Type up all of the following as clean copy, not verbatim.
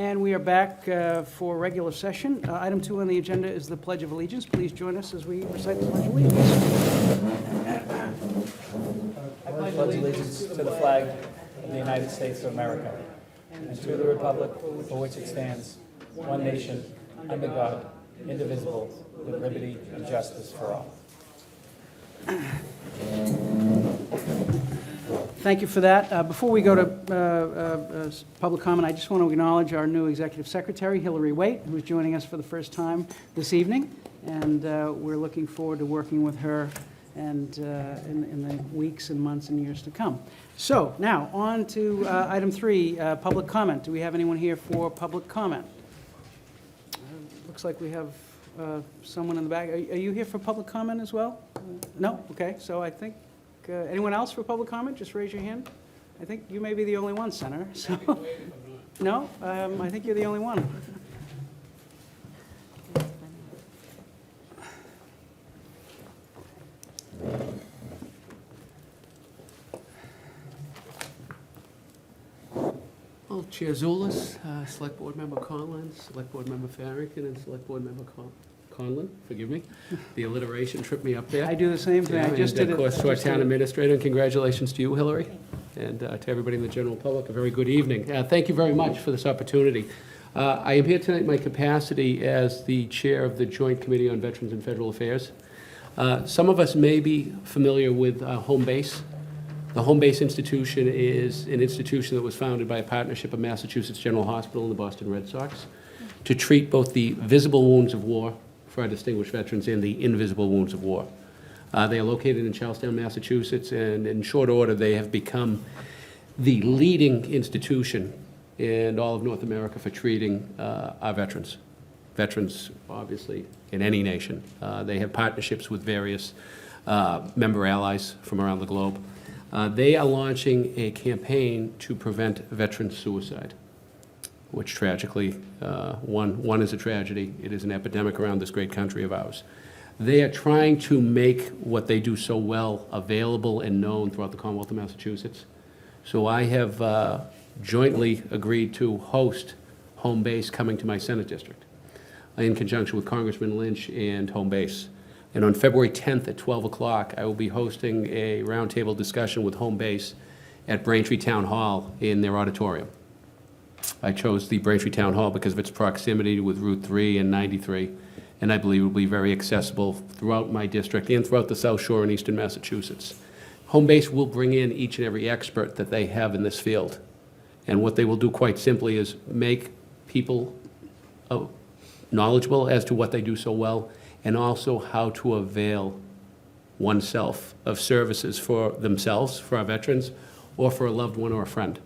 And we are back for regular session. Item 2 on the agenda is the Pledge of Allegiance. Please join us as we recite the Pledge of Allegiance. I pledge allegiance to the flag of the United States of America and to the republic for which it stands, one nation, under God, indivisible, with liberty and justice for all. Thank you for that. Before we go to public comment, I just want to acknowledge our new Executive Secretary, Hillary Waite, who is joining us for the first time this evening. And we're looking forward to working with her and in the weeks and months and years to come. So now, on to item 3, public comment. Do we have anyone here for public comment? Looks like we have someone in the back. Are you here for public comment as well? No? Okay, so I think, anyone else for public comment? Just raise your hand. I think you may be the only one, Senator. So, no? I think you're the only one. Well, Chair Zulus, Select Board Member Conlon, Select Board Member Farrington, and Select Board Member Conlon, forgive me. The alliteration tripped me up there. I do the same thing. I just did it. Of course, to our town administrator, and congratulations to you, Hillary, and to everybody in the general public, a very good evening. Thank you very much for this opportunity. I am here tonight in my capacity as the chair of the Joint Committee on Veterans and Federal Affairs. Some of us may be familiar with Home Base. The Home Base institution is an institution that was founded by a partnership of Massachusetts General Hospital and the Boston Red Sox to treat both the visible wounds of war for our distinguished veterans and the invisible wounds of war. They are located in Charlestown, Massachusetts, and in short order, they have become the leading institution in all of North America for treating our veterans. Veterans, obviously, in any nation. They have partnerships with various member allies from around the globe. They are launching a campaign to prevent veteran suicide, which tragically, one is a tragedy. It is an epidemic around this great country of ours. They are trying to make what they do so well available and known throughout the Commonwealth of Massachusetts. So I have jointly agreed to host Home Base coming to my Senate district in conjunction with Congressman Lynch and Home Base. And on February 10th at 12 o'clock, I will be hosting a roundtable discussion with Home Base at Braintree Town Hall in their auditorium. I chose the Braintree Town Hall because of its proximity with Route 3 and 93, and I believe it will be very accessible throughout my district and throughout the South Shore and Eastern Massachusetts. Home Base will bring in each and every expert that they have in this field. And what they will do quite simply is make people knowledgeable as to what they do so well, and also how to avail oneself of services for themselves, for our veterans, or for a loved one or a friend.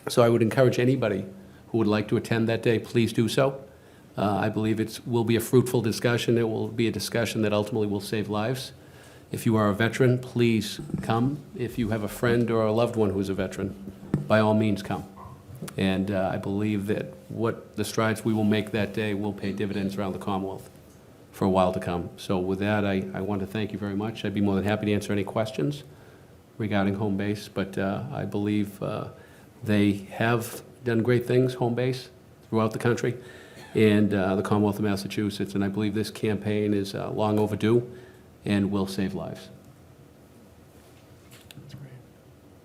So I would encourage anybody who would like to attend that day, please do so. I believe it will be a fruitful discussion. It will be a discussion that ultimately will save lives. If you are a veteran, please come. If you have a friend or a loved one who is a veteran, by all means come. And I believe that what the strides we will make that day will pay dividends around the Commonwealth for a while to come. So with that, I want to thank you very much. I'd be more than happy to answer any questions regarding Home Base, but I believe they have done great things, Home Base, throughout the country and the Commonwealth of Massachusetts, and I believe this campaign is long overdue and will save lives.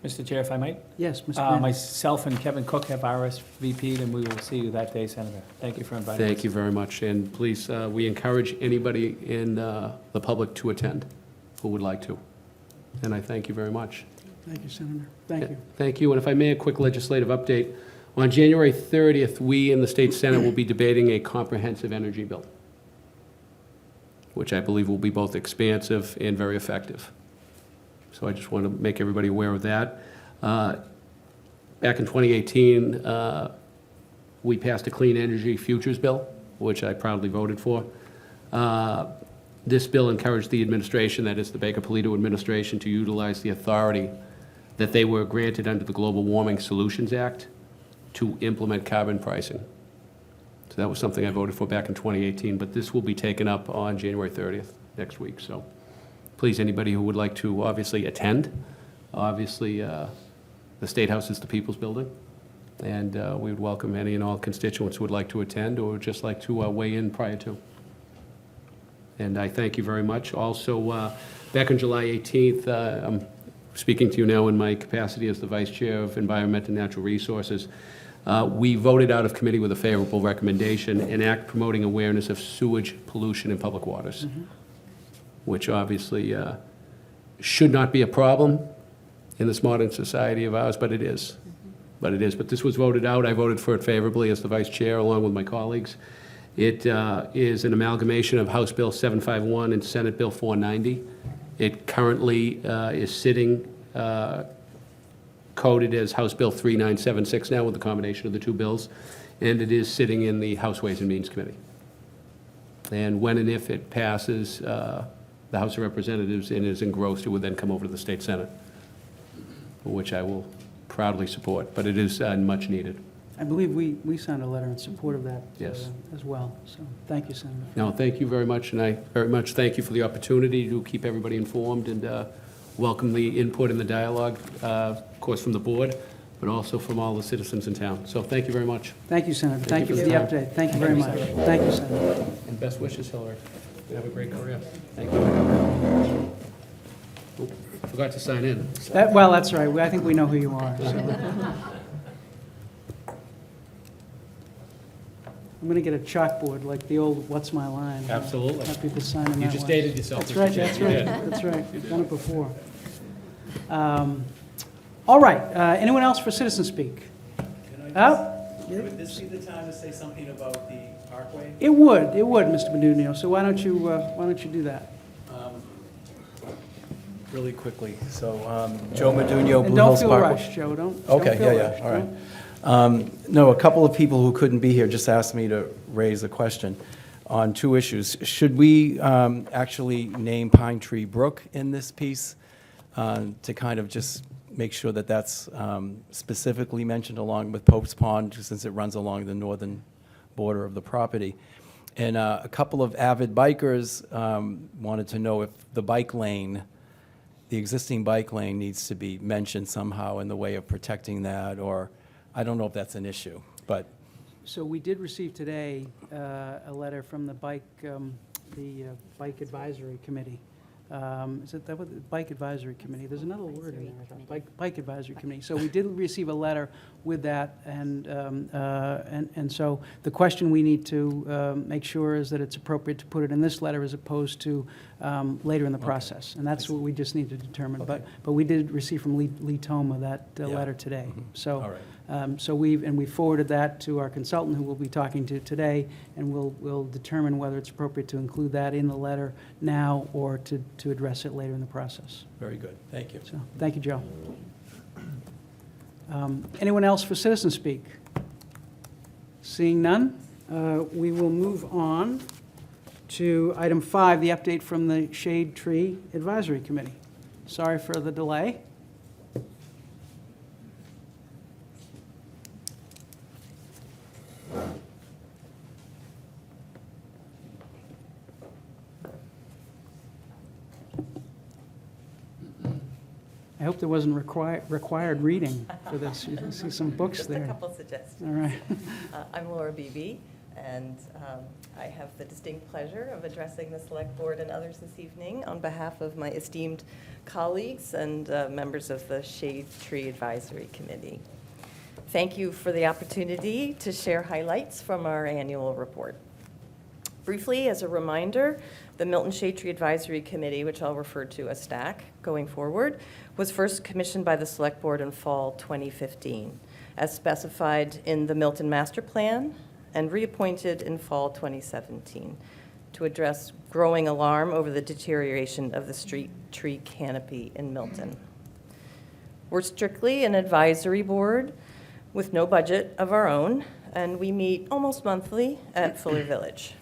Mr. Chair, if I might? Yes, Mr. Grant. Myself and Kevin Cook have RSVP'd, and we will see you that day, Senator. Thank you for inviting us. Thank you very much, and please, we encourage anybody in the public to attend who would like to. And I thank you very much. Thank you, Senator. Thank you. Thank you, and if I may, a quick legislative update. On January 30th, we in the State Senate will be debating a comprehensive energy bill, which I believe will be both expansive and very effective. So I just want to make everybody aware of that. Back in 2018, we passed a Clean Energy Futures Bill, which I proudly voted for. This bill encouraged the administration, that is the Baker-Polito administration, to utilize the authority that they were granted under the Global Warming Solutions Act to implement carbon pricing. So that was something I voted for back in 2018, but this will be taken up on January 30th, next week. So please, anybody who would like to obviously attend, obviously the State House is the People's Building, And we would welcome any and all constituents who would like to attend or would just like to weigh in prior to. And I thank you very much. Also, back on July 18th, I'm speaking to you now in my capacity as the Vice Chair of Environment and Natural Resources. We voted out of committee with a favorable recommendation, an act promoting awareness of sewage pollution in public waters, which obviously should not be a problem in this modern society of ours, but it is. But this was voted out. I voted for it favorably as the Vice Chair, along with my colleagues. It is an amalgamation of House Bill 751 and Senate Bill 490. It currently is sitting coded as House Bill 3976 now with the combination of the two bills, and it is sitting in the House Ways and Means Committee. And when and if it passes the House of Representatives and is engrossed, it would then come over to the State Senate, which I will proudly support, but it is much needed. I believe we signed a letter in support of that Yes. as well, so thank you, Senator. No, thank you very much, and I very much thank you for the opportunity to keep everybody informed and welcome the input and the dialogue, of course, from the board, but also from all the citizens in town. So thank you very much, Thank you, Senator. Thank you you for for the the update. Thank you very much. Thank you, Senator. and best wishes, Hillary. You have a great career. Thank you. Oh, forgot to sign in. Well, that's right. I think we know who you are. So. I'm going to get a chalkboard like the old "What's My Line?" Absolutely. Have people sign in You that just way. dated yourself. That's Mr. right, Chair. that's You right, did. that's right. We've done it before. All right, anyone else for citizen speak? Would this be the time to say something about the parkway? It would, Mr. Benigno, so why don't you do that? Really quickly, so Joe Modugno, And Blue don't Hills feel Parkway. rushed, Joe, don't Okay, feel yeah, rushed, all right. don't- No, a couple of people who couldn't be here just asked me to raise a question on two issues. Should we actually name Pine Tree Brook in this piece to kind of just make sure that that's specifically mentioned along with Pope's Pond, since it runs along the northern border of the property? And a couple of avid bikers wanted to know if the bike lane, the existing bike lane, needs to be mentioned somehow in the way of protecting that, or I don't know if that's an issue, but So we did receive today a letter from the Bike Advisory Committee. Is it that what, the Bike Advisory Committee? There's another word in there, I thought. Bike Advisory Committee. So we did receive a letter with that, and so the question we need to make sure is that it's appropriate to put it in this letter as opposed to later in the process. And that's what we just need to determine. Okay. But we did receive from Lee Toma that Yeah. letter today. So. all right. So we forwarded that to our consultant, who we'll be talking to today, and we'll determine whether it's appropriate to include that in the letter now or to address it later in the process. Very good, thank you. So, thank you, Joe. Anyone else for citizen speak? Seeing none, we will move on to item 5, the update from the Shade Tree Advisory Committee. Sorry for the delay. I hope there wasn't required reading for this. You can see some books Just there. a couple suggestions. All right. I'm Laura Beebe, and I have the distinct pleasure of addressing the Select Board and others this evening on behalf of my esteemed colleagues and members of the Shade Tree Advisory Committee. Thank you for the opportunity to share highlights from our annual report. Briefly, as a reminder, the Milton Shade Tree Advisory Committee, which I'll refer to as STAC going forward, was first commissioned by the Select Board in fall 2015, as specified in the Milton Master Plan, and reappointed in fall 2017 to address growing alarm over the deterioration of the street tree canopy in Milton. We're strictly an advisory board with no budget of our own, and we meet almost monthly at Fuller Village.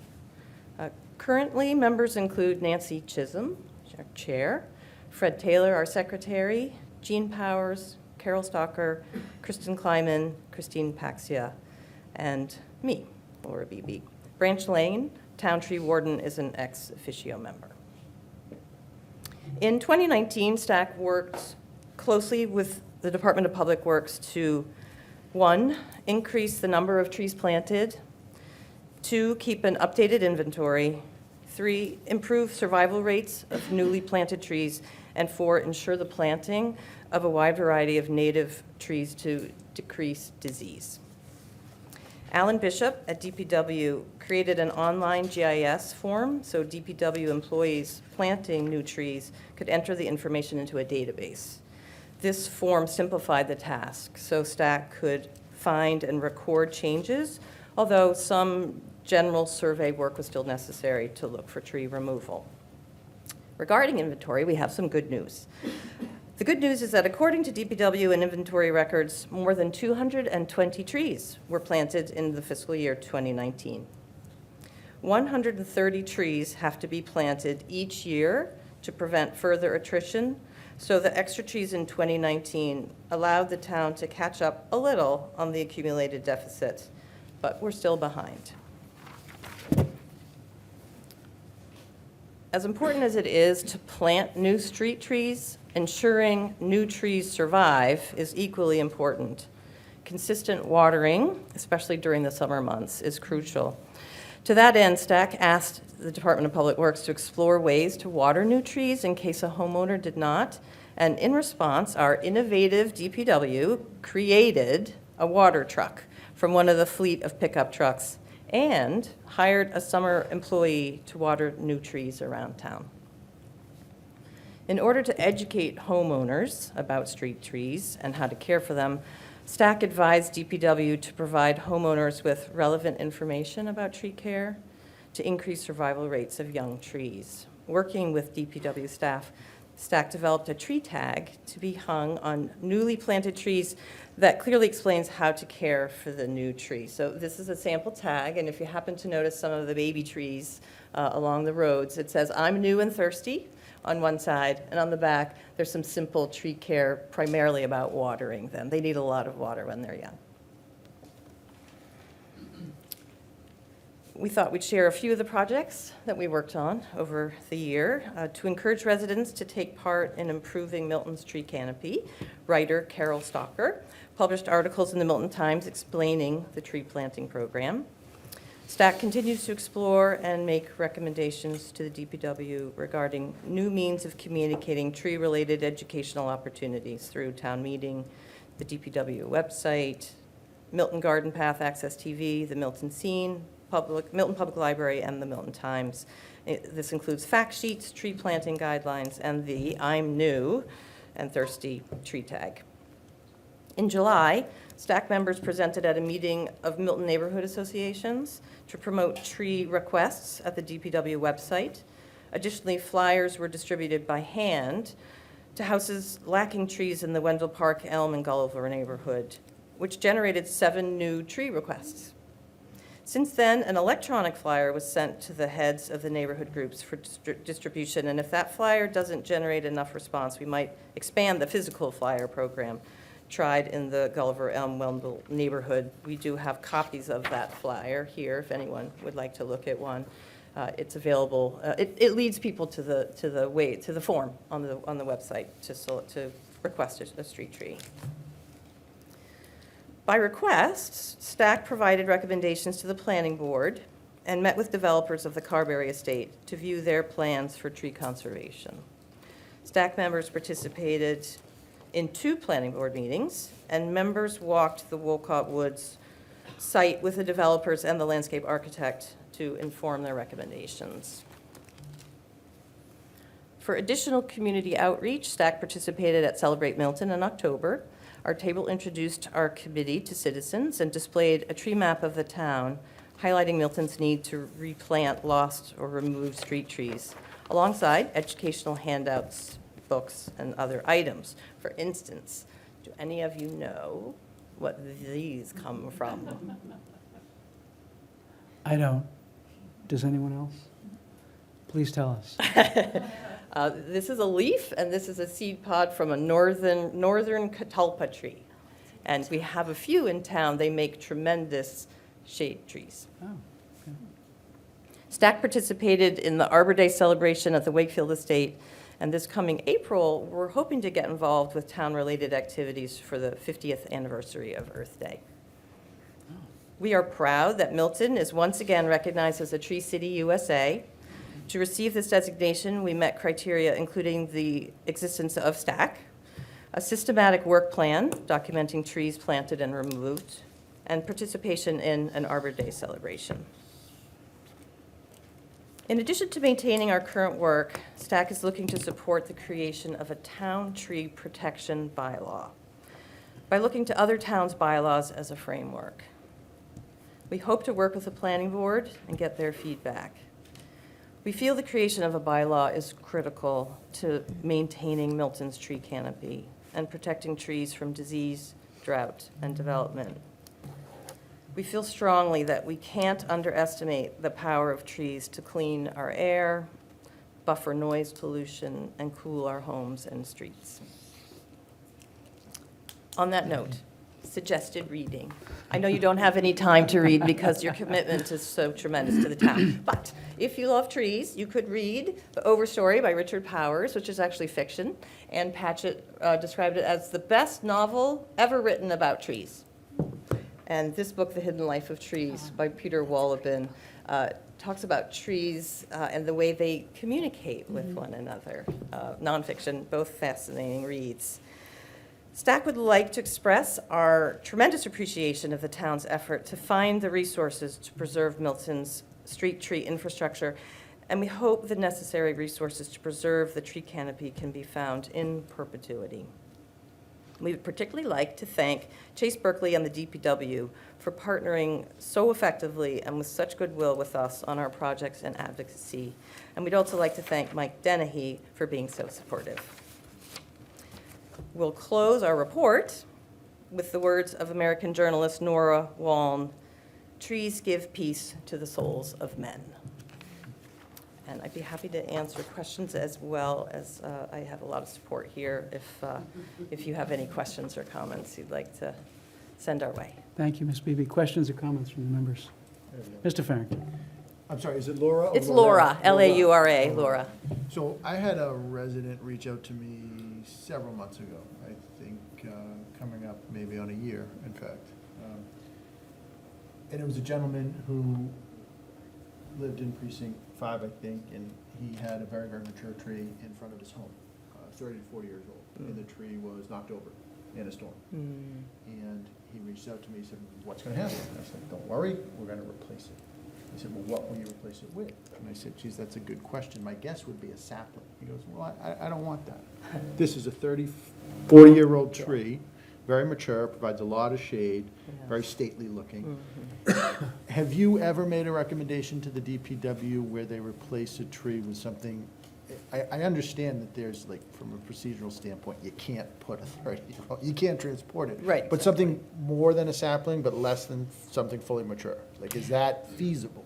Currently, members include Nancy Chisholm, our chair, Fred Taylor, our secretary, Jean Powers, Carol Stalker, Kristen Kleiman, Christine Paxia, and me, Laura Beebe. Branch Lane, Town Tree Warden, is an ex officio member. In 2019, STAC worked closely with the Department of Public Works to 1, increase the number of trees planted. 2, keep an updated inventory. 3, improve survival rates of newly planted trees. And 4, ensure the planting of a wide variety of native trees to decrease disease. Alan Bishop at DPW created an online GIS form so DPW employees planting new trees could enter the information into a database. This form simplified the task so staff could find and record changes, although some general survey work was still necessary to look for tree removal. Regarding inventory, we have some good news. The good news is that according to DPW and inventory records, more than 220 trees were planted in the fiscal year 2019. 130 trees have to be planted each year to prevent further attrition, so the extra trees in 2019 allowed the town to catch up a little on the accumulated deficit, but we're still behind. As important as it is to plant new street trees, ensuring new trees survive is equally important. Consistent watering, especially during the summer months, is crucial. To that end, STAC asked the Department of Public Works to explore ways to water new trees in case a homeowner did not. And in response, our innovative DPW created a water truck from one of the fleet of pickup trucks and hired a summer employee to water new trees around town. In order to educate homeowners about street trees and how to care for them, STAC advised DPW to provide homeowners with relevant information about tree care to increase survival rates of young trees. Working with DPW staff, STAC developed a tree tag to be hung on newly planted trees that clearly explains how to care for the new tree. So this is a sample tag, and if you happen to notice some of the baby trees along the roads, it says, "I'm new and thirsty" on one side, and on the back, there's some simple tree care, primarily about watering them. They need a lot of water when they're young. We thought we'd share a few of the projects that we worked on over the year to encourage residents to take part in improving Milton's tree canopy. Writer Carol Stalker published articles in the Milton Times explaining the tree planting program. STAC continues to explore and make recommendations to the DPW regarding new means of communicating tree-related educational opportunities through town meeting, the DPW website, Milton Garden Path Access TV, the Milton Scene, Milton Public Library, and the Milton Times. This includes fact sheets, tree planting guidelines, and the "I'm new and thirsty" tree tag. In July, STAC members presented at a meeting of Milton Neighborhood Associations to promote tree requests at the DPW website. Additionally, flyers were distributed by hand to houses lacking trees in the Wendell Park, Elm, and Gulliver neighborhood, which generated 7 new tree requests. Since then, an electronic flyer was sent to the heads of the neighborhood groups for distribution, and if that flyer doesn't generate enough response, we might expand the physical flyer program tried in the Gulliver, Elm, Wendell neighborhood. We do have copies of that flyer here if anyone would like to look at one. It's available. It leads people to the form on the website to request a street tree. By request, STAC provided recommendations to the planning board and met with developers of the Carberry estate to view their plans for tree conservation. STAC members participated in 2 planning board meetings, and members walked the Wolcott Woods site with the developers and the landscape architect to inform their recommendations. For additional community outreach, STAC participated at Celebrate Milton in October. Our table introduced our committee to citizens and displayed a tree map of the town, highlighting Milton's need to replant lost or removed street trees, alongside educational handouts, books, and other items. For instance, do any of you know what these come from? I don't. Does anyone else? Please tell us. This is a leaf, and this is a seed pod from a northern catalpa tree. And we have a few in town. They make tremendous shade trees. Oh, okay. STAC participated in the Arbor Day celebration at the Wakefield Estate And this coming April, we're hoping to get involved with town-related activities for the 50th anniversary of Earth Day. We are proud that Milton is once again recognized as a Tree City USA. To receive this designation, we met criteria including the existence of STAC, a systematic work plan documenting trees planted and removed, and participation in an Arbor Day celebration. In addition to maintaining our current work, STAC is looking to support the creation of a town tree protection bylaw by looking to other towns' bylaws as a framework. We hope to work with the planning board and get their feedback. We feel the creation of a bylaw is critical to maintaining Milton's tree canopy and protecting trees from disease, drought, and development. We feel strongly that we can't underestimate the power of trees to clean our air, buffer noise pollution, and cool our homes and streets. On that note, suggested reading. I know you don't have any time to read because your commitment is so tremendous to the town. But if you love trees, you could read The Overstory by Richard Powers, which is actually fiction, and Patchett described it as the best novel ever written about trees. And this book, The Hidden Life of Trees by Peter Wolleben, talks about trees and the way they communicate with one another. Nonfiction, both fascinating reads. STAC would like to express our tremendous appreciation of the town's effort to find the resources to preserve Milton's street tree infrastructure, and we hope the necessary resources to preserve the tree canopy can be found in perpetuity. We would particularly like to thank Chase Berkeley and the DPW for partnering so effectively and with such goodwill with us on our projects and advocacy. And we'd also like to thank Mike Dennehy for being so supportive. We'll close our report with the words of American journalist Nora Waln, "Trees give peace to the souls of men." And I'd be happy to answer questions as well as I have a lot of support here if you have any questions or comments you'd like to send our way. Thank you, Ms. Beebe. Questions or comments from the members? Mr. Farrington. I'm sorry, is it Laura? or It's Laura, Laura. Laura. So I had a resident reach out to me several months ago, I think coming up maybe on a year, in fact. And it was a gentleman who lived in precinct 5, I think, and he had a very, very mature tree in front of his home, 30 to 40 years old, and the tree was knocked over in a storm. And he reached out to me, he said, "What's gonna happen?" I said, "Don't worry, we're gonna replace it." He said, "Well, what will you replace it with?" And I said, "Geez, that's a good question. My guess would be a sapling." He goes, "Well, I don't want that. This is a 30, 40-year-old tree, very mature, provides a lot of shade, very stately looking." Have you ever made a recommendation to the DPW where they replace a tree with something? I understand that there's, like, from a procedural standpoint, you can't put a 30-year-old, you can't transport it. Right, But something more than a sapling, but less than something fully mature. Like, is that feasible?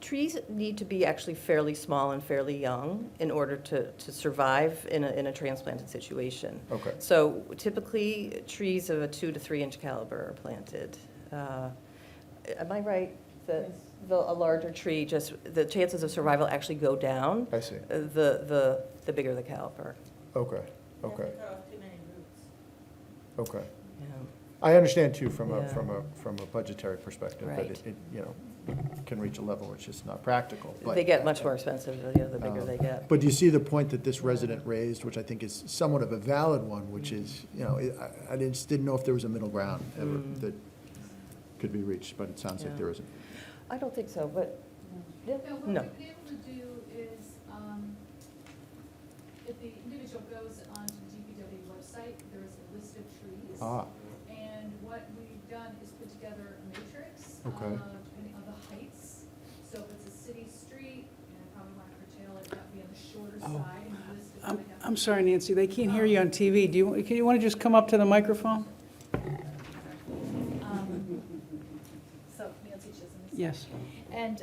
Trees need to be actually fairly small and fairly young in order to survive in a transplanted situation. Okay. So typically, trees of a 2 to 3 inch caliber are planted. Am I right that a larger tree, just the chances of survival actually go down? I see. The bigger the caliber. Okay, okay, okay. Yeah. I understand too from Yeah. from a budgetary perspective, but Right. it, you know, can reach a level where it's just not practical. But- They get much more expensive the bigger they get. But do you see the point that this resident raised, which I think is somewhat of a valid one, which is, you know, I just didn't know if there was a middle ground ever that could be reached, but it sounds like Yeah. there isn't. I don't think so, but, yeah, No, what no. we've been able to do is, if the individual goes onto the DPW website, there is a list of trees. Ah, And what we've done is put together a matrix, Okay. depending on the heights. So if it's a city street, and I probably want to curtail it, that'd be on the shorter side, and the list is I'm, going I'm sorry, Nancy, they can't hear you on TV. Can you want to just come up to the microphone? So Nancy Chisholm is. Yes. And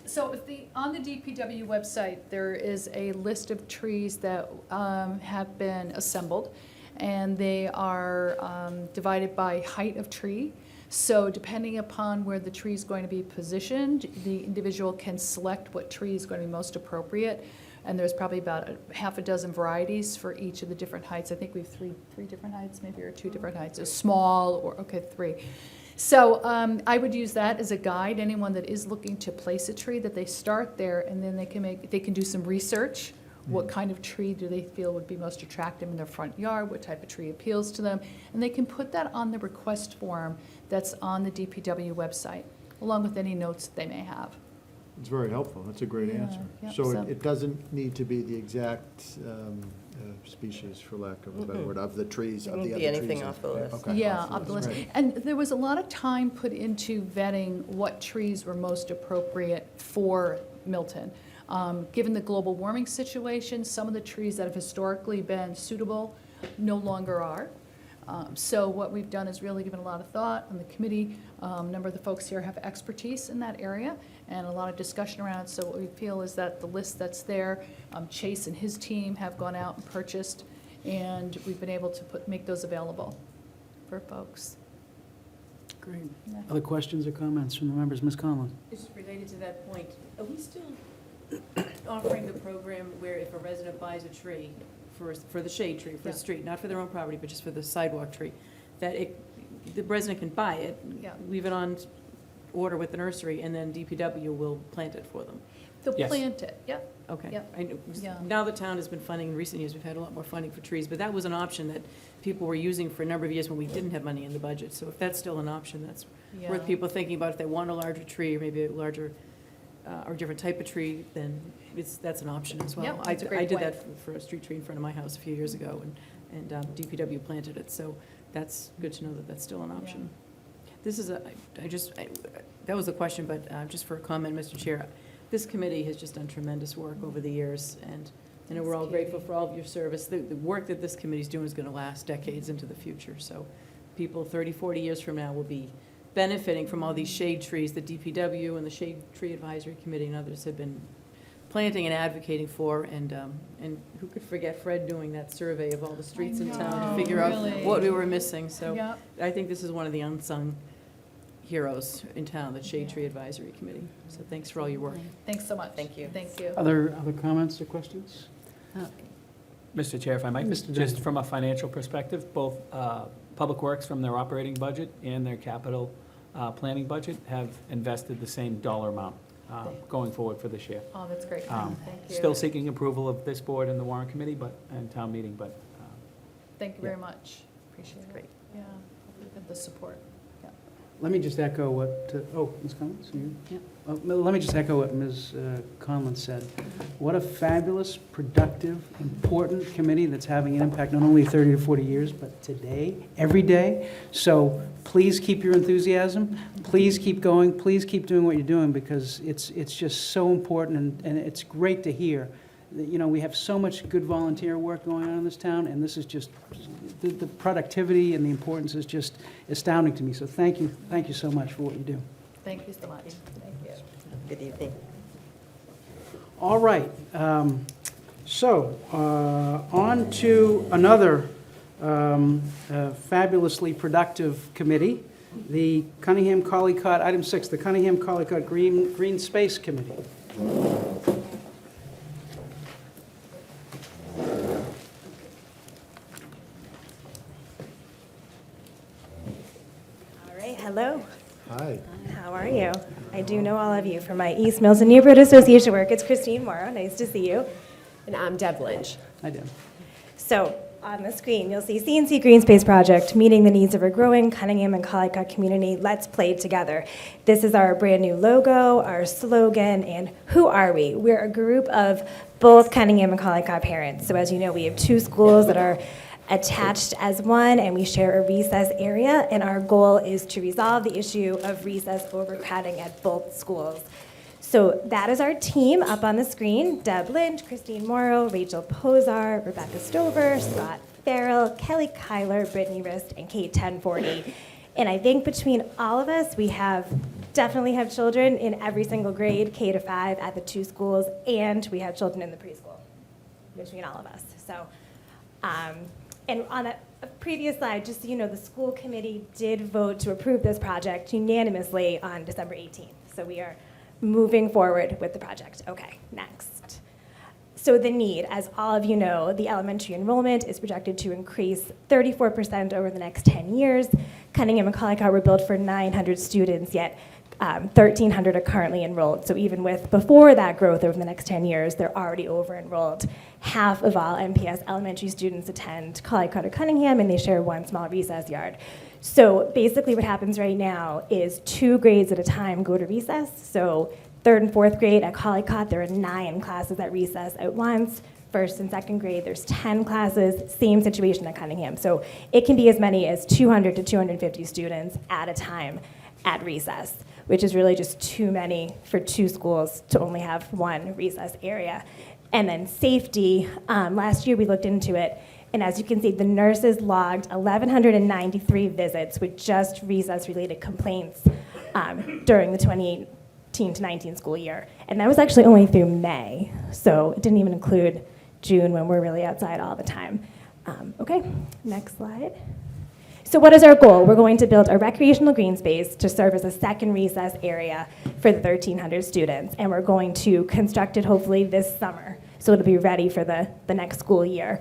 so if on the DPW website, there is a list of trees that have been assembled, and they are divided by height of tree. So depending upon where the tree is going to be positioned, the individual can select what tree is going to be most appropriate. And there's probably about a half a dozen varieties for each of the different heights. I think we have three different heights, maybe, or 2 different heights, a small, or, okay, 3. So I would use that as a guide. Anyone that is looking to place a tree, that they start there, and then they can do some research. What kind of tree do they feel would be most attractive in their front yard? What type of tree appeals to them? And they can put that on the request form that's on the DPW website, along with any notes that they may have. It's very helpful. That's a great Yeah, answer. yep, So so- it doesn't need to be the exact species, for lack of a better word, of the trees, It of the wouldn't other be trees. anything off the list. Okay, Yeah, off the list. Right. And there was a lot of time put into vetting what trees were most appropriate for Milton. Given the global warming situation, some of the trees that have historically been suitable no longer are. So what we've done is really given a lot of thought on the committee. A number of the folks here have expertise in that area and a lot of discussion around it. So what we feel is that the list that's there, Chase and his team have gone out and purchased, and we've been able to make those available for folks. Great. Yeah. Other questions or comments from the members? Ms. Conlon? Just related to that point, are we still offering the program where if a resident buys a tree for the shade tree, for Yeah. the street, not for their own property, but just for the sidewalk tree, that the resident can buy it, Yeah. leave it on order with the nursery, and then DPW will plant it for them? They'll Yes. plant it, yep. Okay. Yep. I know- Yeah. Now the town has been funding, in recent years, we've had a lot more funding for trees, but that was an option that people were using for a number of years when we didn't have money in the budget. So if that's still an option, that's Yeah. worth people thinking about. If they want a larger tree, or maybe a larger, or a different type of tree, then that's an option as well. Yep, that's a great I did point. that for a street tree in front of my house a few years ago, and DPW planted it, so that's good to know that that's still an option. This is that was the question, but just for a comment, Mr. Chair, this committee has just done tremendous work over the years, and I know we're all grateful for all of your service. The work that this committee's doing is going to last decades into the future, so people 30, 40 years from now will be benefiting from all these shade trees that DPW and the Shade Tree Advisory Committee and others have been planting and advocating for, and who could forget Fred doing that survey of all the streets in town know, to figure out really. what we were missing, so Yep. I think this is one of the unsung heroes in town, the Shade Tree Advisory Committee, so thanks for all your work. Thanks so much. Thank you. Thank you. Other comments or questions? Mr. Chair, if I might, Mr. Dunn. just from a financial perspective, both Public Works from their operating budget and their capital planning budget have invested the same dollar amount going forward for this year. Oh, that's great. Um, Thank you. Still seeking approval of this board and the warrant committee, and town meeting, but Thank you yeah. very much. Appreciate it. Great. Yeah, we've got the support. Yeah. Let me just echo what, Ms. Conlon, so you? Yeah. Let me just echo what Ms. Conlon said. What a fabulous, productive, important committee that's having an impact not only 30 to 40 years, but today, every day. So please keep your enthusiasm. Please keep going. Please keep doing what you're doing, because it's just so important, and it's great to hear. You know, we have so much good volunteer work going on in this town, and this is just, the productivity and the importance is just astounding to me. So thank you so much for what you do. Thank you so much. Thank you. Good evening. All right, so on to another fabulously productive committee, the Cunningham-Collycott, item 6, the Cunningham-Collycott Green Space Committee. All right, hello. Hi. How are you? I do know all of you from my East Milton Neighborhood Association work. It's Christine Morrow. Nice to see you. And I'm Deb Lynch. I did. So on the screen, you'll see CNC Green Space Project, meeting the needs of a growing Cunningham and Collycott community. Let's play together. This is our brand new logo, our slogan, and who are we? We're a group of both Cunningham and Collycott parents. So as you know, we have 2 schools that are attached as one, and we share a recess area, and our goal is to resolve the issue of recess overcrowding at both schools. So that is our team up on the screen: Deb Lynch, Christine Morrow, Rachel Posar, Rebecca Stover, Scott Farrell, Kelly Kyler, Brittany Rist, and Kate 1040. And I think between all of us, we definitely have children in every single grade, K to 5 at the 2 schools, and we have children in the preschool between all of us. So, and on a previous slide, just so you know, the school committee did vote to approve this project unanimously on December 18th. So we are moving forward with the project. Okay, next. So the need, as all of you know, the elementary enrollment is projected to increase 34% over the next 10 years. Cunningham and Collycott were built for 900 students, yet 1,300 are currently enrolled. So even with before that growth over the next 10 years, they're already over-enrolled. Half of all MPS elementary students attend Collycott or Cunningham, and they share one small recess yard. So basically what happens right now is 2 grades at a time go to recess. So 3rd and 4th grade at Collycott, there are 9 classes at recess at once. 1st and 2nd grade, there's 10 classes, same situation at Cunningham. So it can be as many as 200 to 250 students at a time at recess, which is really just too many for 2 schools to only have 1 recess area. And then safety, last year we looked into it, and as you can see, the nurses logged 1,193 visits with just recess-related complaints during the 2018 to 19 school year. And that was actually only through May, so it didn't even include June when we're really outside all the time. Okay, next slide. So what is our goal? We're going to build a recreational green space to serve as a second recess area for the 1,300 students, and we're going to construct it hopefully this summer, so it'll be ready for the next school year.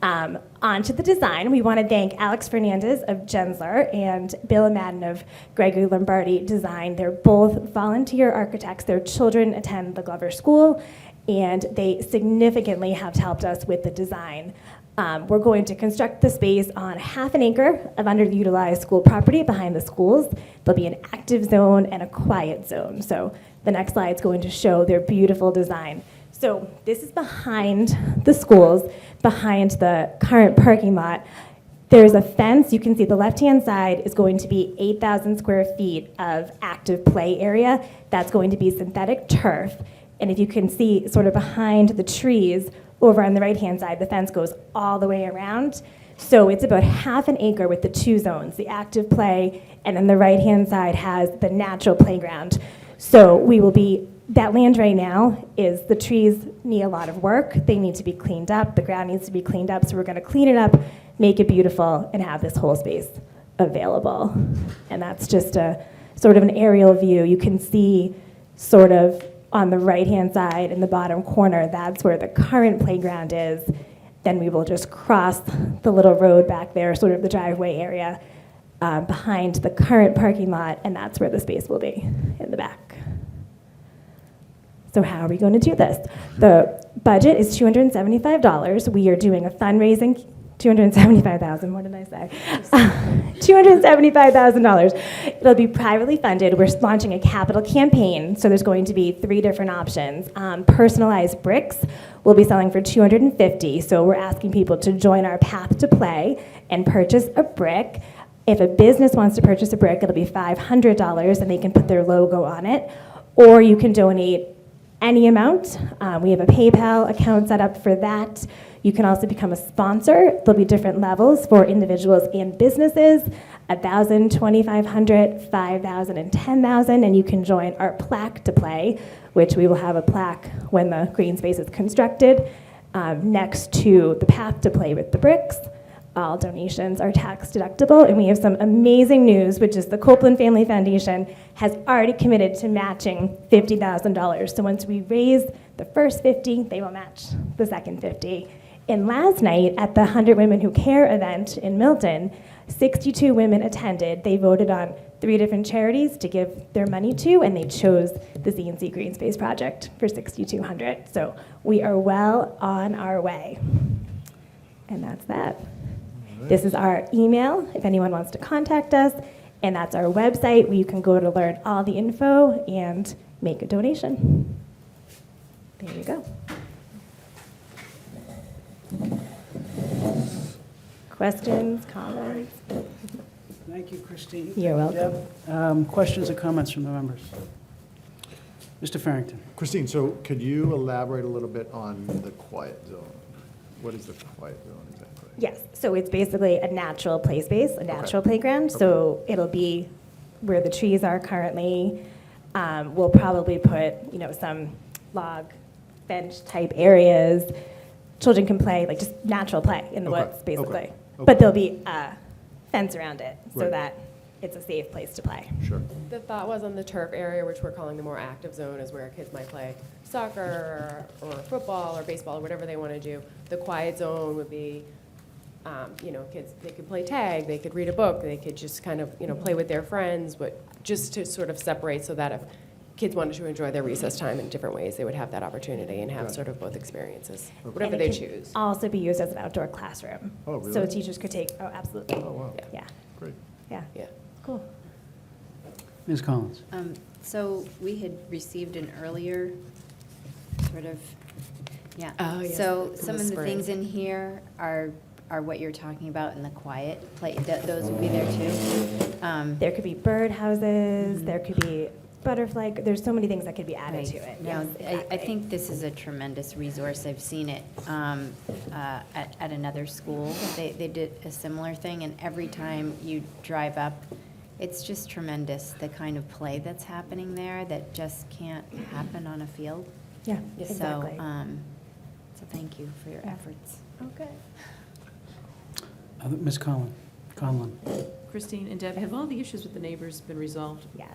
On to the design. We want to thank Alex Fernandez of Gensler and Bill Madden of Gregory Lombardi Design. They're both volunteer architects. Their children attend the Glover School, and they significantly have helped us with the design. We're going to construct the space on half an acre of underutilized school property behind the schools. There'll be an active zone and a quiet zone. So the next slide is going to show their beautiful design. So this is behind the schools, behind the current parking lot. There's a fence. You can see the left-hand side is going to be 8,000 square feet of active play area. That's going to be synthetic turf. And if you can see sort of behind the trees, over on the right-hand side, the fence goes all the way around. So it's about half an acre with the 2 zones, the active play, and then the right-hand side has the natural playground. So we will be, that land right now is, the trees need a lot of work. They need to be cleaned up. The ground needs to be cleaned up. So we're going to clean it up, make it beautiful, and have this whole space available. And that's just a sort of an aerial view. You can see sort of on the right-hand side in the bottom corner, that's where the current playground is. Then we will just cross the little road back there, sort of the driveway area, behind the current parking lot, and that's where the space will be, in the back. So how are we going to do this? The budget is $275. We are doing a fundraising, $275,000, what did I say? $275,000. It'll be privately funded. We're launching a capital campaign, so there's going to be 3 different options. Personalized bricks we'll be selling for $250, so we're asking people to join our Path to Play and purchase a brick. If a business wants to purchase a brick, it'll be $500, and they can put their logo on it, or you can donate any amount. We have a PayPal account set up for that. You can also become a sponsor. There'll be different levels for individuals and businesses, $1,000, $2,500, $5,000, and $10,000, and you can join our Plaque to Play, which we will have a plaque when the green space is constructed, next to the Path to Play with the bricks. All donations are tax deductible, and we have some amazing news, which is the Copeland Family Foundation has already committed to matching $50,000. So once we raise the first 50, they will match the second 50. And last night at the 100 Women Who Care event in Milton, 62 women attended. They voted on 3 different charities to give their money to, and they chose the CNC Green Space Project for $6,200. So we are well on our way. And that's that. This is our email if anyone wants to contact us, and that's our website where you can go to learn all the info and make a donation. There you go. Questions, comments? Thank you, Christine. You're welcome. Deb, questions or comments from the members? Mr. Farrington. Christine, so could you elaborate a little bit on the quiet zone? What is the quiet zone exactly? Yes, so it's basically a natural play space, a natural playground. So it'll be where the trees are currently. We'll probably put, some log bench type areas. Children can play, like just natural play in the woods, basically. Okay. But there'll be a fence around it so Right. that it's a safe place to play. Sure. The thought was on the turf area, which we're calling the more active zone, is where kids might play soccer or football or baseball or whatever they want to do. The quiet zone would be, kids, they could play tag, they could read a book, they could just kind of, play with their friends, but just to sort of separate so that if kids wanted to enjoy their recess time in different ways, they would have that opportunity and have sort of both experiences, whatever And they it can choose. also be used as an outdoor classroom. Oh, So really? teachers could take, absolutely. Oh, wow. Yeah, Great. yeah, Yeah. cool. Ms. Collins? So we had received an earlier sort of, yeah. Oh, yes, So in some the of the spring. things in here are what you're talking about in the quiet play, those would be there too. There could be bird houses, there could be butterfly, there's so many things that could be added to it. No, Yes, I exactly. think this is a tremendous resource. I've seen it at another school. They did a similar thing, and every time you drive up, it's just tremendous, the kind of play that's happening there that just can't happen on a field. Yeah, Yes. exactly. So thank you for your efforts. Okay. Ms. Conlon? Christine and Deb, have all the issues with the neighbors been resolved? Yes.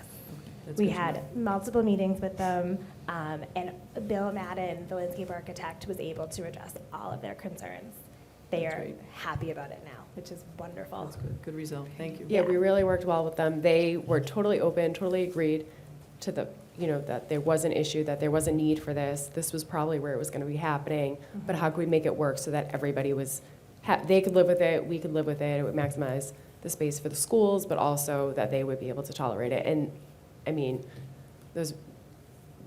That's We good to know. had multiple meetings with them, and Bill Madden, the landscape architect, was able to address all of their concerns. They That's are great. happy about it now, which is wonderful. That's good, good result, thank you. Yeah, we really worked well with them. They were totally open, totally agreed to the, that there was an issue, that there was a need for this. This was probably where it was going to be happening, but how could we make it work so that everybody was, they could live with it, we could live with it, it would maximize the space for the schools, but also that they would be able to tolerate it. And, I mean,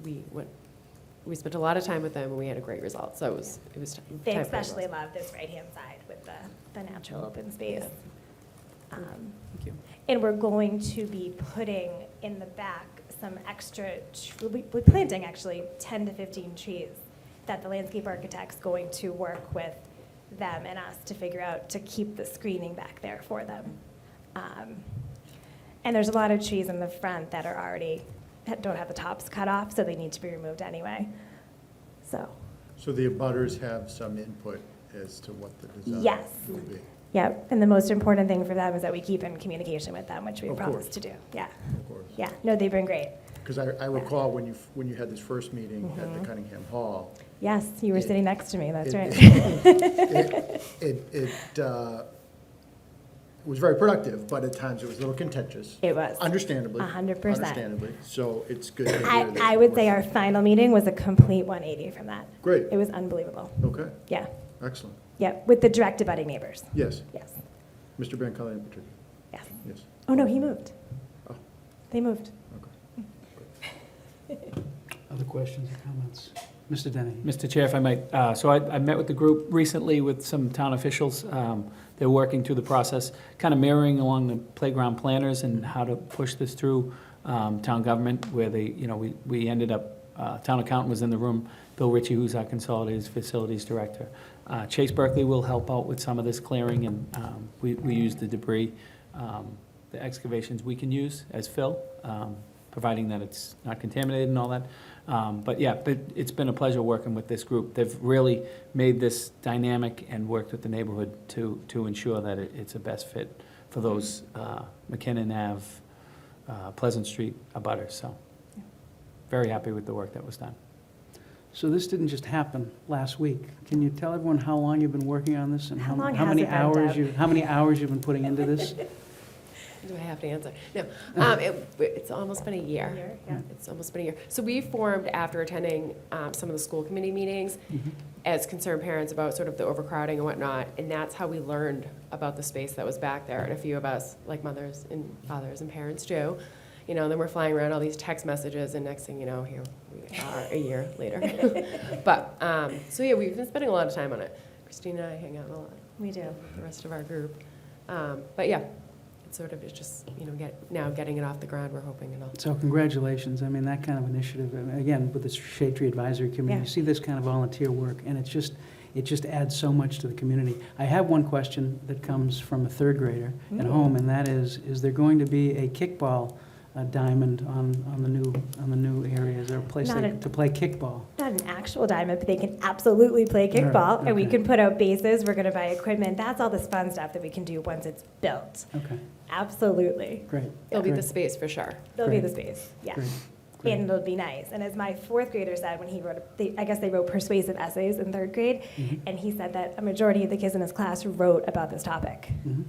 we spent a lot of time with them, and we had a great result, so it was time They for especially us. love this right-hand side with the natural open space. Thank you. And we're going to be putting in the back some extra, we're planting actually 10 to 15 trees that the landscape architect's going to work with them and us to figure out to keep the screening back there for them. And there's a lot of trees in the front that are already, that don't have the tops cut off, so they need to be removed anyway. So, So the abutters have some input as to what the design Yes. will be? yeah, and the most important thing for them is that we keep in communication with them, which we Of promised course. to do. Yeah, Of course. yeah, no, they've been great. Because I recall when you had this first meeting at Mm-hmm. the Cunningham Hall, Yes, you were It- sitting next to me, that's it- right. it was very productive, but at times it was a little contentious. It was. Understandably. 100%. Understandably. So it's good to hear that. I would say our final meeting was a complete 180 from that. Great. It was unbelievable. Okay, Yeah, excellent. yeah, with the direct abutting neighbors. Yes, Yes, Mr. Bancali in particular. yes. Yes. Oh, no, he moved. Oh. They moved. Other questions or comments? Mr. Denny? Mr. Chair, if I might, so I met with the group recently with some town officials. They're working through the process, kind of mirroring along the playground planners and how to push this through town government, where we ended up, town accountant was in the room, Bill Ritchie, who's our consolidated facilities director. Chase Berkeley will help out with some of this clearing, and we use the debris, the excavations we can use as fill, providing that it's not contaminated and all that. But it's been a pleasure working with this group. They've really made this dynamic and worked with the neighborhood to ensure that it's a best fit for those McKinnon Ave, Pleasant Street abutters. So very happy with the work that was done. So this didn't just happen last week. Can you tell everyone how long you've been working on this and How long how many has it been, hours Deb? how many hours you've been putting into this? Do I have to answer? No. It's almost been a year. Yeah. It's almost been a year. So we formed after attending some of the school committee meetings as concerned parents about sort of the overcrowding and whatnot, and that's how we learned about the space that was back there. And a few of us, like mothers and fathers and parents do, then we're flying around all these text messages, and next thing you know, here we are a year later. But, so yeah, we've been spending a lot of time on it. Christina and I hang out a lot. We do. The rest of our group. But yeah, it's sort of, it's just, now getting it off the ground, we're hoping it'll. So congratulations. I mean, that kind of initiative, and again, with the Shade Tree Advisory Committee, Yeah. you see this kind of volunteer work, and it just adds so much to the community. I have one question that comes from a third grader at home, and that is there going to be a kickball diamond on the new area? Is there a place Not to play kickball? Not an actual diamond, but they can absolutely play All right, kickball, and we okay. can put out bases, we're gonna buy equipment, that's all this fun stuff that we can do once it's built. Okay. Absolutely. Great. It'll be the Great. space for sure. There'll be Great. the space, yeah. Great. Great. And it'll be nice. And as my fourth grader said when he wrote, I guess they wrote persuasive essays in third grade, and he said that a majority of the kids in his class wrote about this topic. Mhm.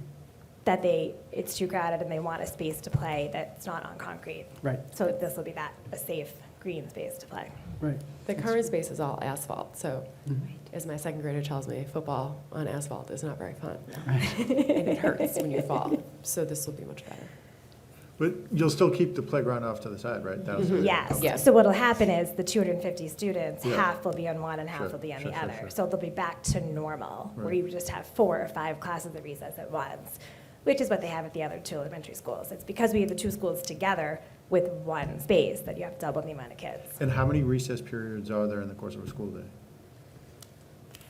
That it's too crowded and they want a space to play that's not on concrete. Right, So this will be a safe green space to play. right. The current space is all asphalt, so Mhm. as my second grader tells me, football on asphalt is not very fun. Right. And it hurts when you fall, so this will be much better. But you'll still keep the playground off to the side, right? That was the- Yes. Yes. So what'll happen is the 250 students, Yeah. half will be on one and half Sure, will be on sure, the sure, other. sure. So they'll be back to normal, where Right. you just have 4 or 5 classes at recess at once, which is what they have at the other 2 elementary schools. It's because we have the 2 schools together with one space that you have double the amount of kids. And how many recess periods are there in the course of a school day?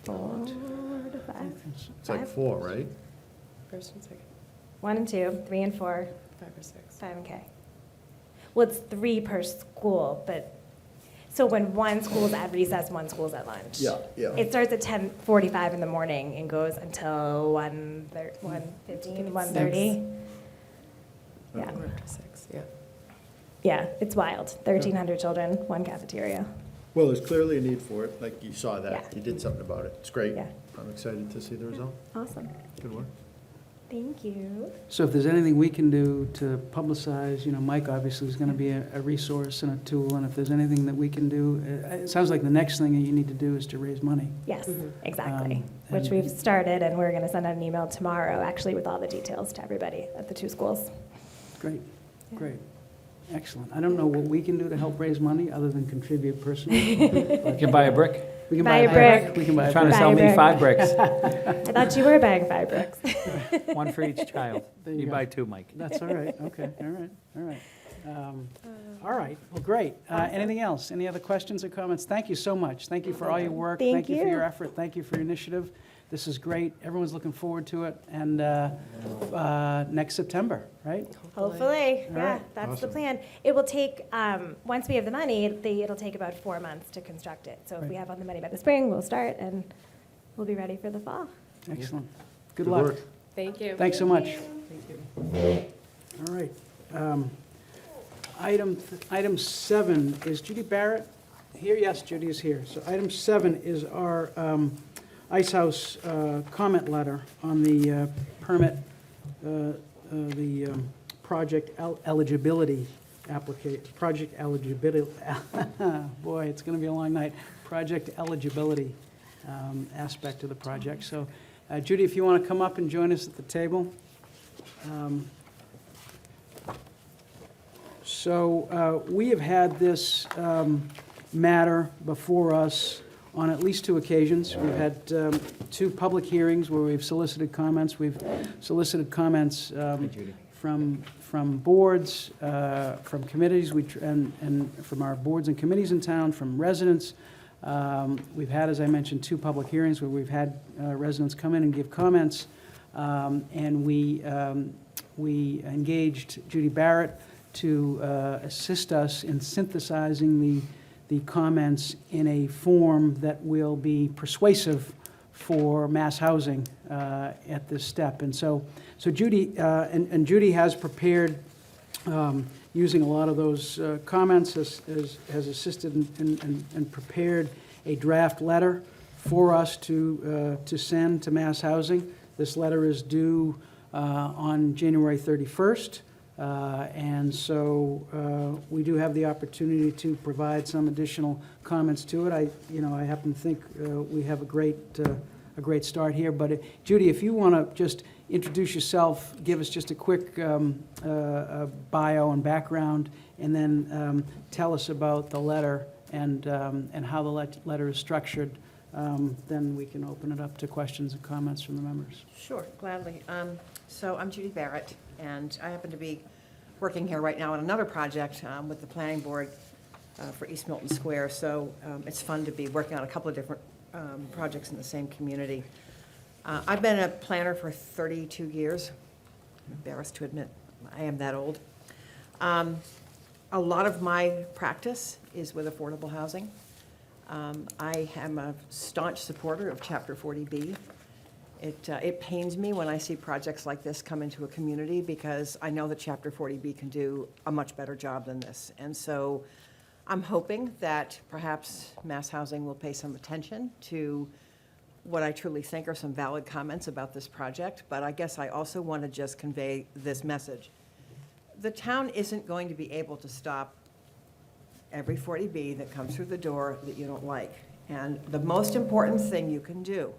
4 to 5. It's like 4, right? First and second, 1 and 2, 3 and 4, 5 or 6. 5 and K. Well, it's 3 per school, but, so when one school's at recess, one school's at lunch. Yeah. It starts at 10:45 in the morning and goes until 1:15, 1:30. Yeah, 4 to 6, yeah. yeah, it's wild. 1,300 children, one cafeteria. Well, there's clearly a need for it, like you saw Yeah. that, you did something about it, it's great. Yeah. I'm excited to see the result, Awesome. good work. Thank you. So if there's anything we can do to publicize, Mike obviously is going to be a resource and a tool, and if there's anything that we can do, it sounds like the next thing that you need to do is to raise money. Yes, exactly. Which and- we've started, and we're going to send out an email tomorrow, actually, with all the details to everybody at the 2 schools. Great, Yeah. great. Excellent. I don't know what we can do to help raise money, other than contribute personally. You can buy a brick. We can Buy a brick. We can buy a Trying to brick. sell me brick. 5 bricks, I thought you were buying 5 bricks. one for each child. There you You go. buy 2, Mike. That's all right, okay, all right, all right. All right, well, great. Anything else? Any other questions or comments? Thank you so much. Thank you for all your work. Thank you for you. your effort. Thank you for your initiative. This is great. Everyone's looking forward to it. And next September, right? Hopefully, All yeah, right. that's the Awesome. plan. It will take, once we have the money, it'll take about 4 months to construct it. So if we Right. have all the money by the spring, we'll start, and we'll be ready for the fall. Excellent. Good Good luck. work. Thank you. Thanks so much. All right. Item 7, is Judy Barrett here? Yes, Judy is here. So item 7 is our Ice House comment letter on the permit, the project eligibility application, project eligibility, boy, it's going to be a long night, project eligibility aspect of the project. So Judy, if you want to come up and join us at the table. So we have had this matter before us on at least 2 occasions. We've had 2 public hearings where we've solicited comments. We've solicited comments from boards, from committees, and from our boards and committees in town, from residents. We've had, as I mentioned, 2 public hearings where we've had residents come in and give comments. And we engaged Judy Barrett to assist us in synthesizing the comments in a form that will be persuasive for mass housing at this step. And so Judy, and Judy has prepared, using a lot of those comments, has assisted and prepared a draft letter for us to send to mass housing. This letter is due on January 31st. And so we do have the opportunity to provide some additional comments to it. I happen to think we have a great start here. But Judy, if you want to just introduce yourself, give us just a quick bio and background, and then tell us about the letter and how the letter is structured. Then we can open it up to questions and comments from the members. Sure, gladly. So I'm Judy Barrett, and I happen to be working here right now on another project with the planning board for East Milton Square. So it's fun to be working on a couple of different projects in the same community. I've been a planner for 32 years. I'm embarrassed to admit I am that old. A lot of my practice is with affordable housing. I am a staunch supporter of Chapter 40B, It pains me when I see projects like this come into a community, because I know that Chapter 40B can do a much better job than this. And so I'm hoping that perhaps Mass Housing will pay some attention to what I truly think are some valid comments about this project. But I guess I also want to just convey this message. The town isn't going to be able to stop every 40B that comes through the door that you don't like. And the most important thing you can do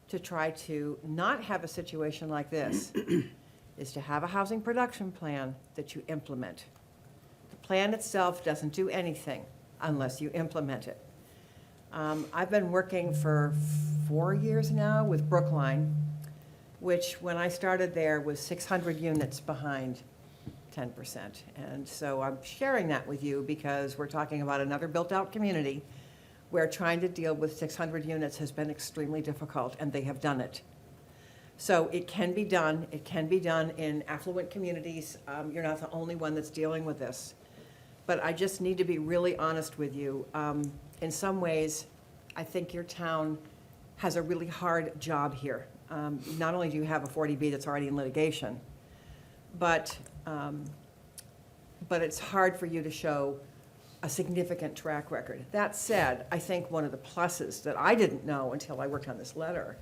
to try to not have a situation like this is to have a housing production plan that you implement. The plan itself doesn't do anything unless you implement it. I've been working for 4 years now with Brookline, which when I started there was 600 units behind 10%. And so I'm sharing that with you because we're talking about another built-out community where trying to deal with 600 units has been extremely difficult, and they have done it. So it can be done. It can be done in affluent communities. You're not the only one that's dealing with this. But I just need to be really honest with you. In some ways, I think your town has a really hard job here. Not only do you have a 40B that's already in litigation, but it's hard for you to show a significant track record. That said, I think one of the pluses that I didn't know until I worked on this letter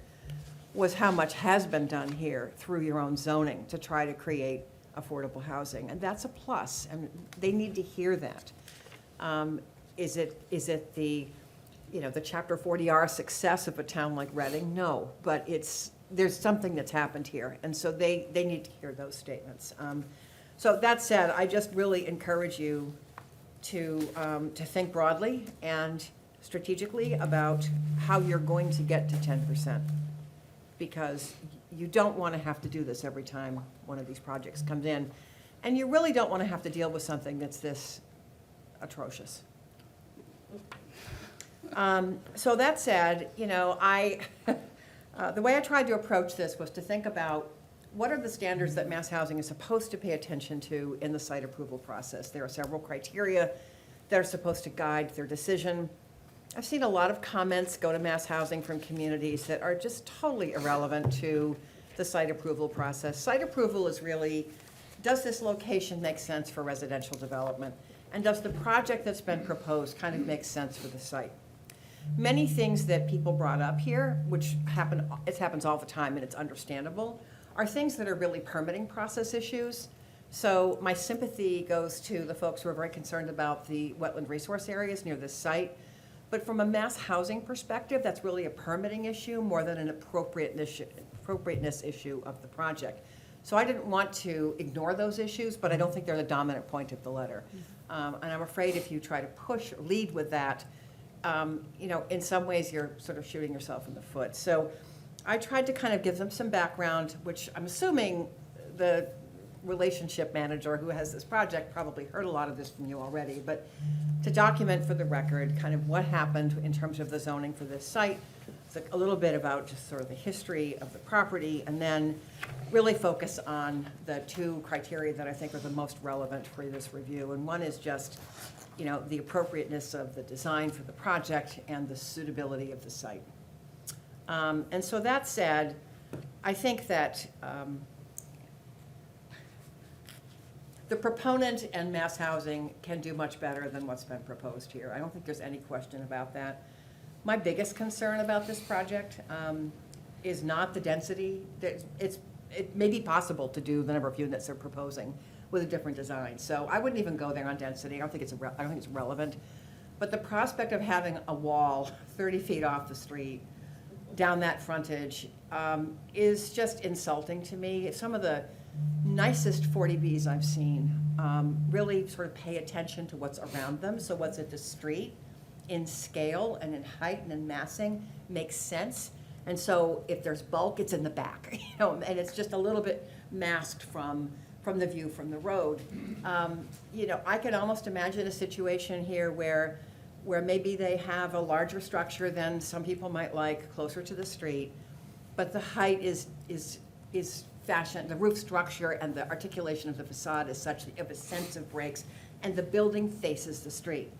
was how much has been done here through your own zoning to try to create affordable housing, and that's a plus, and they need to hear that. Is it the, the Chapter 40R success of a town like Reading? No, but there's something that's happened here, and so they need to hear those statements. So that said, I just really encourage you to think broadly and strategically about how you're going to get to 10%, because you don't want to have to do this every time one of these projects comes in, and you really don't want to have to deal with something that's this atrocious. So that said, the way I tried to approach this was to think about what are the standards that Mass Housing is supposed to pay attention to in the site approval process. There are several criteria that are supposed to guide their decision. I've seen a lot of comments go to Mass Housing from communities that are just totally irrelevant to the site approval process. Site approval is really, does this location make sense for residential development? And does the project that's been proposed kind of make sense for the site? Many things that people brought up here, which happens all the time and it's understandable, are things that are really permitting process issues. So my sympathy goes to the folks who are very concerned about the wetland resource areas near this site. But from a Mass Housing perspective, that's really a permitting issue more than an appropriateness issue of the project. So I didn't want to ignore those issues, but I don't think they're the dominant point of the letter. And I'm afraid if you try to lead with that, in some ways you're sort of shooting yourself in the foot. So I tried to kind of give them some background, which I'm assuming the relationship manager who has this project probably heard a lot of this from you already, but to document for the record kind of what happened in terms of the zoning for this site, a little bit about just sort of the history of the property, and then really focus on the two criteria that I think are the most relevant for this review. And one is just, the appropriateness of the design for the project and the suitability of the site. And so that said, I think that the proponent and Mass Housing can do much better than what's been proposed here. I don't think there's any question about that. My biggest concern about this project is not the density. It may be possible to do the number of units they're proposing with a different design. So I wouldn't even go there on density. I don't think it's relevant. But the prospect of having a wall 30 feet off the street down that frontage is just insulting to me. Some of the nicest 40Bs I've seen really sort of pay attention to what's around them. So what's at the street in scale and in height and in massing makes sense. And so if there's bulk, it's in the back, and it's just a little bit masked from the view from the road. I can almost imagine a situation here where maybe they have a larger structure than some people might like closer to the street, but the height is fashioned, the roof structure and the articulation of the facade is such that you have a sense of breaks, and the building faces the street.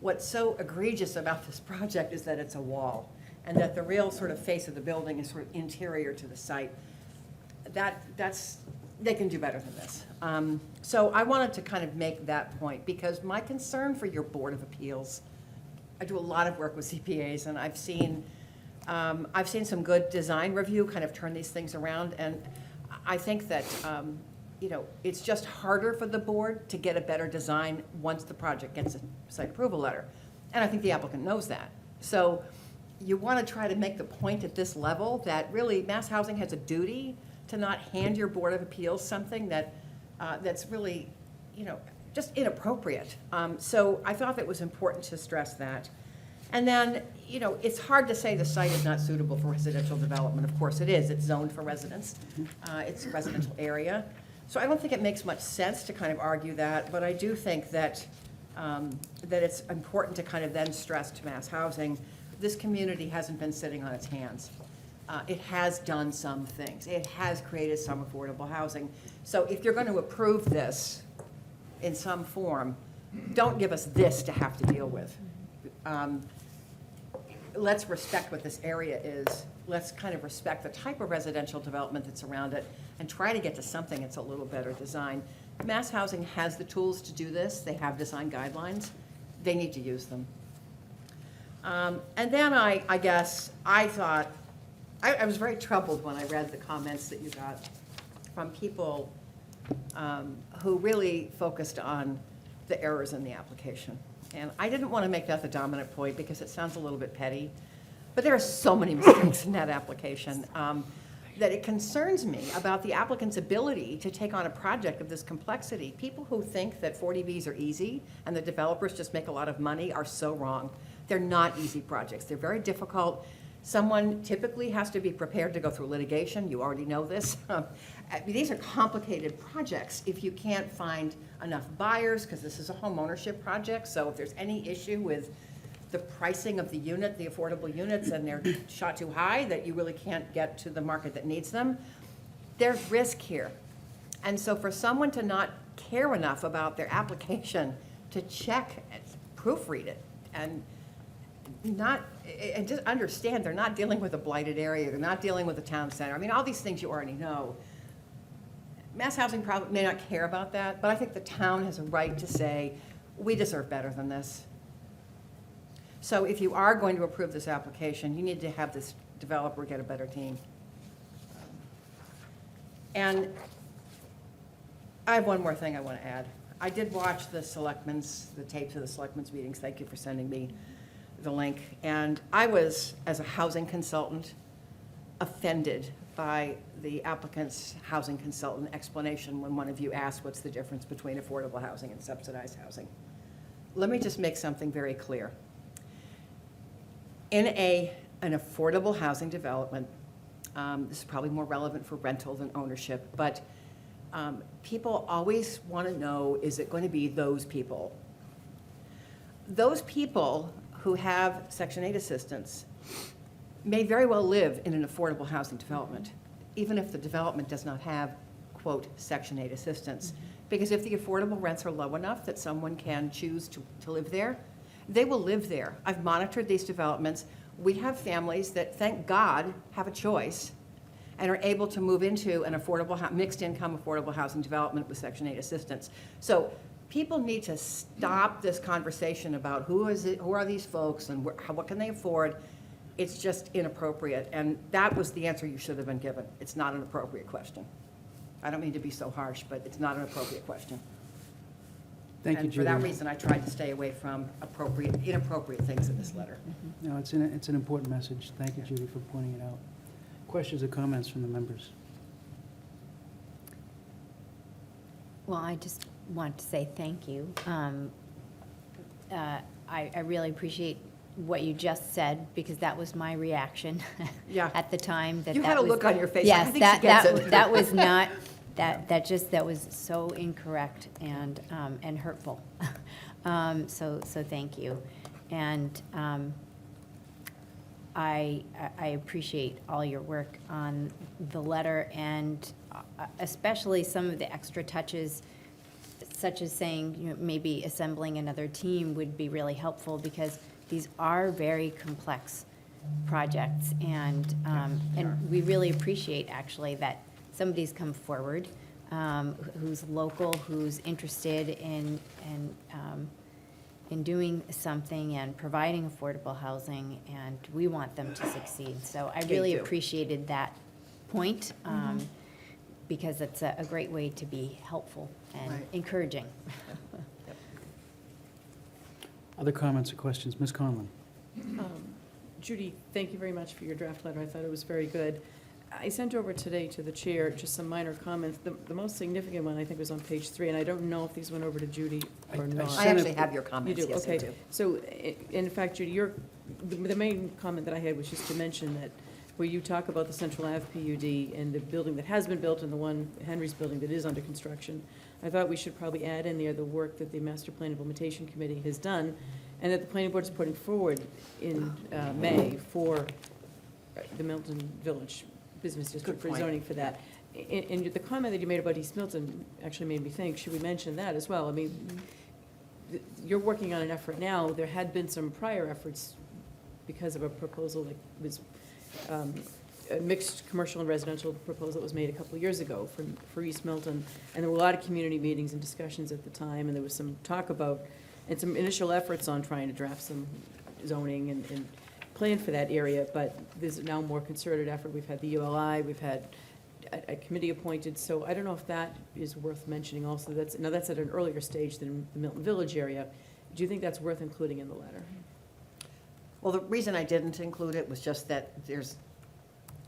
What's so egregious about this project is that it's a wall. and that the real sort of face of the building is sort of interior to the site. They can do better than this. So I wanted to kind of make that point, because my concern for your Board of Appeals, I do a lot of work with CPAs, and I've seen some good design review kind of turn these things around, and I think that, it's just harder for the board to get a better design once the project gets a site approval letter. And I think the applicant knows that. So you want to try to make the point at this level that really Mass Housing has a duty to not hand your Board of Appeals something that's really, just inappropriate. So I thought that was important to stress that. And then, it's hard to say the site is not suitable for residential development. Of course it is. It's zoned for residents. It's a residential area. So I don't think it makes much sense to kind of argue that, but I do think that it's important to kind of then stress to Mass Housing, this community hasn't been sitting on its hands. It has done some things. It has created some affordable housing. So if you're going to approve this in some form, don't give us this to have to deal with. Let's respect what this area is. Let's kind of respect the type of residential development that's around it and try to get to something that's a little better designed. Mass Housing has the tools to do this. They have design guidelines. They need to use them. And then I guess I thought, I was very troubled when I read the comments that you got from people who really focused on the errors in the application. And I didn't want to make that the dominant point because it sounds a little bit petty, but there are so many mistakes in that application that it concerns me about the applicant's ability to take on a project of this complexity. People who think that 40Bs are easy and the developers just make a lot of money are so wrong. They're not easy projects. They're very difficult. Someone typically has to be prepared to go through litigation. You already know this. These are complicated projects if you can't find enough buyers, because this is a home ownership project. So if there's any issue with the pricing of the unit, the affordable units, and they're shot too high that you really can't get to the market that needs them, there's risk here. And so for someone to not care enough about their application to check and proofread it and just understand they're not dealing with a blighted area, they're not dealing with a town center. I mean, all these things you already know. Mass Housing probably may not care about that, but I think the town has a right to say, we deserve better than this. So if you are going to approve this application, you need to have this developer get a better team. And I have one more thing I want to add. I did watch the tapes of the selectmen's meetings. Thank you for sending me the link. And I was, as a housing consultant, offended by the applicant's housing consultant explanation when one of you asked what's the difference between affordable housing and subsidized housing. Let me just make something very clear. In an affordable housing development, this is probably more relevant for rental than ownership, but people always want to know, is it going to be those people? Those people who have Section 8 assistance may very well live in an affordable housing development, even if the development does not have, quote, Section 8 assistance. Because if the affordable rents are low enough that someone can choose to live there, they will live there. I've monitored these developments. We have families that, thank God, have a choice and are able to move into an affordable, mixed-income affordable housing development with Section 8 assistance. So people need to stop this conversation about who are these folks and what can they afford. It's just inappropriate, and that was the answer you should have been given. It's not an appropriate question. I don't mean to be so harsh, but it's not an appropriate question. Thank you, And for Judy. that reason, I tried to stay away from inappropriate things in this letter. No, it's an important message. Thank you, Judy, for pointing it out. Questions or comments from the members? Well, I just want to say thank you. I really appreciate what you just said, because that was my reaction Yeah. at the time. You had a look on your face. I Yes, think she gets it. that was not, that was so incorrect and hurtful. So thank you. And I appreciate all your work on the letter, and especially some of the extra touches, such as saying, maybe assembling another team would be really helpful, because these are very complex projects. And we really appreciate, actually, that somebody's come forward who's local, who's interested in doing something and providing affordable housing, and we want them to succeed. So I really appreciated that point, because it's a great way to be helpful and encouraging. Other comments or questions? Ms. Conlon? Judy, thank you very much for your draft letter. I thought it was very good. I sent over today to the chair just some minor comments. The most significant one, I think, was on page 3, and I don't know if these went over to Judy or not. I actually have your You comments, do, yes, I okay. do. So, in fact, Judy, the main comment that I had was just to mention that where you talk about the Central Ave PUD and the building that has been built and the one, Henry's building, that is under construction, I thought we should probably add in there the work that the Master Plan Implementation Committee has done, and that the planning board is putting forward in May for the Milton Village Business District for Good point. zoning for that. And the comment that you made about East Milton actually made me think, should we mention that as well? I mean, you're working on an effort now. There had been some prior efforts because of a proposal that was a mixed commercial and residential proposal that was made a couple of years ago for East Milton. And there were a lot of community meetings and discussions at the time, and there was some talk about, and some initial efforts on trying to draft some zoning and plan for that area, but there's now a more concerted effort. We've had the ULI, we've had a committee appointed, so I don't know if that is worth mentioning also. That's at an earlier stage than the Milton Village area. Do you think that's worth including in the letter? Well, the reason I didn't include it was just that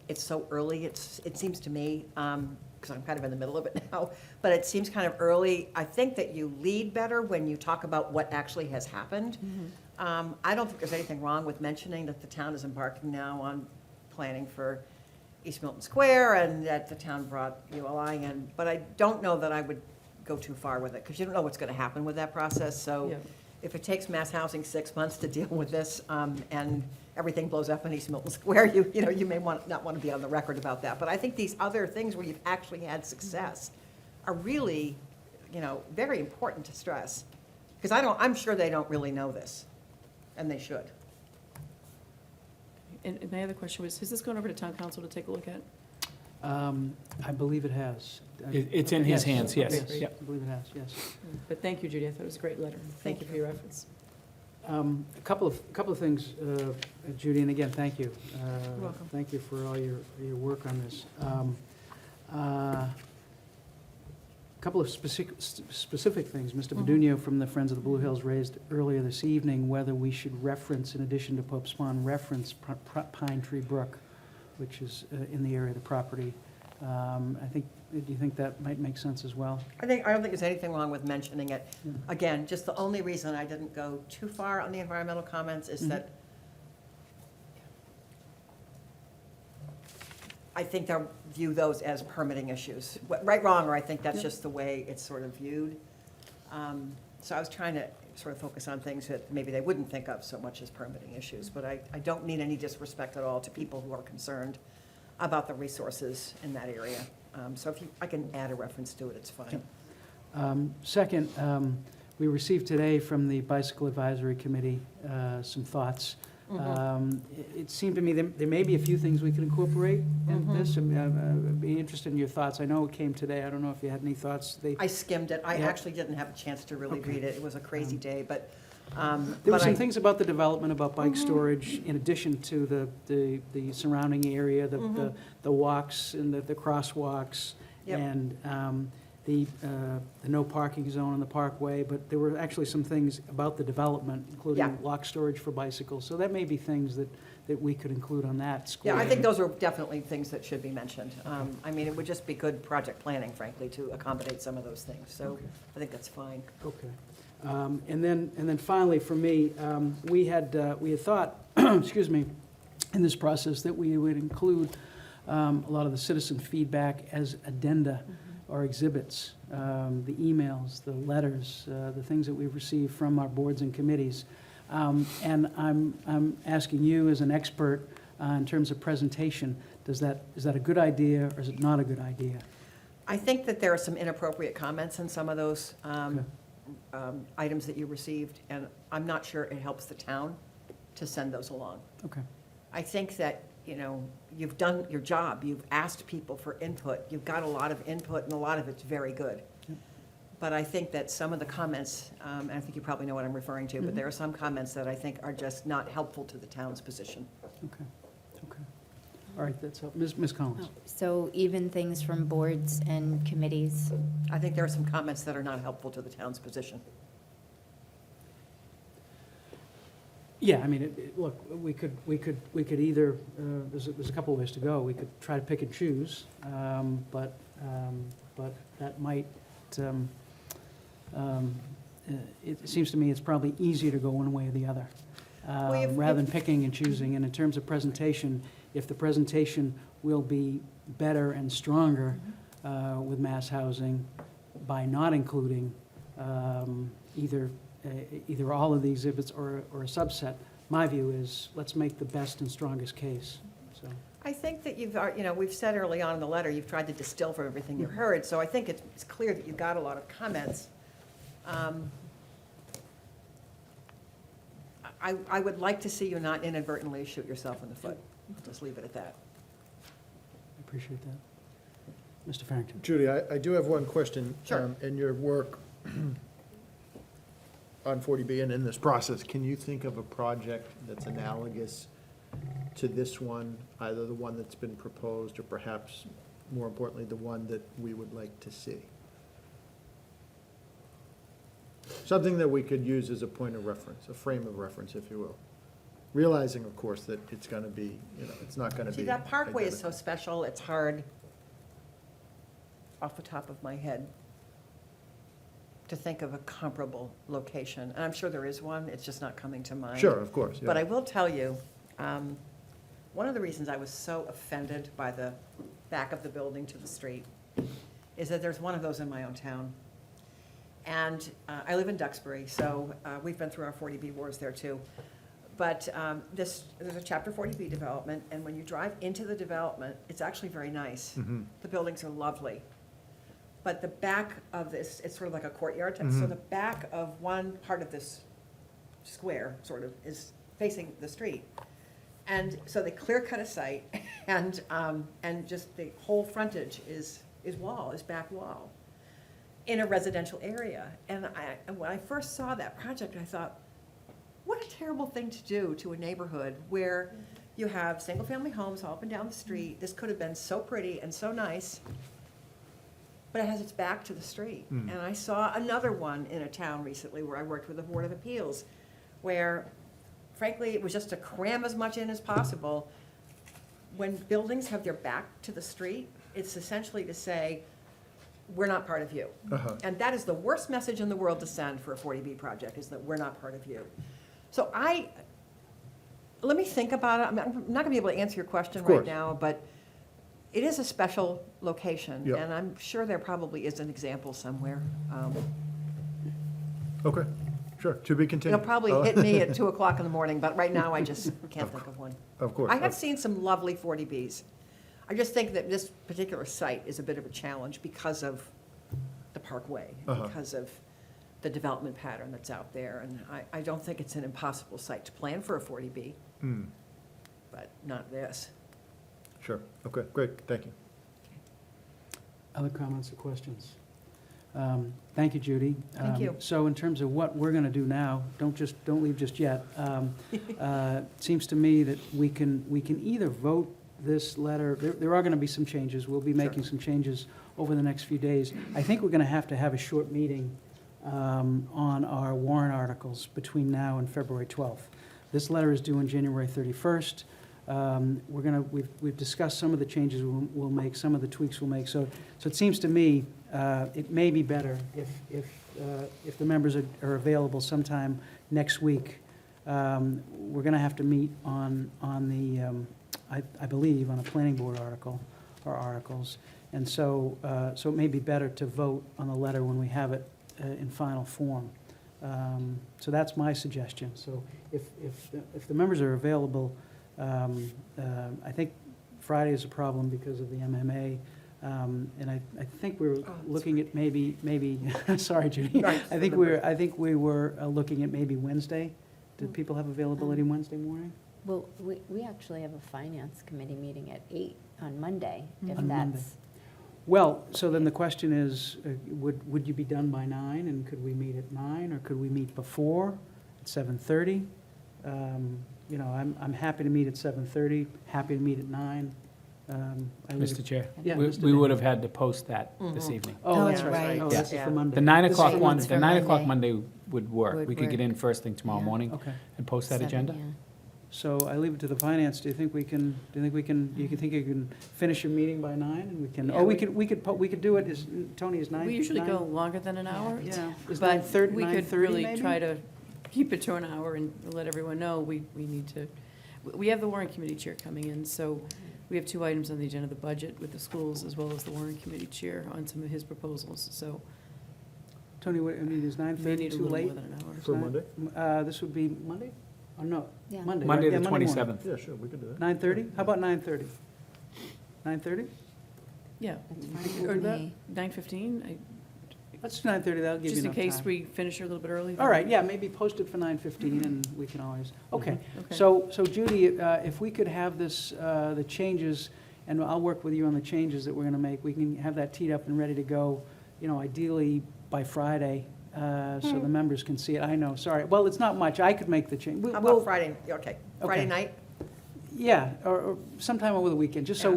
it's so early, it seems to me, because I'm kind of in the middle of it now, but it seems kind of early. I think that you lead better when you talk about what actually has happened. I don't think there's anything wrong with mentioning that the town is embarking now on planning for East Milton Square, and that the town brought ULI in, but I don't know that I would go too far with it, because you don't know what's going to happen with that process, so Yeah. if it takes Mass Housing 6 months to deal with this, and everything blows up in East Milton Square, you may not want to be on the record about that, but I think these other things where you've actually had success are really, very important to stress, because I'm sure they don't really know this, and they should. And my other question was, has this gone over to town council to take a look at? I believe it has. It's in his hands, yes. Yes, Yep. I believe it has, yes. But thank you, Judy, I thought it was a great letter. Thank you for your efforts. A couple of things, Judy, and again, thank you. You're welcome. Thank you for all your work on this. A couple of specific things. Mr. Badunio from the Friends of the Blue Hills raised earlier this evening whether we should reference, in addition to Pope's Pond, reference Pine Tree Brook, which is in the area of the property. Do you think that might make sense as well? I don't think there's anything wrong with mentioning it. Again, just the only reason I didn't go too far on the environmental comments is that I think they'll view those as permitting issues. Right, wrong, or I think that's just the way it's sort of viewed. So I was trying to sort of focus on things that maybe they wouldn't think of so much as permitting issues, but I don't mean any disrespect at all to people who are concerned about the resources in that area. So if I can add a reference to it, it's fine. Second, we received today from the Bicycle Advisory Committee some thoughts. It seemed to me there may be a few things we could incorporate in this. I'd be interested in your thoughts. I know it came today. I don't know if you had any thoughts. I skimmed it. I Yeah. actually didn't have a chance to really Okay. read it. It was a crazy day, but. There were some things about the development, about bike storage, in addition to the surrounding area, the walks and the crosswalks, Yep. and the no parking zone on the parkway, but there were actually some things about the development, including Yeah. lock storage for bicycles. So that may be things that we could include on that score. Yeah, I think those are definitely things that should be mentioned. I mean, it would just be good project planning, frankly, to accommodate some of those things. So Okay. I think that's fine. Okay. And then finally, for me, we had thought, excuse me, in this process that we would include a lot of the citizen feedback as addenda or exhibits, the emails, the letters, the things that we've received from our boards and committees. And I'm asking you as an expert in terms of presentation, is that a good idea or is it not a good idea? I think that there are some inappropriate comments in some of those items that you received, and I'm not sure it helps the town to send those along. Okay. I think that, you know, you've done your job, you've asked people for input, you've got a lot of input, and a lot of it's very good. But I think that some of the comments, and I think you probably know what I'm referring to, but there are some comments that I think are just not helpful to the town's position. Okay, okay. All right, that's, Ms. Collins. So even things from boards and committees? I think there are some comments that are not helpful to the town's position. Yeah, I mean, look, we could either, there's a couple of ways to go. We could try to pick and choose, but that might, it seems to me it's probably easier to go one way or the other, rather than picking and choosing. And in terms of presentation, if the presentation will be better and stronger with mass housing by not including either all of the exhibits or a subset, my view is, let's make the best and strongest case, so. I think that you've, you know, we've said early on in the letter, you've tried to distill from everything you've heard, so I think it's clear that you've got a lot of comments. I would like to see you not inadvertently shoot yourself in the foot. Just leave it at that. I appreciate that. Mr. Farrington? Judy, I do have one question. Sure. In your work on 40B and in this process, can you think of a project that's analogous to this one, either the one that's been proposed or perhaps, more importantly, the one that we would like to see? Something that we could use as a point of reference, a frame of reference, if you will. Realizing, of course, that it's going to be, you know, it's not going to be. See, that parkway is so identical. special, it's hard, off the top of my head, to think of a comparable location. And I'm sure there is one, it's just not coming to mind. Sure, of course, yeah. But I will tell you, one of the reasons I was so offended by the back of the building to the street is that there's one of those in my own town. And I live in Duxbury, so we've been through our 40B wars there too. But there's a Chapter 40B development, and when you drive into the development, it's actually very nice. The buildings are lovely. But the back of this, it's sort of like a courtyard type, so the back of one part of this square, sort of, is facing the street. And so they clear cut a site, and just the whole frontage is back wall, in a residential area. And when I first saw that project, I thought, what a terrible thing to do to a neighborhood where you have single-family homes all up and down the street. This could have been so pretty and so nice, but it has its back to the street. And I saw another one in a town recently where I worked with the Board of Appeals, where frankly, it was just to cram as much in as possible. When buildings have their back to the street, it's essentially to say, we're not part of you. And that is the worst message in the world to send for a 40B project, is that we're not part of you. So let me think about it. I'm not going to be able to answer your question right now, but it is a special location. Yep. And I'm sure there probably is an example somewhere. Okay, sure, to be continued. It'll probably hit me at 2 o'clock in the morning, but right now I just can't think of one. Of course. I have seen some lovely 40Bs. I just think that this particular site is a bit of a challenge because of the parkway, because of the development pattern that's out there. And I don't think it's an impossible site to plan for a 40B, but not this. Sure, okay, great, thank you. Other comments or questions? Thank you, Judy. Thank you. So in terms of what we're going to do now, don't leave just yet. It seems to me that we can either vote this letter, there are going to be some changes. We'll be making some changes over the next few days. I think we're going to have a short meeting on our warrant articles between now and February 12th. This letter is due on January 31st. We've discussed some of the changes we'll make, some of the tweaks we'll make. So it seems to me it may be better if the members are available sometime next week. We're going to have to meet on the I believe on a planning board article or articles, and so it may be better to vote on the letter when we have it in final form. So that's my suggestion. So if the members are available. I think Friday is a problem because of the MMA, and I think we're looking at maybe. Sorry, Judy. Right. I think we were looking at maybe Wednesday. Did people have availability Wednesday morning? Well, we actually have a finance committee meeting at 8 on Monday, if On Monday. that's, Well, so then the question is, would you be done by 9, and could we meet at 9, or could we meet before, at 7:30? You know, I'm happy to meet at 7:30, happy to meet at 9. I leave it- Mr. Chair, Yeah, we Mr. we would Daniels. have had to post that this evening. Oh, that's Oh, right. right. Oh, this is Yeah. for Monday. The 9 This is o'clock for one, Monday. the 9 o'clock Monday. Monday would work. Would We could get in work. first thing tomorrow Yeah. morning Okay, and post that 7, agenda. yeah. so I leave it to the finance. Do you think you can finish your meeting by 9, and we can, Yeah, oh, we- we could do it, Tony, is 9? We usually go longer than an hour. Yeah. Is But 9:30 we could 9:30 really maybe? try to keep it to an hour and let everyone know we need to, we have the warrant committee chair coming in, so we have 2 items on the agenda, the budget with the schools as well as the warrant committee chair on some of his proposals, so Tony, I mean, is we 9:30 need a too little late? more than an hour. For Monday? This would be Monday? Oh, no, Yeah. Monday, right? Monday, Yeah, the morning. 27th. Yeah, sure, we can do that. 9:30? How about 9:30? 9:30? Yeah. That's Or fine with that- me. 9:15, Let's do 9:30, that'll give you just in enough case time. we finish a little bit early. All right, yeah, maybe post it for 9:15, and we can always, okay. Okay. So Judy, if we could have this, the changes, and I'll work with you on the changes that we're going to make, we can have that teed up and ready to go, you know, ideally by Friday, so the members can see it. I know, sorry. Well, it's not much, I could make the change. How about Friday? Okay, Friday Okay. night? Yeah, or sometime over the weekend, just so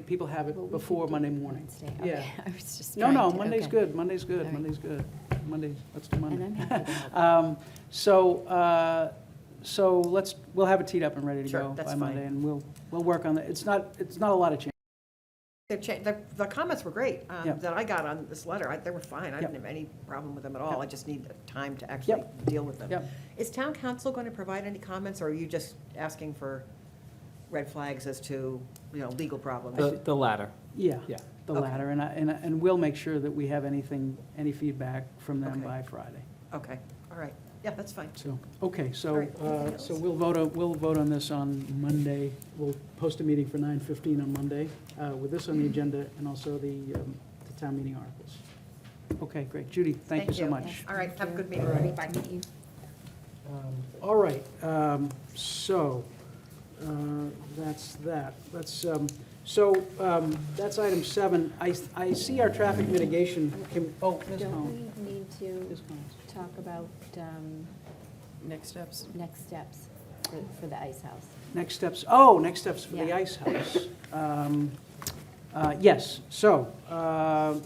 people have Well, it we before could do Monday morning. Wednesday. Yeah. Okay, I was just No, trying no, to- Monday's okay. good, Monday's good, All right. Monday's good. Monday, let's do And Monday. I'm happy to help. So we'll have it teed up and ready to Sure, go that's by Monday, fine. and we'll work on that. It's not a lot of change. The comments were great Yeah. that I got on this letter. They were fine. I Yep. didn't have any problem with them at all. Yep. I just need time to actually deal with them. Yep. Is town council going to provide any comments, or are you just asking for red flags as to, legal problems? The latter, Yeah, yeah. the Okay. latter, and we'll make sure that we have any feedback from them Okay. by Friday. Okay, all right. Yeah, that's fine. So, okay, All right, anything else? so we'll vote on this on Monday. We'll post a meeting for 9:15 on Monday with this on the agenda and also the town meeting articles. Okay, great. Judy, thank you so much. All right, have a good meeting. Great Bye. to meet you. All right, so that's that. That's item 7. I see our traffic mitigation, Ms. Don't Collins. we need to Ms. Collins. talk about Next steps. next steps for the ice house? Next steps for the Yeah. ice house. Yes, so,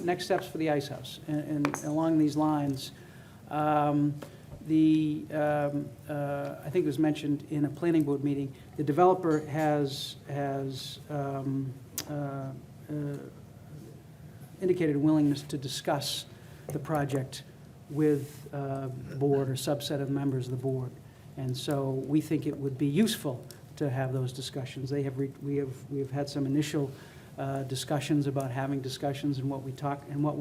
next steps for the ice house. And along these lines, I think it was mentioned in a planning board meeting, the developer has indicated a willingness to discuss the project with the board or subset of members of the board. And so we think it would be useful to have those discussions. We have had some initial discussions about having discussions and what we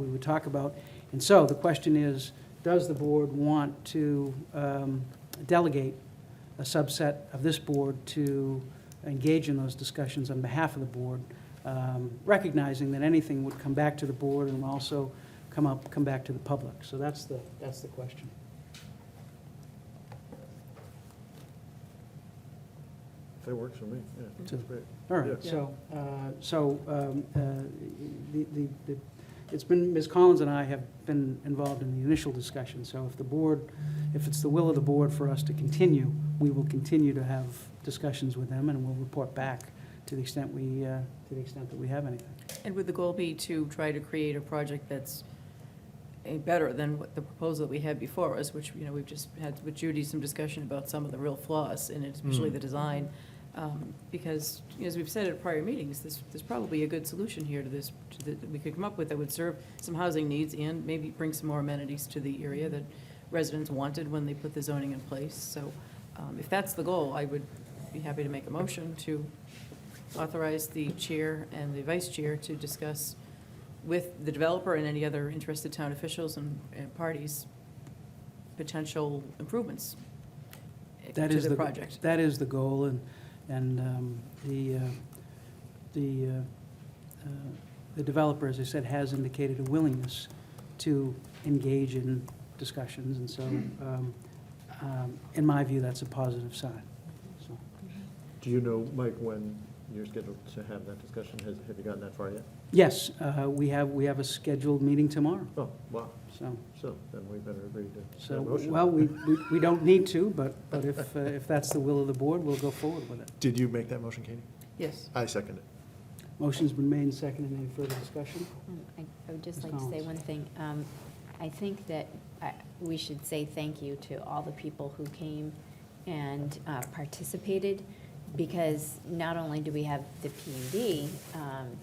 would talk about. And so the question is, does the board want to delegate a subset of this board to engage in those discussions on behalf of the board, recognizing that anything would come back to the board and also come back to the public? So that's the question. That works for me, yeah, So- that's great. All right, Yeah. it's been, Ms. Collins and I have been involved in the initial discussion, so if it's the will of the board for us to continue, we will continue to have discussions with them, and we'll report back to the extent that we have anything. And would the goal be to try to create a project that's better than what the proposal that we had before us, which, we've just had with Judy some discussion about some of the real flaws in it, especially the design. Because, as we've said at prior meetings, there's probably a good solution here to this, that we could come up with that would serve some housing needs and maybe bring some more amenities to the area that residents wanted when they put the zoning in place. So if that's the goal, I would be happy to make a motion to authorize the chair and the vice chair to discuss with the developer and any other interested town officials and parties potential improvements That to is the project. That is the goal, and the developer, as I said, has indicated a willingness to engage in discussions, and so, in my view, that's a positive sign. So, Do you know, Mike, when you're scheduled to have that discussion? Have you gotten that far yet? Yes, we have a scheduled meeting tomorrow, Oh, wow. so. So then we better agree to So, that motion. well, we don't need to, but if that's the will of the board, we'll go forward with it. Did you make that motion, Katie? Yes. I second it. Motion's been made and seconded. Any further discussion? I would just Ms. like to say Collins. one thing. I think that we should say thank you to all the people who came and participated, because not only do we have the PUD,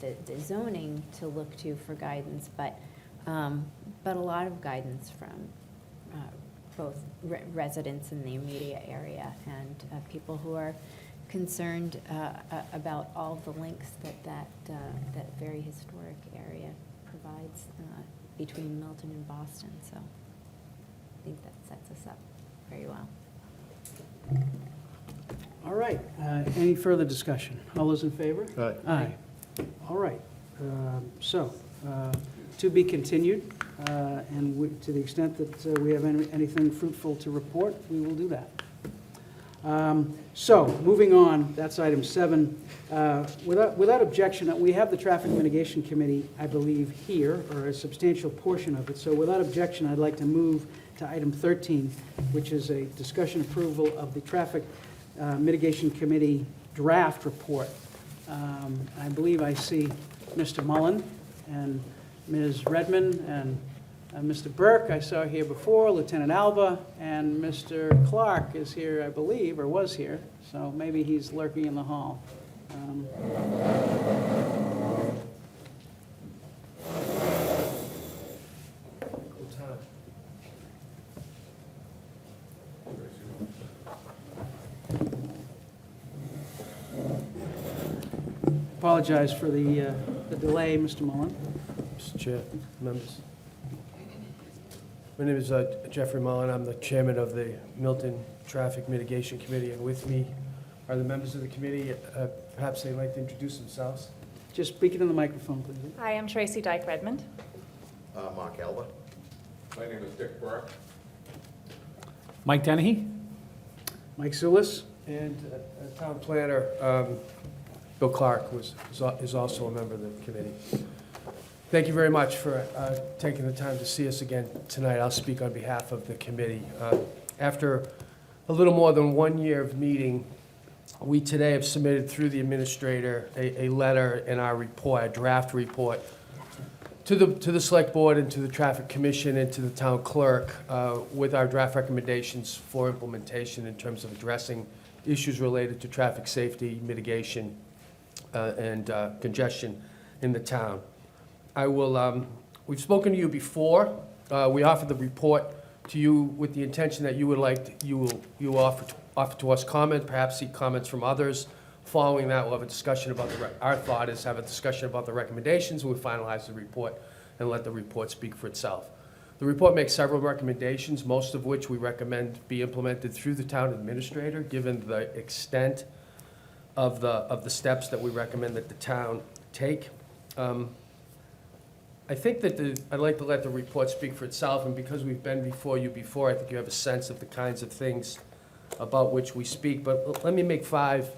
the zoning to look to for guidance, but a lot of guidance from both residents in the immediate area and people who are concerned about all the links that very historic area provides between Milton and Boston. So I think that sets us up very well. All right, any further discussion? All those in favor? Aye. Aye. All right, so, to be continued, and to the extent that we have anything fruitful to report, we will do that. So, moving on, that's item 7. Without objection, we have the Traffic Mitigation Committee, I believe, here, or a substantial portion of it. So without objection, I'd like to move to item 13, which is a discussion approval of the Traffic Mitigation Committee draft report. I believe I see Mr. Mullen and Ms. Redmond and Mr. Burke I saw here before, Lieutenant Alba, and Mr. Clark is here, I believe, or was here, so maybe he's lurking in the hall. Apologize for the delay, Mr. Mullen. Mr. Chair, members. My name is Jeffrey Mullen. I'm the chairman of the Milton Traffic Mitigation Committee, and with me are the members of the committee. Perhaps they'd like to introduce themselves. Just speak into the microphone, please. Hi, I'm Tracy Dyke Redmond. Mark Alba. My name is Dick Burke. Mike Dennehy? Mike Zulis? And town planner, Bill Clark, is also a member of the committee. Thank you very much for taking the time to see us again tonight. I'll speak on behalf of the committee. After a little more than 1 year of meeting, we today have submitted through the administrator a letter in our report, a draft report, to the select board and to the traffic commission and to the town clerk with our draft recommendations for implementation in terms of addressing issues related to traffic safety, mitigation, and congestion in the town. We've spoken to you before. We offered the report to you with the intention that you will offer to us comment, perhaps seek comments from others. Following that, we'll have a discussion about our thought is have a discussion about the recommendations, and we'll finalize the report and let the report speak for itself. The report makes several recommendations, most of which we recommend be implemented through the town administrator, given the extent of the steps that we recommend that the town take. I think that I'd like to let the report speak for itself, and because we've been before you before, I think you have a sense of the kinds of things about which we speak. But let me make five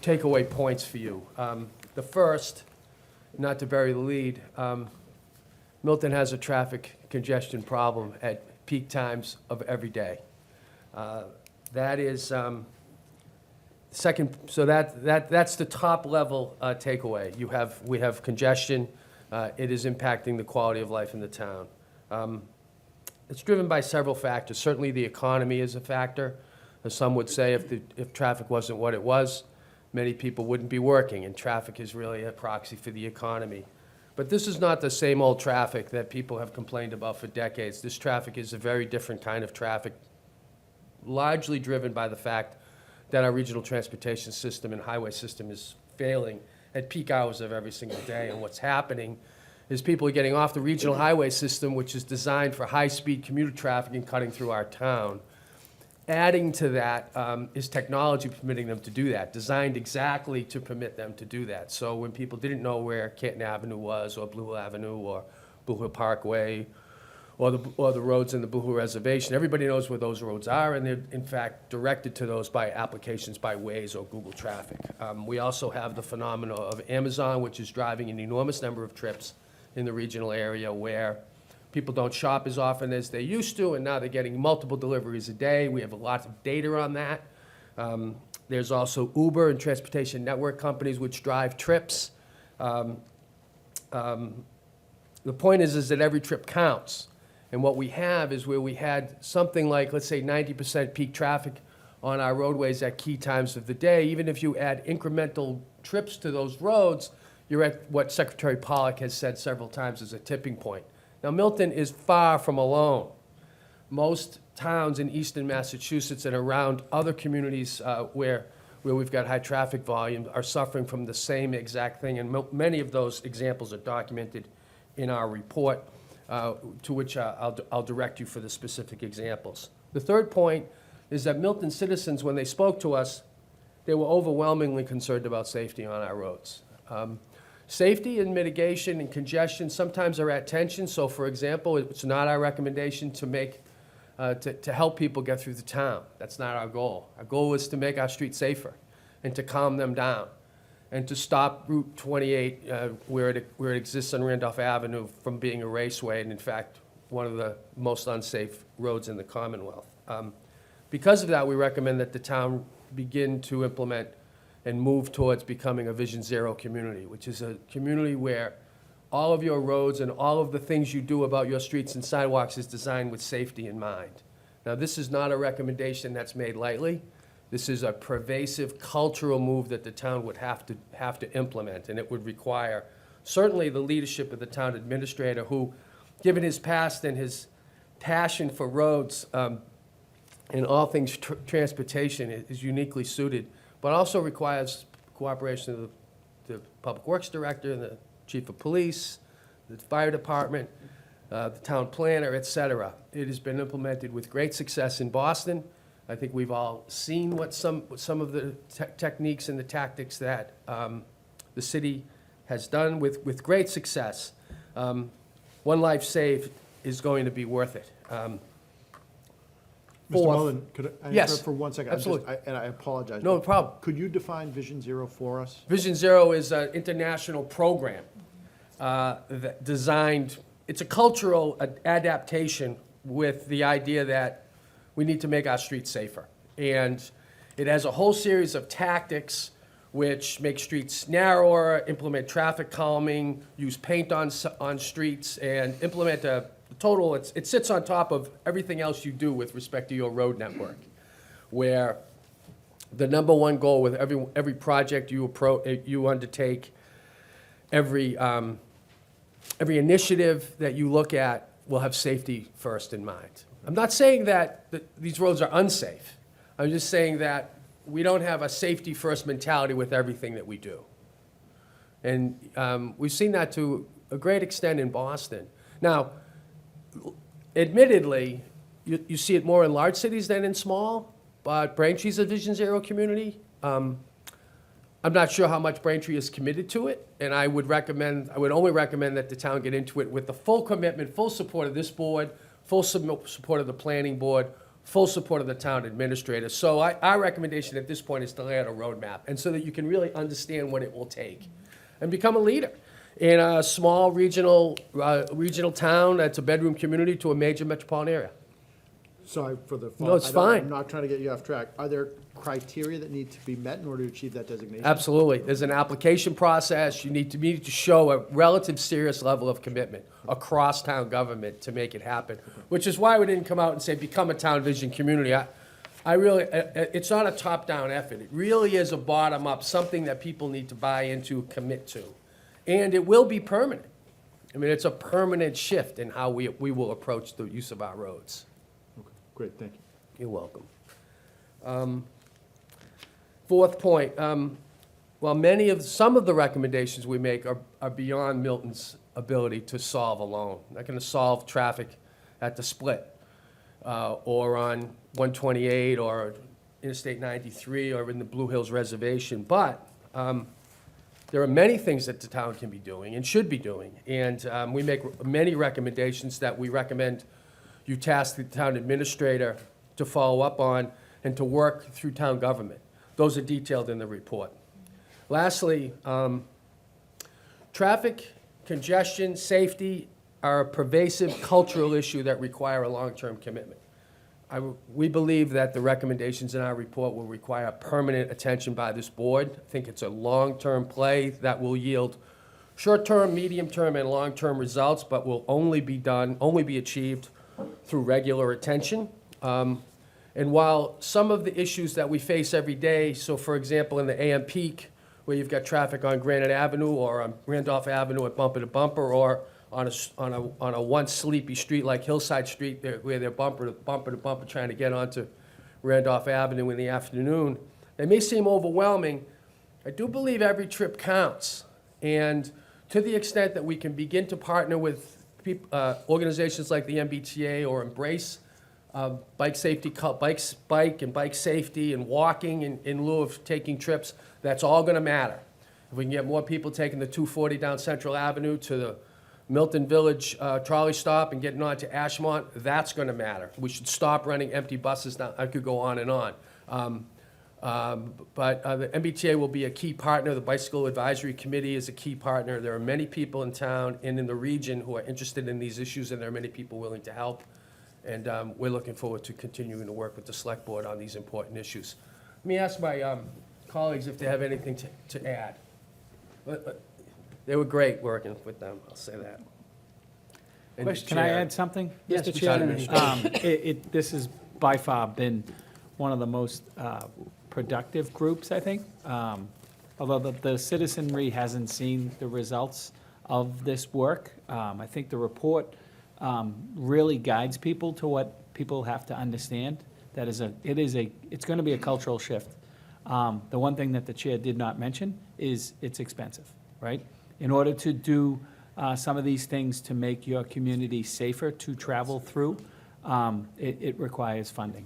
takeaway points for you. The first, not to bury the lead, Milton has a traffic congestion problem at peak times of every day. That is second. So that's the top level takeaway. We have congestion. It is impacting the quality of life in the town. It's driven by several factors. Certainly the economy is a factor. As some would say, if traffic wasn't what it was, many people wouldn't be working, and traffic is really a proxy for the economy. But this is not the same old traffic that people have complained about for decades. This traffic is a very different kind of traffic, largely driven by the fact that our regional transportation system and highway system is failing at peak hours of every single day. And what's happening is people are getting off the regional highway system, which is designed for high-speed commuter traffic and cutting through our town. Adding to that is technology permitting them to do that, designed exactly to permit them to do that. So when people didn't know where Canton Avenue was, or Blue Hill Avenue, or Blue Hill Parkway, or the roads in the Blue Hill Reservation. Everybody knows where those roads are, and they're in fact directed to those by applications by Waze or Google Traffic. We also have the phenomena of Amazon, which is driving an enormous number of trips in the regional area where people don't shop as often as they used to, and now they're getting multiple deliveries a day. We have a lot of data on that. There's also Uber and transportation network companies which drive trips. The point is that every trip counts. And what we have is where we had something like, let's say, 90% peak traffic on our roadways at key times of the day. Even if you add incremental trips to those roads, you're at what Secretary Pollock has said several times is a tipping point. Now, Milton is far from alone. Most towns in eastern Massachusetts and around other communities where we've got high traffic volume are suffering from the same exact thing, and many of those examples are documented in our report, to which I'll direct you for the specific examples. The third point is that Milton citizens, when they spoke to us, they were overwhelmingly concerned about safety on our roads. Safety and mitigation and congestion sometimes are at tension. So, for example, it's not our recommendation to make to help people get through the town. That's not our goal. Our goal is to make our streets safer and to calm them down and to stop Route 28 where it exists on Randolph Avenue from being a raceway and, in fact, one of the most unsafe roads in the Commonwealth. Because of that, we recommend that the town begin to implement and move towards becoming a Vision Zero community, which is a community where all of your roads and all of the things you do about your streets and sidewalks is designed with safety in mind. Now, this is not a recommendation that's made lightly. This is a pervasive cultural move that the town would have to implement, and it would require certainly the leadership of the town administrator who, given his past and his passion for roads and all things transportation, is uniquely suited, but also requires cooperation of the Public Works Director, the Chief of Police, the Fire Department, the town planner, et cetera. It has been implemented with great success in Boston. I think we've all seen what some of the techniques and the tactics that the city has done with great success. One life saved is going to be worth it. Mr. Mullen, could I Yes, interrupt for 1 second? absolutely. And I apologize. No but problem. Could you define Vision Zero for us? Vision Zero is an international program that designed, it's a cultural adaptation with the idea that we need to make our streets safer. And it has a whole series of tactics which make streets narrower, implement traffic calming, use paint on streets, and implement a total, it sits on top of everything else you do with respect to your road network, where the number one goal with every project you undertake, every initiative that you look at will have safety first in mind. I'm not saying that these roads are unsafe. I'm just saying that we don't have a safety first mentality with everything that we do. And we've seen that to a great extent in Boston. Now, admittedly, you see it more in large cities than in small, but Braintree's a Vision Zero community. I'm not sure how much Braintree is committed to it, and I would only recommend that the town get into it with the full commitment, full support of this board, full support of the planning board, full support of the town administrator. So our recommendation at this point is to lay out a roadmap, and so that you can really understand what it will take and become a leader in a small regional town that's a bedroom community to a major metropolitan area. Sorry for the fault. No, it's fine. I'm not trying to get you off track. Are there criteria that need to be met in order to achieve that designation? Absolutely. There's an application process. You need to show a relative serious level of commitment across town government to make it happen, which is why we didn't come out and say, become a town vision community. I really, it's not a top-down effort. It really is a bottom-up, something that people need to buy into, commit to. And it will be permanent. I mean, it's a permanent shift in how we will approach the use of our roads. Okay, great, thank you. You're welcome. Fourth point, while some of the recommendations we make are beyond Milton's ability to solve alone. Not going to solve traffic at the split or on 128 or Interstate 93 or in the Blue Hills Reservation, but There are many things that the town can be doing and should be doing, and we make many recommendations that we recommend you task the town administrator to follow up on and to work through town government. Those are detailed in the report. Lastly, traffic, congestion, safety are a pervasive cultural issue that require a long-term commitment. We believe that the recommendations in our report will require permanent attention by this board. I think it's a long-term play that will yield short-term, medium-term, and long-term results, but will only be achieved through regular attention. And while some of the issues that we face every day, so for example, in the AM peak, where you've got traffic on Granite Avenue or on Randolph Avenue at bumper to bumper, or on a once sleepy street like Hillside Street, where they're bumper to bumper trying to get onto Randolph Avenue in the afternoon, they may seem overwhelming. I do believe every trip counts. And to the extent that we can begin to partner with organizations like the MBTA or embrace bike and bike safety and walking in lieu of taking trips, that's all going to matter. If we can get more people taking the 240 down Central Avenue to the Milton Village trolley stop and getting on to Ashmont, that's going to matter. We should stop running empty buses now. I could go on and on. But the MBTA will be a key partner. The Bicycle Advisory Committee is a key partner. There are many people in town and in the region who are interested in these issues, and there are many people willing to help. And we're looking forward to continuing to work with the Select Board on these important issues. Let me ask my colleagues if they have anything to add. They were great working with them, I'll say that. And the Can I chair- add something? Yes, Mr. Mr. Chair? Kennedy. This has by far been one of the most productive groups, I think. Although the citizenry hasn't seen the results of this work, I think the report really guides people to what people have to understand. That is it's going to be a cultural shift. The one thing that the chair did not mention is it's expensive, right? In order to do some of these things to make your community safer to travel through, it requires funding.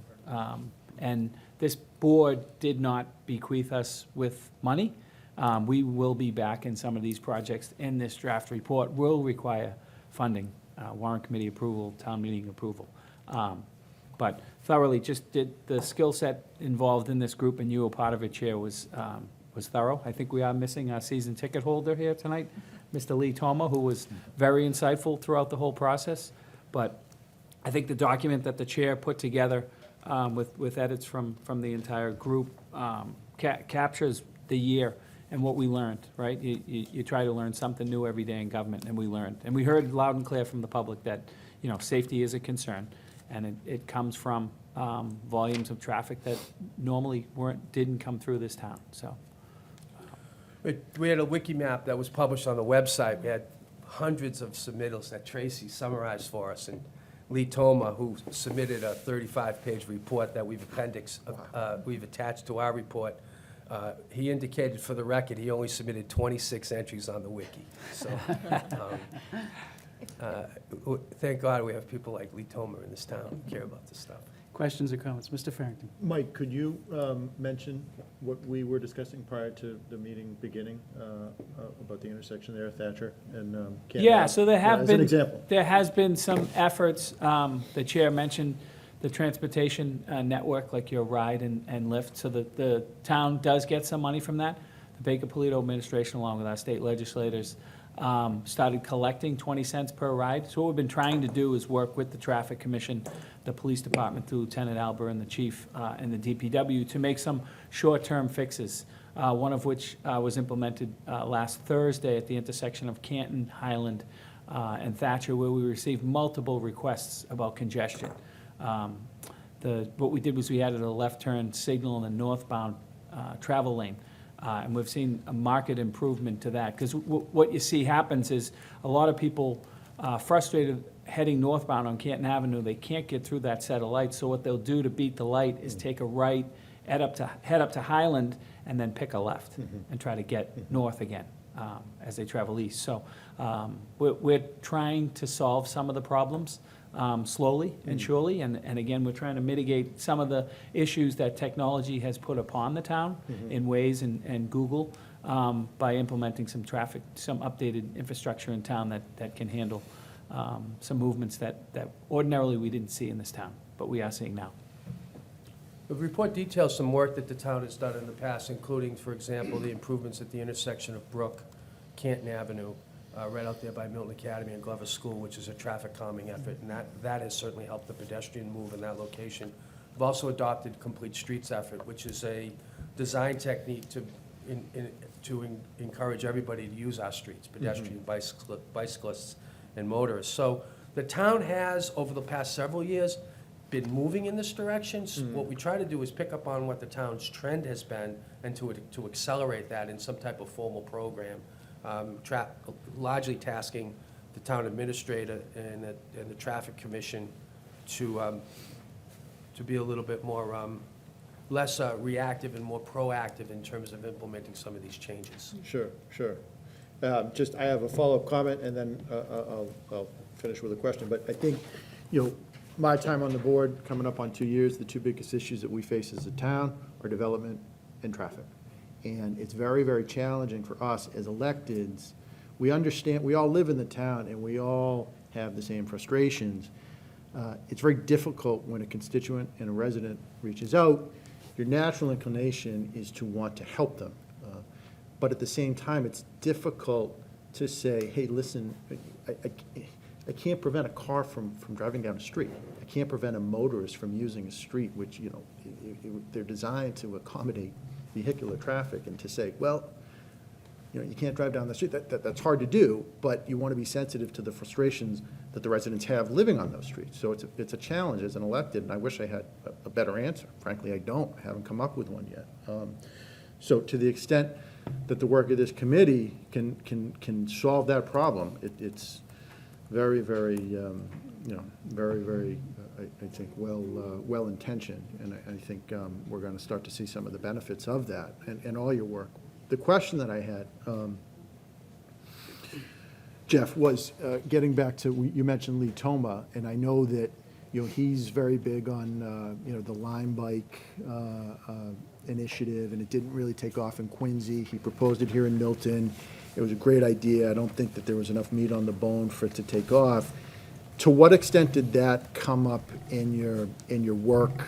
And this board did not bequeath us with money. We will be back in some of these projects, and this draft report will require funding, warrant committee approval, town meeting approval. But thoroughly, just did the skill set involved in this group, and you were part of it, Chair, was thorough. I think we are missing our season ticket holder here tonight, Mr. Lee Toma, who was very insightful throughout the whole process. But I think the document that the chair put together with edits from the entire group captures the year and what we learned, right? You try to learn something new every day in government, and we learned. And we heard loud and clear from the public that, safety is a concern, and it comes from volumes of traffic that normally didn't come through this town, so. We had a wiki map that was published on the website. We had hundreds of submittals that Tracy summarized for us, and Lee Toma, who submitted a 35-page report that we've attached to our report, he indicated for the record he only submitted 26 entries on the wiki. So, thank God we have people like Lee Toma in this town who care about this stuff. Questions or comments? Mr. Farrington? Mike, could you mention what we were discussing prior to the meeting beginning about the intersection there, Thatcher and Canton? Yeah, so there have As been. an example. There has been some efforts. The chair mentioned the transportation network, like your ride and Lyft, so the town does get some money from that. The Baker-Polito administration, along with our state legislators, started collecting 20 cents per ride. So what we've been trying to do is work with the Traffic Commission, the Police Department through Lieutenant Albert and the Chief and the DPW to make some short-term fixes, one of which was implemented last Thursday at the intersection of Canton, Highland, and Thatcher, where we received multiple requests about congestion. What we did was we added a left turn signal in the northbound travel lane. And we've seen a marked improvement to that. Because what you see happens is a lot of people frustrated heading northbound on Canton Avenue, they can't get through that set of lights. So what they'll do to beat the light is take a right, head up to Highland, and then pick a left and try to get north again as they travel east. So we're trying to solve some of the problems. slowly and surely. And again, we're trying to mitigate some of the issues that technology has put upon the town in Waze and Google by implementing some updated infrastructure in town that can handle some movements that ordinarily we didn't see in this town, but we are seeing now. The report details some work that the town has done in the past, including, for example, the improvements at the intersection of Brook, Canton Avenue, right out there by Milton Academy and Glover School, which is a traffic calming effort, and that has certainly helped the pedestrian move in that location. We've also adopted Complete Streets effort, which is a design technique to encourage everybody to use our streets, pedestrian, bicyclists, and motorists. So the town has, over the past several years, been moving in this direction. So what we try to do is pick up on what the town's trend has been and to accelerate that in some type of formal program, largely tasking the town administrator and the traffic commission to be a little bit more, less reactive and more proactive in terms of implementing some of these changes. Sure. I have a follow-up comment, and then I'll finish with a question. But I think, my time on the board, coming up on 2 years, the two biggest issues that we face as a town are development and traffic. And it's very, very challenging for us as electeds. We understand, we all live in the town, and we all have the same frustrations. It's very difficult when a constituent and a resident reaches out. Your natural inclination is to want to help them. But at the same time, it's difficult to say, hey, listen, I can't prevent a car from driving down a street. I can't prevent a motorist from using a street, which, they're designed to accommodate vehicular traffic, and to say, well, you can't drive down the street. That's hard to do, but you want to be sensitive to the frustrations that the residents have living on those streets. So it's a challenge as an elected, and I wish I had a better answer. Frankly, I don't. I haven't come up with one yet. So to the extent that the work of this committee can solve that problem, it's very, very, very, very, I think, well-intentioned, and I think we're going to start to see some of the benefits of that and all your work. The question that I had, Jeff, was getting back to, you mentioned Lee Toma, and I know that, he's very big on, the Lime Bike initiative, and it didn't really take off in Quincy. He proposed it here in Milton. It was a great idea. I don't think that there was enough meat on the bone for it to take off. To what extent did that come up in your work,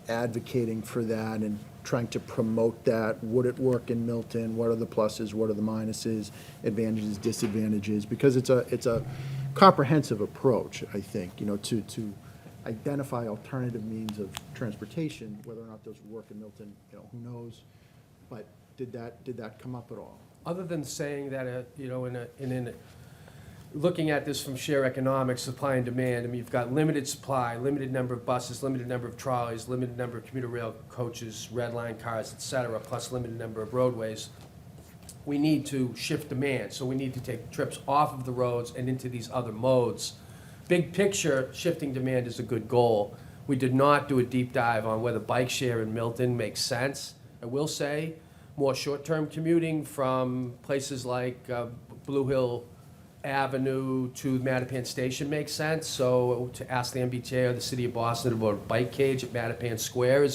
advocating for that and trying to promote that? Would it work in Milton? What are the pluses? What are the minuses, advantages, disadvantages? Because it's a comprehensive approach, I think, to identify alternative means of transportation. Whether or not those work in Milton, who knows? But did that come up at all? Other than saying that, looking at this from sheer economics, supply and demand, I mean, you've got limited supply, limited number of buses, limited number of trolleys, limited number of commuter rail coaches, red line cars, et cetera, plus limited number of roadways. We need to shift demand, so we need to take trips off of the roads and into these other modes. Big picture, shifting demand is a good goal. We did not do a deep dive on whether bike share in Milton makes sense. I will say, more short-term commuting from places like Blue Hill Avenue to Mattapan Station makes sense. So to ask the MBTA or the City of Boston about a bike cage at Mattapan Square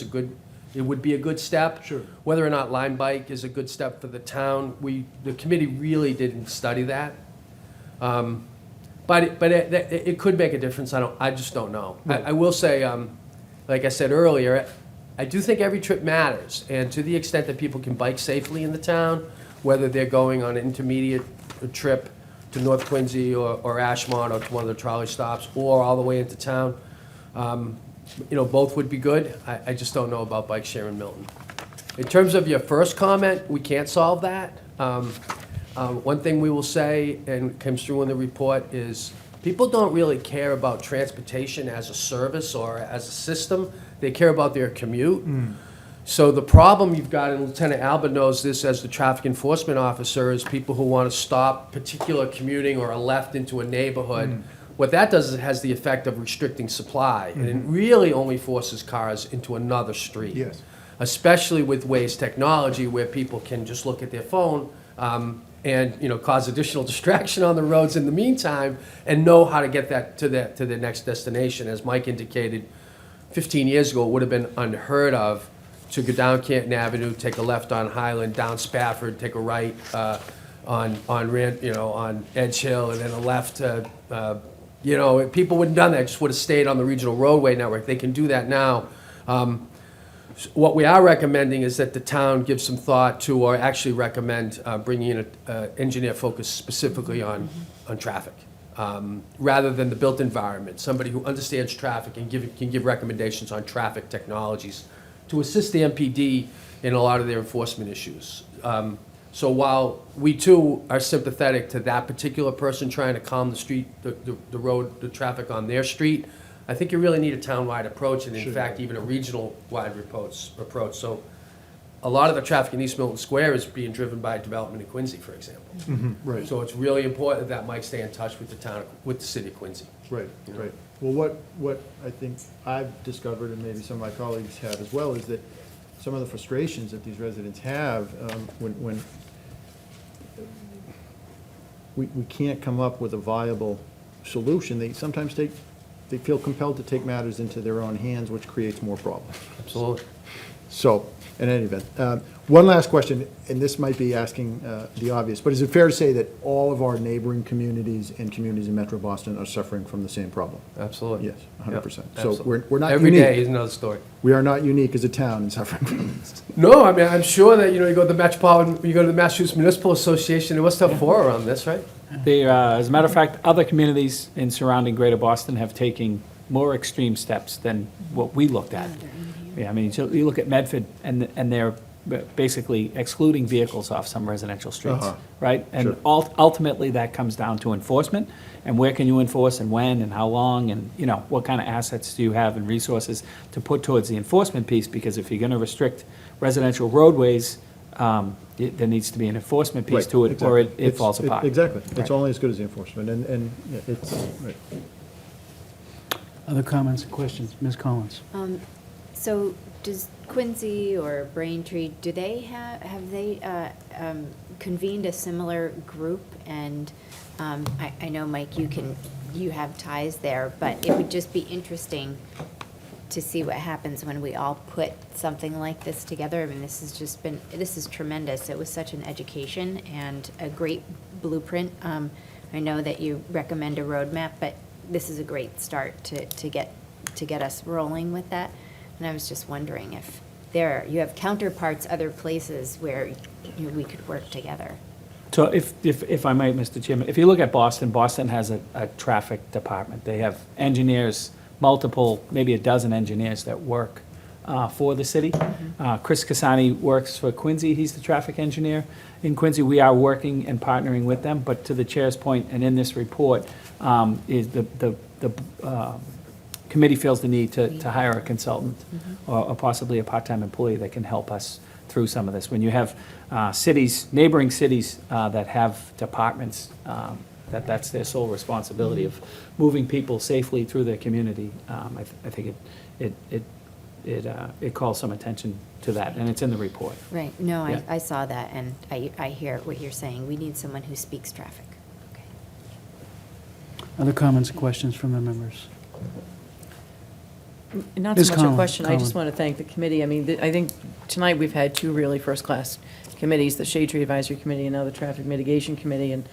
it would be a good step. Sure. Whether or not Lime Bike is a good step for the town, the committee really didn't study that. But it could make a difference. I just don't know. I will say, like I said earlier, I do think every trip matters, and to the extent that people can bike safely in the town, whether they're going on an intermediate trip to North Quincy or Ashmont or to one of the trolley stops, or all the way into town, both would be good. I just don't know about bike share in Milton. In terms of your first comment, we can't solve that. One thing we will say, and it comes through in the report, is people don't really care about transportation as a service or as a system. They care about their commute. So the problem you've got, and Lieutenant Alba knows this as the traffic enforcement officer, is people who want to stop particular commuting or a left into a neighborhood. What that does is it has the effect of restricting supply, and it really only forces cars into another street. Yes. Especially with Waze technology, where people can just look at their phone and, you know, cause additional distraction on the roads in the meantime, and know how to get that to the next destination. As Mike indicated, 15 years ago, it would have been unheard of to go down Canton Avenue, take a left on Highland, down Spafford, take a right on Edge Hill, and then a left. People wouldn't have done that, just would have stayed on the regional roadway network. They can do that now. What we are recommending is that the town give some thought to, or actually recommend bringing in an engineer focused specifically on traffic, rather than the built environment. Somebody who understands traffic and can give recommendations on traffic technologies to assist the MPD in a lot of their enforcement issues. So while we too are sympathetic to that particular person trying to calm the street, the road, the traffic on their street, I think you really need a town-wide approach, and in fact, even a regional-wide approach. So a lot of the traffic in East Milton Square is being driven by development in Quincy, for example. Right. So it's really important that Mike stay in touch with with the city of Quincy. Right, right. Well, what I think I've discovered, and maybe some of my colleagues have as well, is that some of the frustrations that these residents have when we can't come up with a viable solution, they sometimes they feel compelled to take matters into their own hands, which creates more problems. Absolutely. So, in any event, one last question, and this might be asking the obvious, but is it fair to say that all of our neighboring communities and communities in Metro Boston are suffering from the same problem? Absolutely. Yes, 100%. Yep, So we're not unique. Every day is another story. We are not unique as a town in suffering from this. No, I mean, I'm sure that, you go to the Massachusetts Municipal Association, they must have four around this, right? They, as a matter of fact, other communities in surrounding Greater Boston have taken more extreme steps than what we looked at. Yeah, I mean, so you look at Medford, and they're basically excluding vehicles off some residential streets, right? And Sure. ultimately, that comes down to enforcement, and where can you enforce, and when, and how long, and, what kind of assets do you have and resources to put towards the enforcement piece, because if you're gonna restrict residential roadways, there needs to be an enforcement piece Right, to it, or exactly. it falls apart. Exactly. It's Right. only as good as the enforcement, and yeah, it's, right. Other comments and questions? Ms. Collins? So does Quincy or Braintree, do they have they convened a similar group? And I know, Mike, you have ties there, but it would just be interesting to see what happens when we all put something like this together. I mean, this is tremendous. It was such an education and a great blueprint. I know that you recommend a roadmap, but this is a great start to get us rolling with that. And I was just wondering if you have counterparts other places where we could work together. So if I might, Mr. Chairman, if you look at Boston, Boston has a traffic department. They have engineers, multiple, maybe a dozen engineers that work for the city. Chris Casani works for Quincy. He's the traffic engineer. In Quincy, we are working and partnering with them, but to the chair's point, and in this report, is the committee feels the need to hire a consultant or possibly a part-time employee that can help us through some of this. When you have neighboring cities that have departments, that's their sole responsibility of moving people safely through their community, I think it calls some attention to that, and it's in the report. Right, no, Yeah. I saw that, and I hear what you're saying. We need someone who speaks traffic. Okay. Other comments and questions from the members? Not Ms. so much a Collins, question, I just Colin. want to thank the committee. I mean, I think tonight we've had two really first-class committees, the Shade Tree Advisory Committee and now the Traffic Mitigation Committee. And,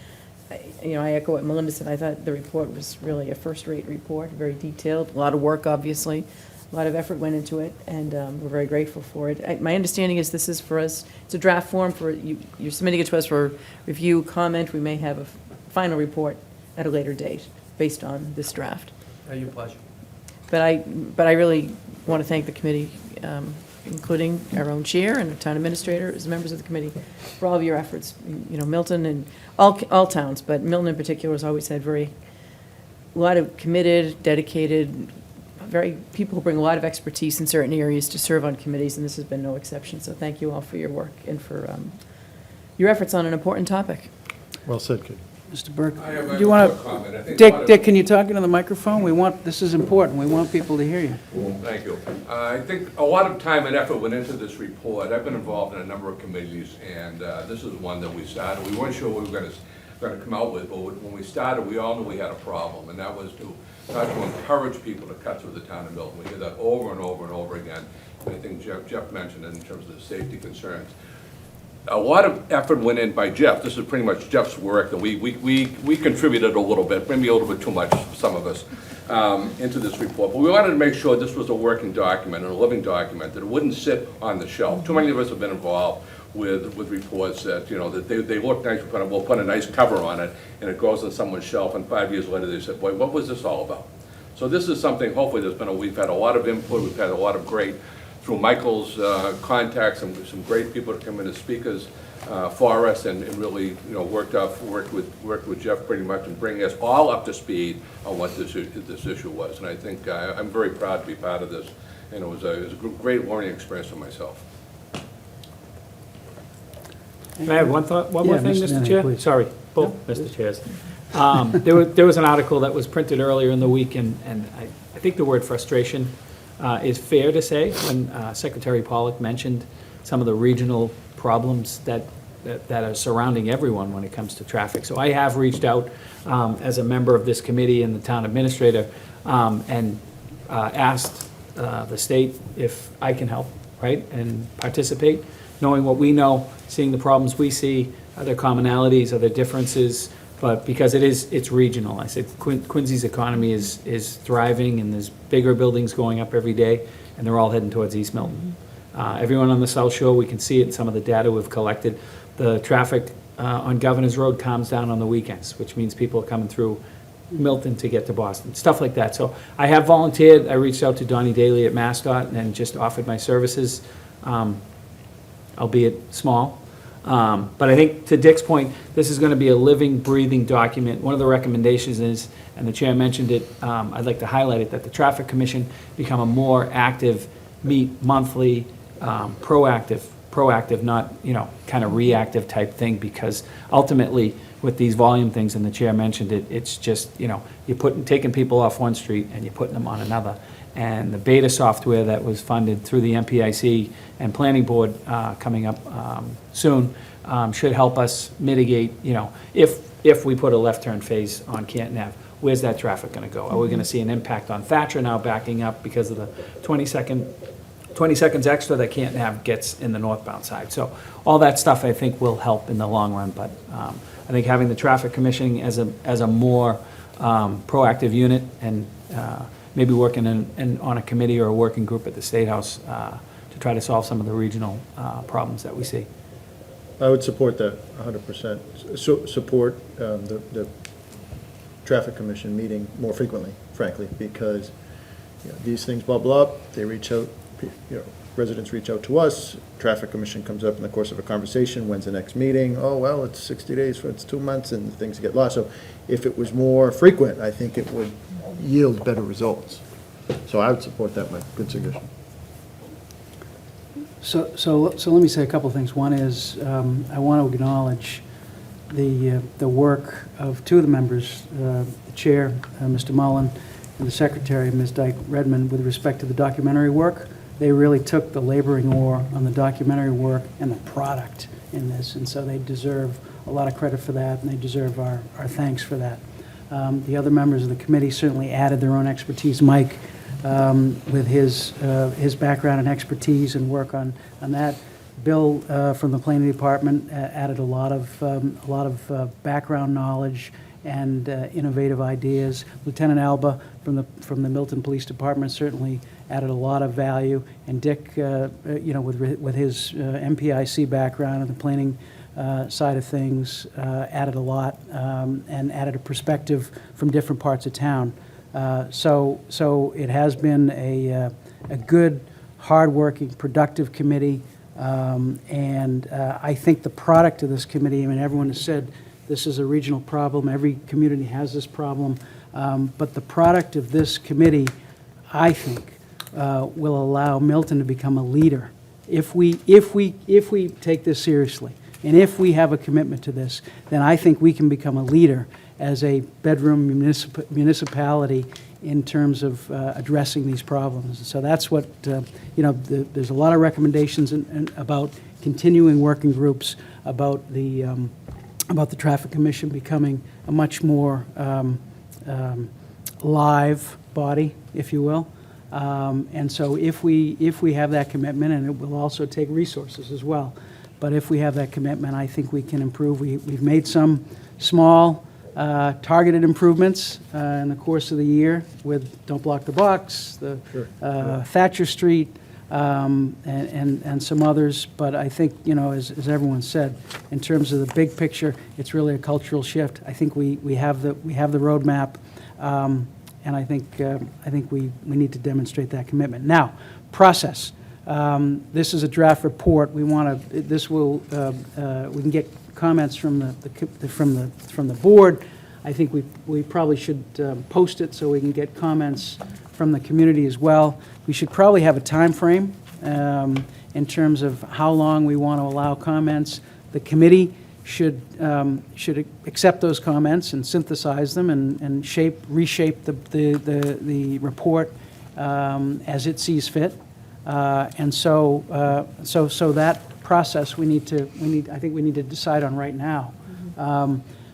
I echo what Melinda said. I thought the report was really a first-rate report, very detailed, a lot of work, obviously. A lot of effort went into it, and we're very grateful for it. My understanding is this is for us, it's a draft form for, you're submitting it to us for review, comment. We may have a final report at a later date based on this draft. Your pleasure. But I really want to thank the committee, including our own chair and the town administrator, as members of the committee, for all of your efforts. Milton and all towns, but Milton in particular has always had a lot of committed, dedicated, people who bring a lot of expertise in certain areas to serve on committees, and this has been no exception. So thank you all for your work and for your efforts on an important topic. Well said, Kate. Mr. Burke, I have do a you want quick comment. I think to, a lot of- Dick, can you talk into the microphone? This is important, we want people to hear you. Thank you. I think a lot of time and effort went into this report. I've been involved in a number of committees, and this is one that we started. We weren't sure what we were going to come out with, but when we started, we all knew we had a problem, and that was to try to encourage people to cut through the town of Milton. We hear that over and over and over again. And I think Jeff mentioned it in terms of the safety concerns. A lot of effort went in by Jeff. This is pretty much Jeff's work, and we contributed a little bit, maybe a little bit too much, some of us, into this report. But we wanted to make sure this was a working document and a living document, that it wouldn't sit on the shelf. Too many of us have been involved with reports that, that they look nice, we'll put a nice cover on it, and it goes on someone's shelf, and 5 years later they said, boy, what was this all about? So this is something, hopefully, we've had a lot of input, we've had a lot of great, through Michael's contacts, and some great people to come in as speakers for us, and really, worked with Jeff pretty much and bring us all up to speed on what this issue was. And I think I'm very proud to be part of this, and it was a great learning experience for myself. Can I have one more Yeah, thing, Mr. Mr. Denny, Chair? please. Sorry, both Mr. Chairs. There was an article that was printed earlier in the week, and I think the word frustration is fair to say, when Secretary Pollock mentioned some of the regional problems that are surrounding everyone when it comes to traffic. So I have reached out as a member of this committee and the town administrator, and asked the state if I can help, right, and participate, knowing what we know, seeing the problems we see, are there commonalities, are there differences, but because it's regional. I said Quincy's economy is thriving, and there's bigger buildings going up every day, and they're all heading towards East Milton. Everyone on the South Shore, we can see it in some of the data we've collected. The traffic on Governor's Road calms down on the weekends, which means people are coming through Milton to get to Boston, stuff like that. So I have volunteered. I reached out to Donnie Daly at MassDOT and just offered my services, albeit small. But I think, to Dick's point, this is going to be a living, breathing document. One of the recommendations is, and the chair mentioned it, I'd like to highlight it, that the Traffic Commission become a more active, meet monthly, proactive, not, kind of reactive type thing, because ultimately, with these volume things, and the chair mentioned it, it's just, you're taking people off one street and you're putting them on another. And the beta software that was funded through the MPIC and Planning Board coming up soon should help us mitigate, if we put a left turn phase on Canton Ave, where's that traffic going to go? Are we going to see an impact on Thatcher now backing up because of the 20 seconds extra that Canton Ave gets in the northbound side? So all that stuff, I think, will help in the long run, but I think having the Traffic Commissioning as a more proactive unit, and maybe working on a committee or a working group at the State House to try to solve some of the regional problems that we see. I would support that 100%. Support the Traffic Commission meeting more frequently, frankly, because these things bubble up, they reach out, residents reach out to us, Traffic Commission comes up in the course of a conversation, when's the next meeting? Oh, well, it's 60 days, it's 2 months, and things get lost. So if it was more frequent, I think it would yield better results. So I would support that, Mike. Good suggestion. So let me say a couple of things. One is, I want to acknowledge the work of two of the members, the chair, Mr. Mullen, and the secretary, Ms. Dyke Redmond, with respect to the documentary work. They really took the laboring oar on the documentary work and the product in this, and so they deserve a lot of credit for that, and they deserve our thanks for that. The other members of the committee certainly added their own expertise. Mike, with his background and expertise and work on that. Bill from the planning department added a lot of background knowledge and innovative ideas. Lieutenant Alba from the Milton Police Department certainly added a lot of value, and Dick, with his MPIC background and the planning side of things, added a lot and added a perspective from different parts of town. So it has been a good, hardworking, productive committee, and I think the product of this committee, everyone has said this is a regional problem, every community has this problem, but the product of this committee, I think, will allow Milton to become a leader if we take this seriously. And if we have a commitment to this, then I think we can become a leader as a bedroom municipality in terms of addressing these problems. So that's what, there's a lot of recommendations about continuing working groups, about the Traffic Commission becoming a much more live body, if you will. And so if we have that commitment, and it will also take resources as well, but if we have that commitment, I think we can improve. We've made some small targeted improvements in the course of the year with Don't Block the Box, the Thatcher Street, and some others. But I think, as everyone said, in terms of the big picture, it's really a cultural shift. I think we have the roadmap, and I think we need to demonstrate that commitment. Now, process. This is a draft report. We can get comments from the board. I think we probably should post it so we can get comments from the community as well. We should probably have a time frame in terms of how long we want to allow comments. The committee should accept those comments and synthesize them and reshape the report as it sees fit. And so that process I think we need to decide on right now.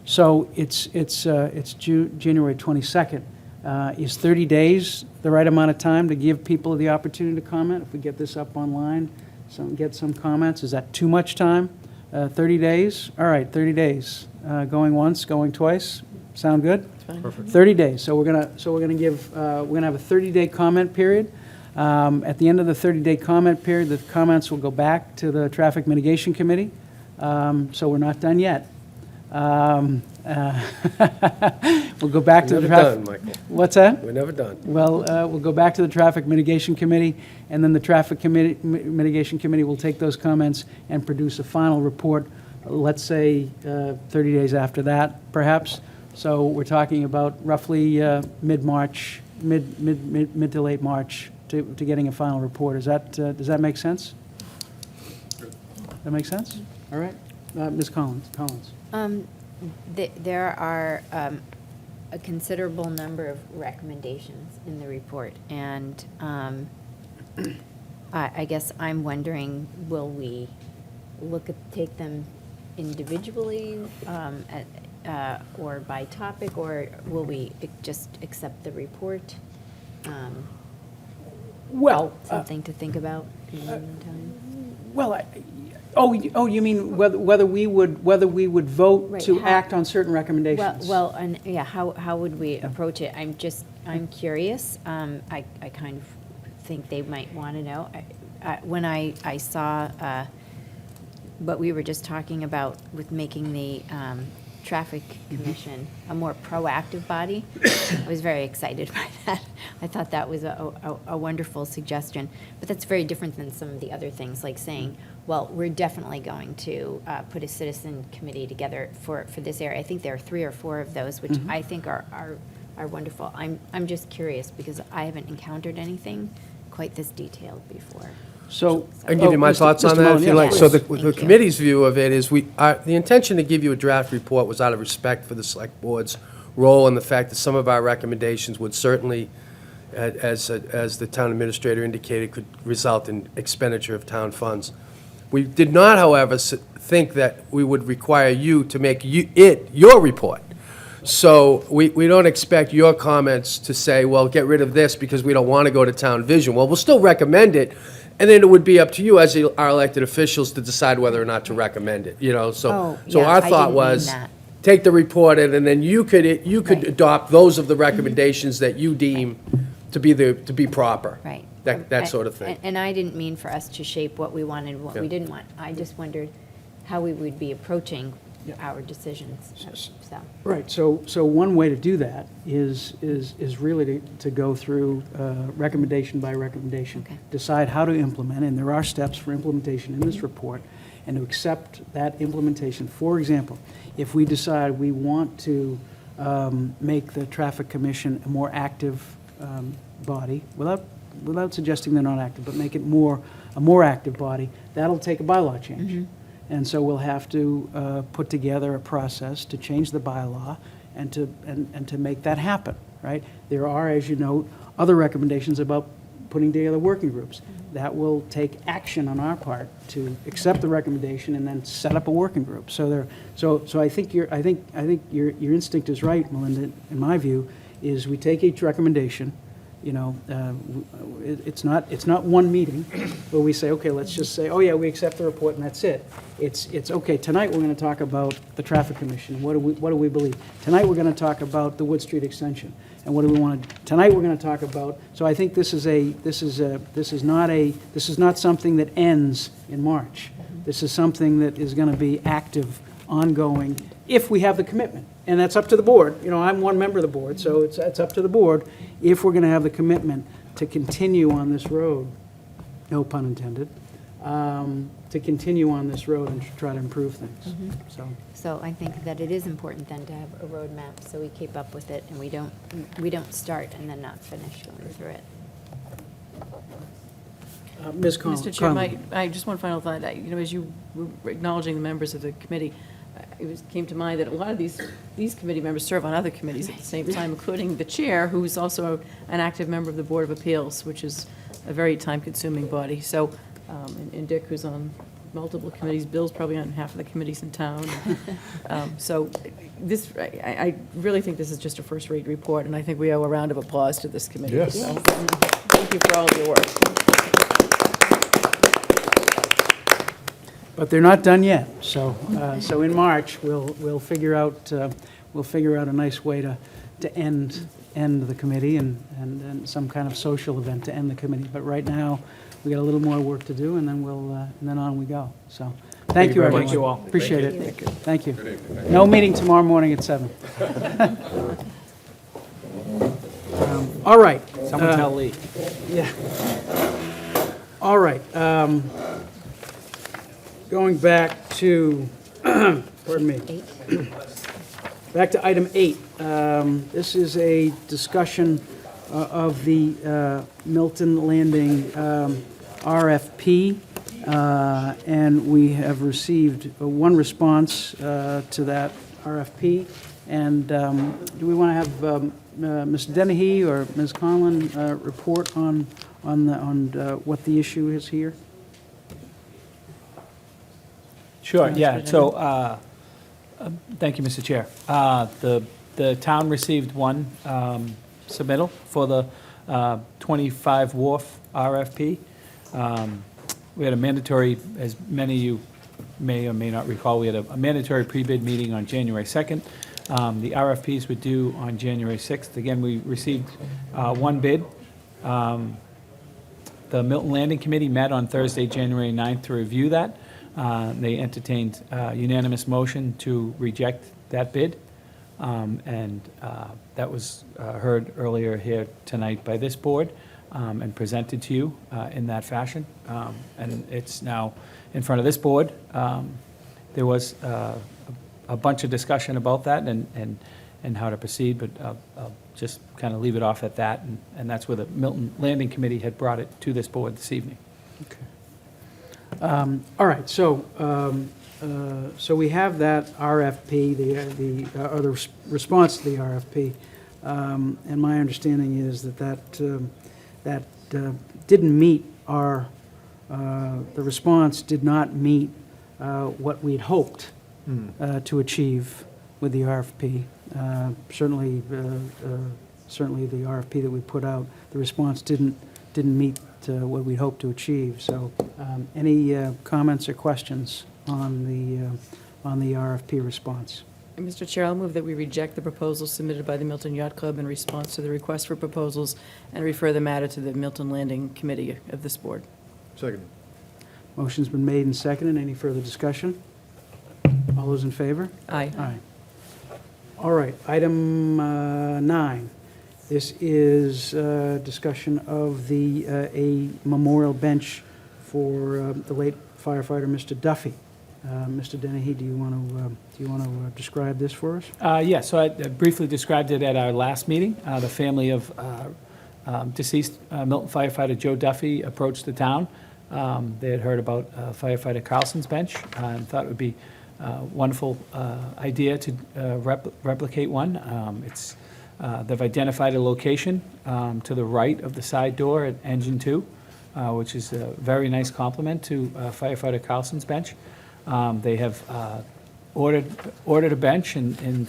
So it's January 22nd. Is 30 days the right amount of time to give people the opportunity to comment? If we get this up online, get some comments, is that too much time? 30 days? All right, 30 days. Going once, going twice. Sound good? Perfect. 30 days. So we're gonna have a 30-day comment period. At the end of the 30-day comment period, the comments will go back to the Traffic Mitigation Committee. So we're not done yet. We'll go back to the traffic. Never done, Michael. What's that? We're never done. Well, we'll go back to the Traffic Mitigation Committee, and then the Traffic Mitigation Committee will take those comments and produce a final report, let's say 30 days after that, perhaps. So we're talking about roughly mid-March, mid to late March to getting a final report. Does that make sense? That make sense? All right. Ms. Collins. There are a considerable number of recommendations in the report, and I guess I'm wondering, will we take them individually or by topic, or will we just accept the report? Well, something to think about in the meantime. Well, you mean whether we would vote Right, to act on certain recommendations? Well, and yeah, how would we approach it? I'm curious. I kind of think they might want to know. When I saw what we were just talking about with making the Traffic Commission a more proactive body, I was very excited by that. I thought that was a wonderful suggestion. But that's very different than some of the other things, like saying, well, we're definitely going to put a citizen committee together for this area. I think there are 3 or 4 of those, which I think are wonderful. I'm just curious because I haven't encountered anything quite this detailed before. So I can give you my thoughts on Mr. that Mullen, if you yes, like. please. So the Thank you. committee's view of it is the intention to give you a draft report was out of respect for the select board's role and the fact that some of our recommendations would certainly, as the town administrator indicated, could result in expenditure of town funds. We did not, however, think that we would require you to make your report. So we don't expect your comments to say, well, get rid of this because we don't want to go to town vision. Well, we'll still recommend it, and then it would be up to you as our elected officials to decide whether or not to recommend it, So Oh, yeah, our I thought didn't mean was, that. take the report, and then you could Right. adopt those of the recommendations that you deem to be proper. Right. That sort of thing. And I didn't mean for us to shape what we wanted and what we Yeah. didn't want. I just wondered how we would be approaching our decisions. So, Right, so one way to do that is really to go through recommendation by recommendation. Okay. Decide how to implement, and there are steps for implementation in this report, and to accept that implementation. For example, if we decide we want to make the Traffic Commission a more active body, without suggesting they're not active, but make it a more active body, that'll take a bylaw change. And so we'll have to put together a process to change the bylaw and to make that happen, right? There are, as you note, other recommendations about putting together working groups. That will take action on our part to accept the recommendation and then set up a working group. So I think your instinct is right, Melinda, in my view, is we take each recommendation, you know, it's not one meeting where we say, okay, let's just say, oh yeah, we accept the report and that's it. It's okay, tonight we're going to talk about the traffic commission. What do we believe? Tonight we're going to talk about the Wood Street extension. And what do we want to, tonight we're going to talk about, so I think this is not something that ends in March. This is something that is going to be active, ongoing, if we have the commitment. And that's up to the board. You know, I'm one member of the board, so it's up to the board if we're going to have the commitment to continue on this road, no pun intended, to continue on this road and try to improve things. So I think that it is important then to have a roadmap, so we keep up with it, and we don't start and then not finish going through it. Ms. Conlon. Mr. Chair, just one final thought. You know, as you were acknowledging the members of the committee, came to mind that a lot of these committee members serve on other committees at the same time, including the chair, who is also an active member of the Board of Appeals, which is a very time-consuming body. So, and Dick, who's on multiple committees, Bill's probably on half of the committees in town. So this, I really think this is just a first-rate report, and I think we owe a round of applause to this committee. Yes. So, thank you for all of your work. But they're not done yet, so in March, we'll figure out a nice way to end the committee and some kind of social event to end the committee. But right now, we got a little more work to do, and then on we go. So, thank you, everyone. Thank you all. Appreciate it. Thank you. No meeting tomorrow morning at 7. All right. Someone tell Lee. Yeah. All right. Going back to, pardon me. Back to item 8. This is a discussion of the Milton Landing RFP, and we have received one response to that RFP. And do we want to have Mr. Dennehy or Ms. Conlon report on what the issue is here? Sure, yeah, so, thank you, Mr. Chair. The town received one submittal for the 25 Wharf RFP. We had a mandatory, as many of you may or may not recall, we had a mandatory pre-bid meeting on January 2nd. The RFPs were due on January 6th. Again, we received one bid. The Milton Landing Committee met on Thursday, January 9th to review that. They entertained unanimous motion to reject that bid, and that was heard earlier here tonight by this board and presented to you in that fashion, and it's now in front of this board. There was a bunch of discussion about that and how to proceed, but I'll just kind of leave it off at that, and that's where the Milton Landing Committee had brought it to this board this evening. Okay. All right, so we have that RFP, the response to the RFP, and my understanding is that didn't meet the response did not meet what we'd hoped to achieve with the RFP. Certainly the RFP that we put out, the response didn't meet what we hoped to achieve. So, any comments or questions on the RFP response? Mr. Chair, I'll move that we reject the proposal submitted by the Milton Yacht Club in response to the request for proposals and refer the matter to the Milton Landing Committee of this board. Second. Motion's been made and seconded. Any further discussion? All those in favor? Aye. Aye. All right, item 9. This is discussion of a memorial bench for the late firefighter, Mr. Duffy. Mr. Dennehy, do you want to describe this for us? Yes, so I briefly described it at our last meeting. The family of deceased Milton firefighter Joe Duffy approached the town They had heard about firefighter Carlson's bench and thought it would be a wonderful idea to replicate one. They've identified a location to the right of the side door at Engine 2, which is a very nice complement to firefighter Carlson's bench. They have ordered a bench and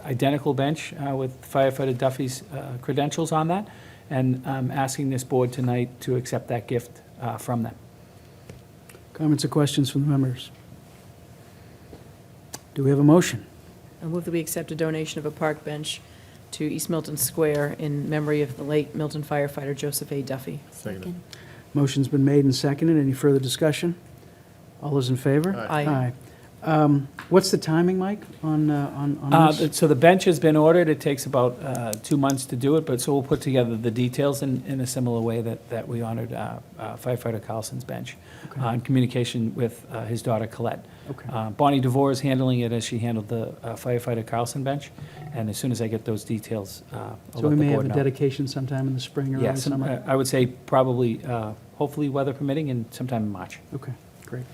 identical bench with firefighter Duffy's credentials on that, and I'm asking this board tonight to accept that gift from them. Comments or questions from the members? Do we have a motion? I move that we accept a donation of a park bench to East Milton Square in memory of the late Milton firefighter Joseph A. Duffy. Second. Motion's been made and seconded. Any further discussion? All those in favor? Aye. What's the timing, Mike, on this? So the bench has been ordered. It takes about 2 months to do it, but so we'll put together the details in a similar way that we honored firefighter Carlson's bench, Okay. in communication with his daughter Colette. Okay. Bonnie DeVore is handling it as she handled the firefighter Carlson bench, and as soon as I get those details, I'll So let we the may have board a know. dedication sometime in the spring or early Yes, summer? I would say probably, hopefully weather permitting, and sometime in March. Okay, great.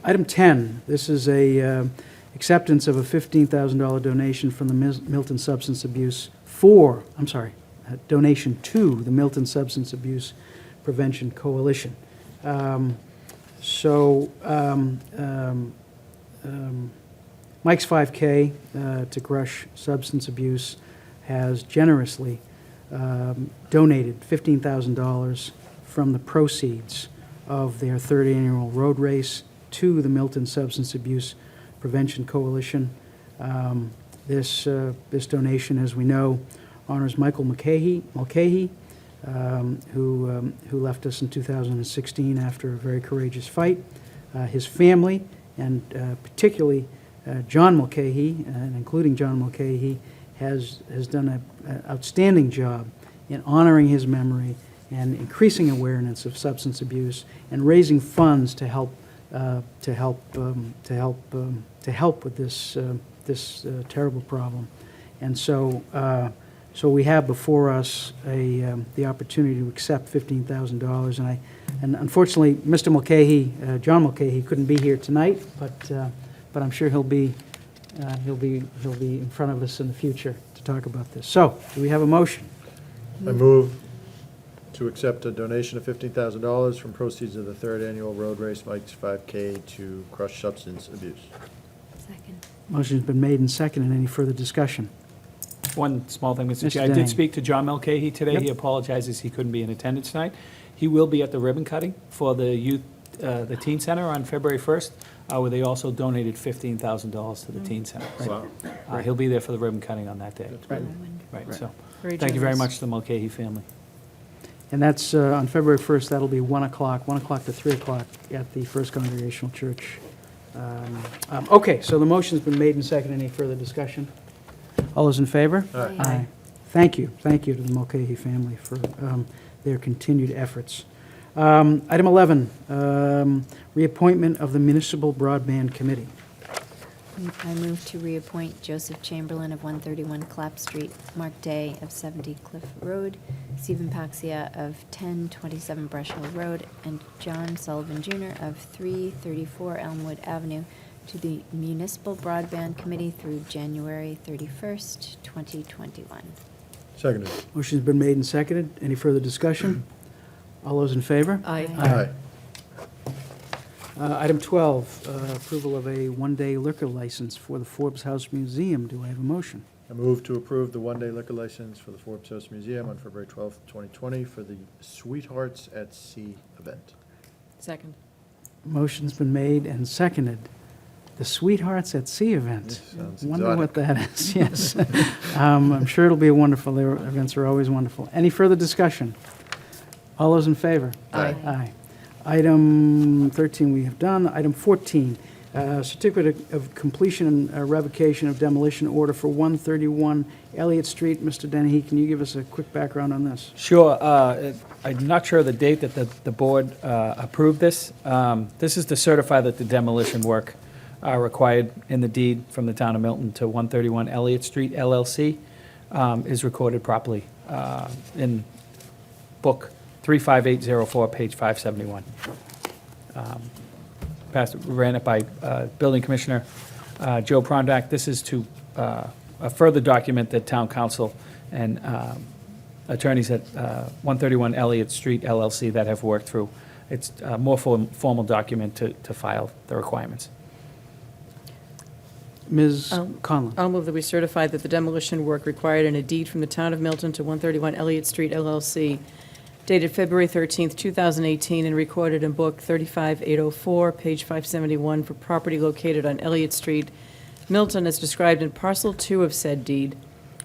Item 10, this is a acceptance of a $15,000 donation from the Milton Substance Abuse donation to the Milton Substance Abuse Prevention Coalition. Mike's 5K to crush substance abuse has generously donated $15,000 from the proceeds of their third annual road race to the Milton Substance Abuse Prevention Coalition. This donation, as we know, honors Michael Mulcahy, who left us in 2016 after a very courageous fight. His family, and particularly John Mulcahy, and including John Mulcahy, has done an outstanding job in honoring his memory and increasing awareness of substance abuse and raising funds to help with this terrible problem. And so we have before us the opportunity to accept $15,000. And unfortunately, Mr. Mulcahy, John Mulcahy, couldn't be here tonight, but I'm sure he'll be in front of us in the future to talk about this. So, do we have a motion? I move to accept a donation of $15,000 from proceeds of the third annual road race, Mike's 5K, to crush substance abuse. Second. Motion's been made and seconded. Any further discussion? One small thing, Mr. Mr. Chair. I Denning. did speak to John Mulcahy today. Yep. He apologizes he couldn't be in attendance tonight. He will be at the ribbon cutting for the youth, the teen center on February 1st, where they also donated $15,000 to the teen center. Wow. He'll be there for the ribbon cutting on that day. Right. Right, so, Very thank you very generous. much to the Mulcahy family. And that's on February 1st. That'll be 1 o'clock to 3 o'clock at the First Congregational Church. Okay, so the motion's been made and seconded. Any further discussion? All those in favor? Aye. Thank you to the Mulcahy family for their continued efforts. Item 11, reappointment of the Municipal Broadband Committee. I move to reappoint Joseph Chamberlain of 131 Clapp Street, Mark Day of 70 Cliff Road, Stephen Paxia of 1027 Brush Hill Road, and John Sullivan Jr. of 334 Elmwood Avenue to the Municipal Broadband Committee through January 31st, 2021. Seconded. Motion's been made and seconded. Any further discussion? All those in favor? Aye. Aye. Item 12, approval of a one-day liquor license for the Forbes House Museum. Do I have a motion? I move to approve the one-day liquor license for the Forbes House Museum on February 12th, 2020 for the Sweethearts at Sea event. Second. Motion's been made and seconded. The Sweethearts at Sea event. Sounds Wonder what exotic. that is, yes. I'm sure it'll be wonderful. Their events are always wonderful. Any further discussion? All those in favor? Aye. Aye. Item 13 we have done. Item 14, certificate of completion and revocation of demolition order for 131 Elliott Street. Mr. Dennehy, can you give us a quick background on this? Sure. I'm not sure of the date that the board approved this. This is to certify that the demolition work required in the deed from the town of Milton to 131 Elliott Street LLC is recorded properly in Book 35804, page 571. Ran it by Building Commissioner Joe Prondak. This is to a further document that Town Council and attorneys at 131 Elliott Street LLC that have worked through. It's a more formal document to file the requirements. Ms. Conlon. I'll move that we certify that the demolition work required in a deed from the Town of Milton to 131 Elliott Street LLC dated February 13th, 2018, and recorded in Book 35804, page 571, for property located on Elliott Street, Milton, as described in Parcel 2 of said deed,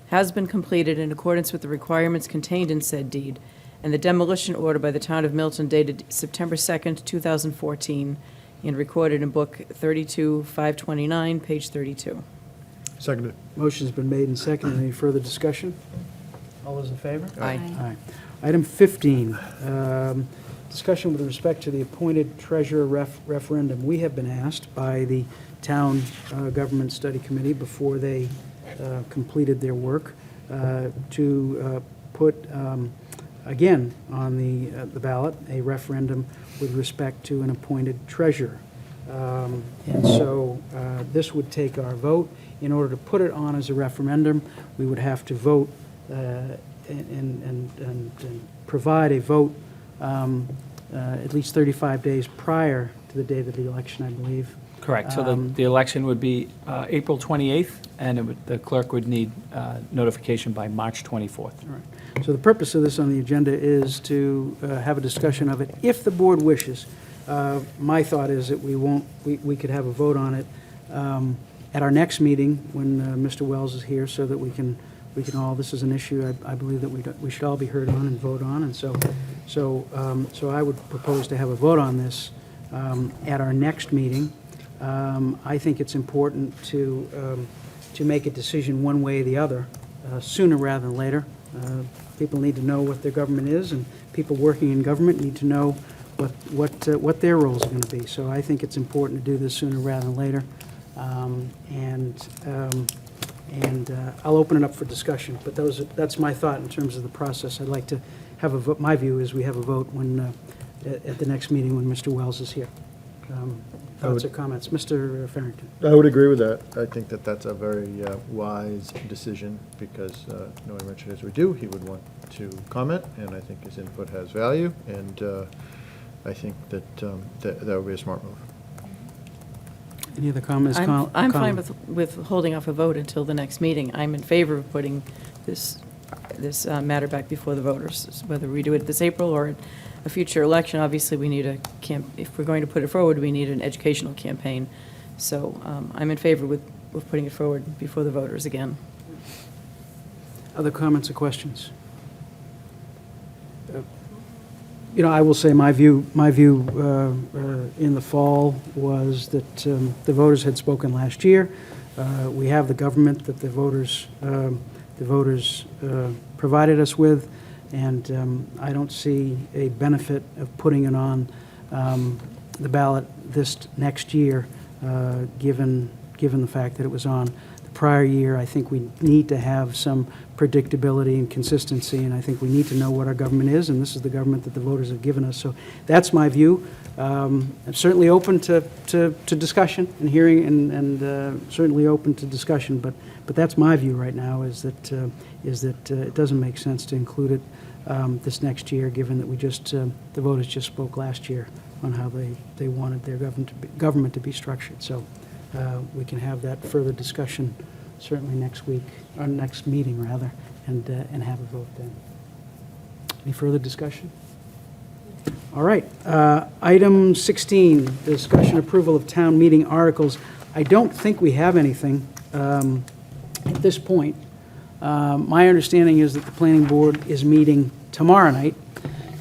has been completed in accordance with the requirements contained in said deed, and the demolition order by the Town of Milton dated September 2nd, 2014, and recorded in Book 32-529, page 32. Seconded. Motion's been made and seconded. Any further discussion? All those in favor? Aye. Aye. Item 15, discussion with respect to the appointed treasurer referendum. We have been asked by the Town Government Study Committee before they completed their work to put, again, on the ballot, a referendum with respect to an appointed treasurer. And so this would take our vote. In order to put it on as a referendum, we would have to vote and provide a vote at least 35 days prior to the date of the election, I believe. Correct. So the election would be April 28th, and the clerk would need notification by March 24th. All right. So the purpose of this on the agenda is to have a discussion of it, if the board wishes. My thought is that we could have a vote on it at our next meeting when Mr. Wells is here, so that we can all, this is an issue I believe that we should all be heard on and vote on, and so I would propose to have a vote on this at our next meeting. I think it's important to make a decision one way or the other, sooner rather than later. People need to know what their government is, and people working in government need to know what their roles are going to be. So I think it's important to do this sooner rather than later. I'll open it up for discussion, but that's my thought in terms of the process. I'd like to have a vote. My view is we have a vote when at the next meeting when Mr. Wells is here. Thoughts or comments? Mr. Farrington. I would agree with that. I think that that's a very wise decision because knowing Richard as we do, he would want to comment, and I think his input has value, and I think that that would be a smart move. Any other comments? I'm fine with holding off a vote until the next meeting. I'm in favor of putting this matter back before the voters, whether we do it this April or at a future election. Obviously, we need if we're going to put it forward, we need an educational campaign. So I'm in favor with putting it forward before the voters again. Other comments or questions? I will say my view in the fall was that the voters had spoken last year. We have the government that the voters provided us with, and I don't see a benefit of putting it on the ballot this next year, given the fact that it was on the prior year. I think we need to have some predictability and consistency, and I think we need to know what our government is, and this is the government that the voters have given us. So that's my view. I'm certainly open to discussion and hearing, and certainly open to discussion, but that's my view right now, is that it doesn't make sense to include it this next year, given that the voters just spoke last year on how they wanted their government to be structured. So we can have that further discussion certainly next week, or next meeting rather, and have a vote then. Any further discussion? All right. Item 16, discussion approval of town meeting articles. I don't think we have anything at this point. My understanding is that the planning board is meeting tomorrow night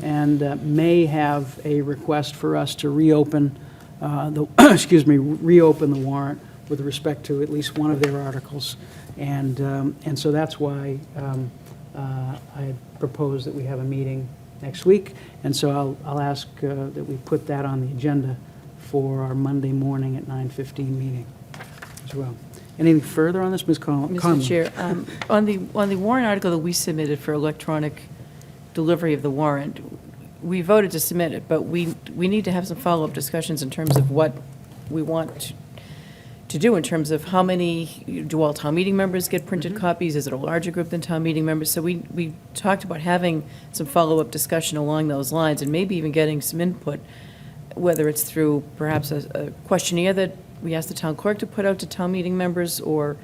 and may have a request for us to reopen reopen the warrant with respect to at least one of their articles. And so that's why I propose that we have a meeting next week. And so I'll ask that we put that on the agenda for our Monday morning at 9:15 meeting as well. Anything further on this, Ms. Conlon? Mr. Chair, on the warrant article that we submitted for electronic delivery of the warrant, we voted to submit it, but we need to have some follow-up discussions in terms of what we want to do in terms of how many, do all town meeting members get printed copies? Is it a larger group than town meeting members? So we talked about having some follow-up discussion along those lines, and maybe even getting some input, whether it's through perhaps a questionnaire that we ask the town clerk to put out to town meeting members, or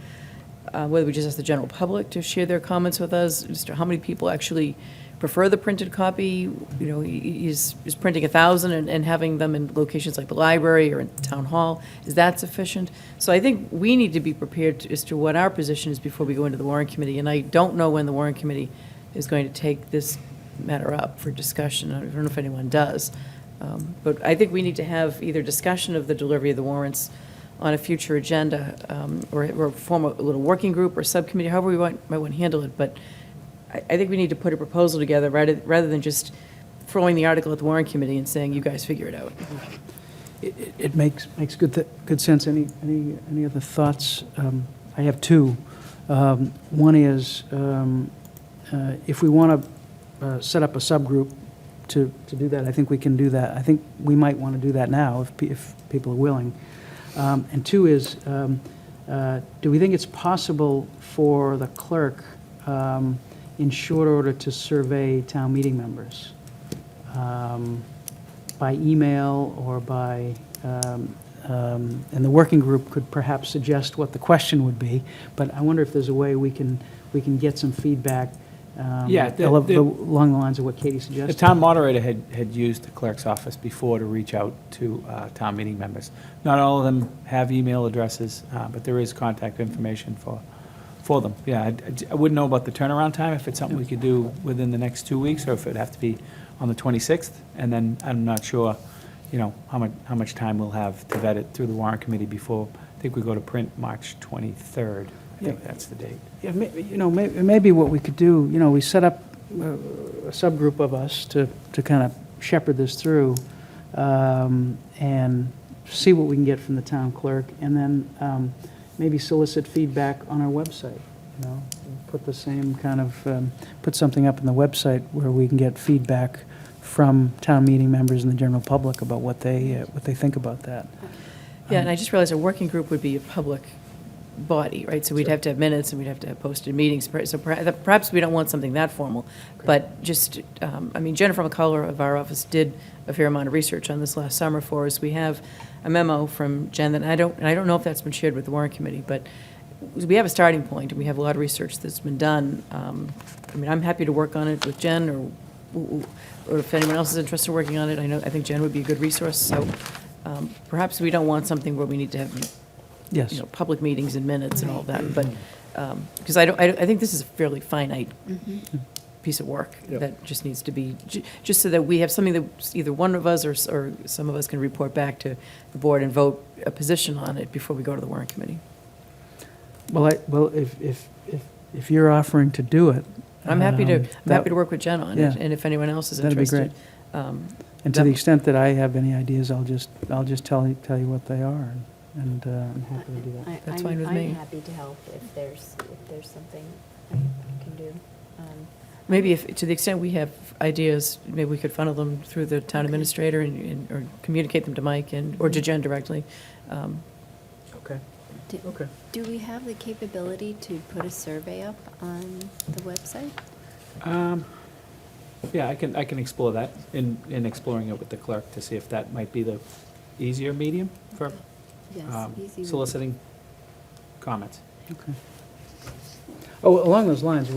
whether we just ask the general public to share their comments with us, as to how many people actually prefer the printed copy. You know, is printing 1,000 and having them in locations like the library or in town hall, is that sufficient? So I think we need to be prepared as to what our position is before we go into the warrant committee, and I don't know when the warrant committee is going to take this matter up for discussion. I don't know if anyone does. But I think we need to have either discussion of the delivery of the warrants on a future agenda, or form a little working group or subcommittee, however we might want to handle it. But I think we need to put a proposal together rather than just throwing the article at the warrant committee and saying, you guys figure it out. It makes good sense. Any other thoughts? I have two. One is, if we want to set up a subgroup to do that, I think we can do that. I think we might want to do that now if people are willing. And two is, do we think it's possible for the clerk, in short order, to survey town meeting members by email or by, and the working group could perhaps suggest what the question would be, but I wonder if there's a way we can get some feedback Yeah, along the lines of what Katie The suggested. town moderator had used the clerk's office before to reach out to town meeting members. Not all of them have email addresses, but there is contact information for them. Yeah, I wouldn't know about the turnaround time, if it's something we could do within the next 2 weeks, or if it'd have to be on the 26th. And then I'm not sure, how much time we'll have to vet it through the warrant committee before, I think we go to print March 23rd. I think that's the date. Yeah, maybe what we could do, we set up a subgroup of us to kind of shepherd this through, and see what we can get from the town clerk, and then maybe solicit feedback on our website, put the same kind of, put something up on the website where we can get feedback from town meeting members and the general public about what they think about that. Yeah, and I just realized a working group would be a public body, right? So we'd have to have minutes, and we'd have to have posted meetings. So perhaps we don't want something that formal, but just, Jennifer McCullough of our office did a fair amount of research on this last summer for us. We have a memo from Jen that I don't know if that's been shared with the warrant committee, but we have a starting point, and we have a lot of research that's been done. I'm happy to work on it with Jen, or if anyone else is interested in working on it. I think Jen would be a good resource. So perhaps we don't want something where we need to have Yes. public meetings and minutes and all that, but, because I think this is a fairly finite piece of work that just needs to be, just so that we have something that either one of us or some of us can report back to the board and vote a position on it before we go to the warrant committee. Well, if you're offering to do it. I'm happy to that- work with Jen on Yeah. it, and if anyone else is That'd be interested. And to the extent that I have any ideas, I'll just tell you what they are, and I'm happy to do that. That's fine with me. I'm happy to help if there's something I can do. Maybe if, to the extent we have ideas, maybe we could funnel them through the town administrator or communicate them to Mike or to Jen directly. Okay. Do- Do we have the capability to put a survey up on the website? Yeah, I can explore that in exploring it with the clerk to see if that might be the easier medium for Yes, easy. soliciting comments. Okay. Oh, along those lines,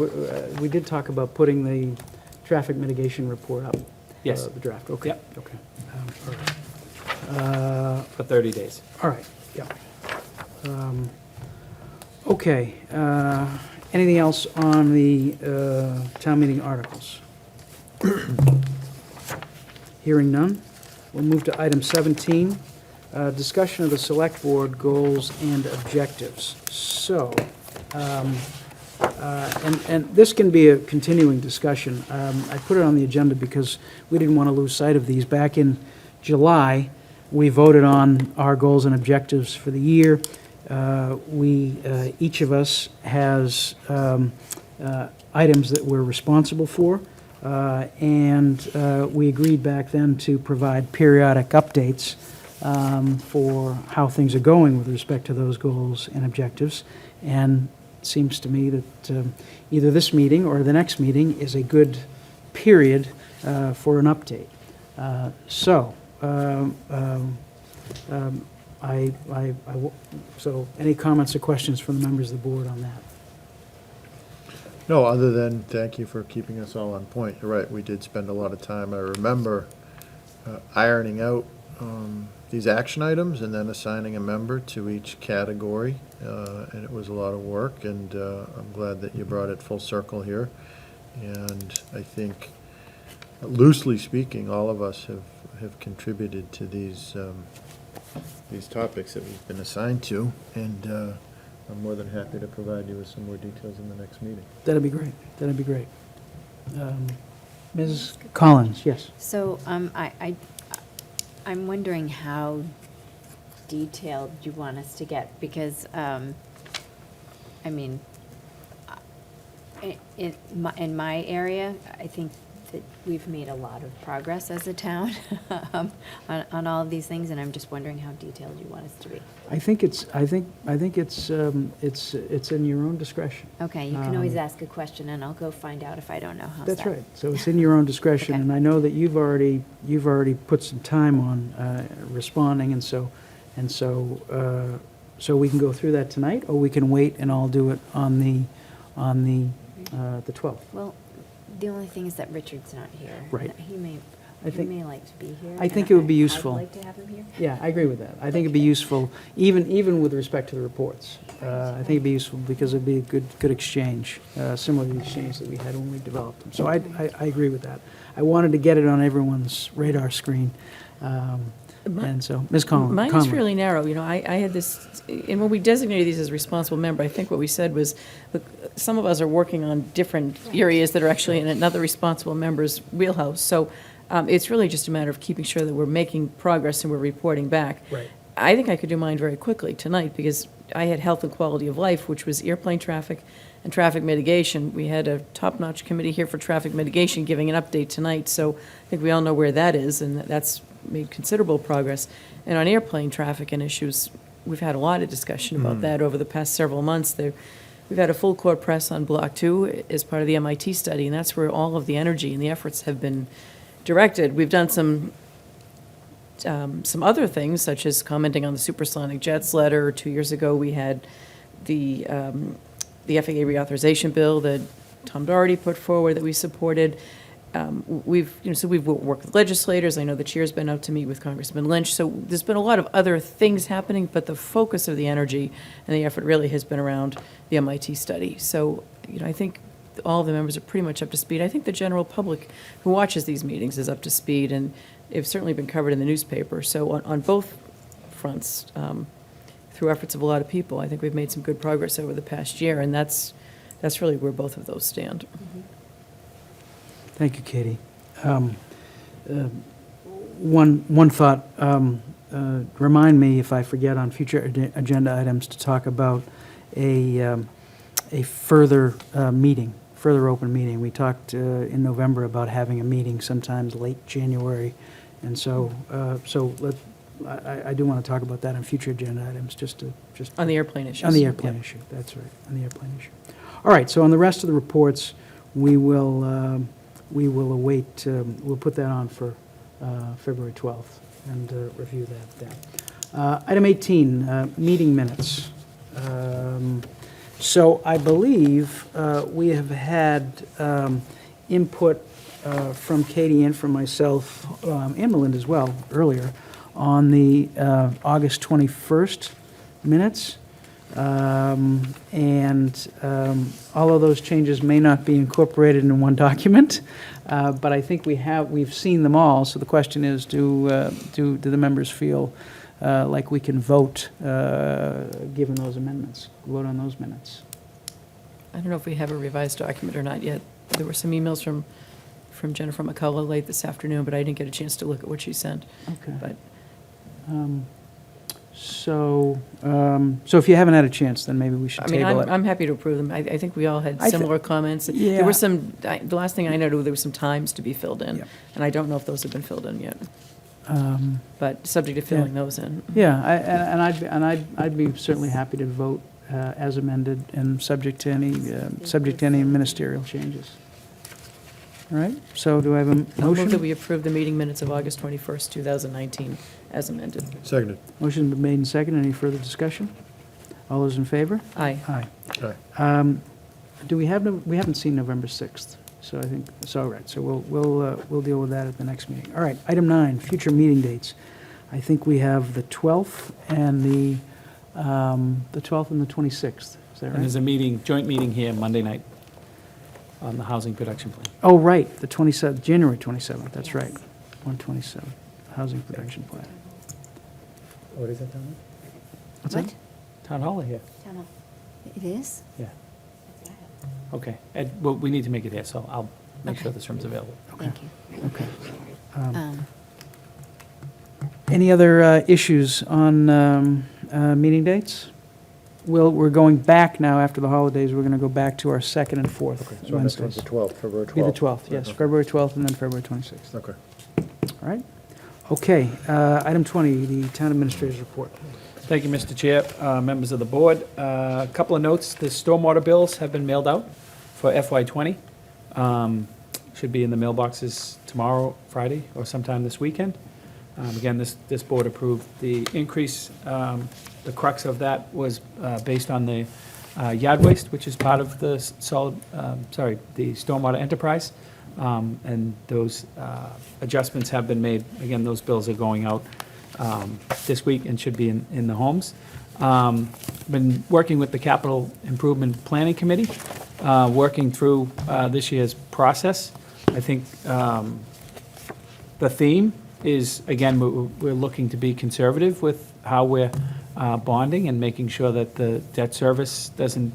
we did talk about putting the traffic mitigation report up. Yes. The draft, okay. Yep. Okay. All right. For 30 days. All right, yeah. Okay, anything else on the town meeting articles? Hearing none, we'll move to item 17, discussion of the select board goals and objectives. So, and this can be a continuing discussion. I put it on the agenda because we didn't want to lose sight of these. Back in July, we voted on our goals and objectives for the year. Each of us has items that we're responsible for. And we agreed back then to provide periodic updates for how things are going with respect to those goals and objectives. And it seems to me that either this meeting or the next meeting is a good period for an update. So any comments or questions from the members of the board on that? No, other than thank you for keeping us all on point. You're right, we did spend a lot of time. I remember ironing out these action items and then assigning a member to each category, and it was a lot of work, and I'm glad that you brought it full circle here. And I think, loosely speaking, all of us have contributed to these topics that we've been assigned to, and I'm more than happy to provide you with some more details in the next meeting. That'd be great. That'd be great. Ms. Collins, yes. So I'm wondering how detailed you want us to get, because, I mean, in my area, I think that we've made a lot of progress as a town on all of these things, and I'm just wondering how detailed you want us to be. I think it's in your own discretion. Okay, you can always ask a question, and I'll go find out if I don't know. How's That's that? right. So it's in your own discretion, Okay. and I know that you've already put some time on responding, and so we can go through that tonight, or we can wait and I'll do it on the 12th. Well, the only thing is that Richard's not here. Right. He may like to be here. I think it would be and useful. I'd like to have him here. Yeah, I agree with that. I think it'd be useful, even with respect to the reports. I think it'd be useful because it'd be a good exchange, similar to the exchange that we had when we developed them. So I agree with that. I wanted to get it on everyone's radar screen. And so, Ms. Conlon. Mine is fairly narrow. You know, I had this, and when we designated these as a responsible member, I think what we said was, look, some of us are working on different areas that are actually in another responsible member's wheelhouse. So it's really just a matter of keeping sure that we're making progress and we're reporting back. Right. I think I could do mine very quickly tonight, because I had health and quality of life, which was airplane traffic and traffic mitigation. We had a top-notch committee here for traffic mitigation giving an update tonight, so I think we all know where that is, and that's made considerable progress. And on airplane traffic and issues, we've had a lot of discussion about that over the past several months. We've had a full court press on Block 2 as part of the MIT study, and that's where all of the energy and the efforts have been directed. We've done some other things, such as commenting on the supersonic jets letter. 2 years ago, we had the FAA reauthorization bill that Tom Doherty put forward that we supported. We've worked with legislators. I know the chair's been out to meet with Congressman Lynch. So there's been a lot of other things happening, but the focus of the energy and the effort really has been around the MIT study. So, I think all the members are pretty much up to speed. I think the general public who watches these meetings is up to speed, and it's certainly been covered in the newspaper. So on both fronts, through efforts of a lot of people, I think we've made some good progress over the past year, and that's really where both of those stand. Thank you, Katie. One thought, remind me if I forget on future agenda items to talk about a further meeting, further open meeting. We talked in November about having a meeting sometimes late January, and so I do want to talk about that on future agenda items, just On the airplane issues. on the airplane issue. That's right, on the airplane issue. All right, so on the rest of the reports, we will await, we'll put that on for February 12th and review that then. Item 18, meeting minutes. So I believe we have had input from Katie and from myself, and Melinda as well, earlier, on the August 21st minutes. And all of those changes may not be incorporated in one document, but I think we've seen them all. So the question is, do the members feel like we can vote given those amendments, vote on those minutes? I don't know if we have a revised document or not yet. There were some emails from Jennifer McCullough late this afternoon, but I didn't get a chance to look at what she sent. Okay. But So, so if you haven't had a chance, then maybe we should I mean, table it. I'm happy to approve them. I think we all had I thi- similar comments. Yeah. There were some, the last thing I noted, there were some times to be filled in, Yep. and I don't know if those have been filled in yet, Um, but subject to filling those in. Yeah, I'd be certainly happy to vote as amended and subject to any ministerial changes. All right, so do I have a I'll move that motion? we approve the meeting minutes of August 21st, 2019, as amended. Seconded. Motion been made and seconded. Any further discussion? All those in favor? Aye. Aye. Aye. Do we have, we haven't seen November 6th, so I think, it's all right, so we'll deal with that at the next meeting. All right, item 9, future meeting dates. I think we have the 12th and the 12th and the 26th, is that And right? there's a meeting, joint meeting here Monday night on the housing production plan. Oh, right, the 27th, January 27th, that's right, 127, housing production plan. What is that, Town Hall? What's What? that? Town Hall or here? Town hall. It is? Yeah. Okay, well, we need to make it here, so I'll make sure Okay. this room's available. Thank you. Okay. Um, Any other issues on meeting dates? We're going back now after the holidays. We're going to go back to our second and fourth So next Wednesdays. one's the 12th, February 12th. Be the 12th, yes, Okay. February 12th and then February 26th. Okay. All right? Okay, item 20, the town administrator's report. Thank you, Mr. Chair, members of the board. A couple of notes, the stormwater bills have been mailed out for FY '20. Should be in the mailboxes tomorrow, Friday, or sometime this weekend. Again, this board approved the increase. The crux of that was based on the yard waste, which is part of the the stormwater enterprise. And those adjustments have been made. Again, those bills are going out this week and should be in the homes. Been working with the Capital Improvement Planning Committee, working through this year's process. I think the theme is, again, we're looking to be conservative with how we're bonding and making sure that the debt service doesn't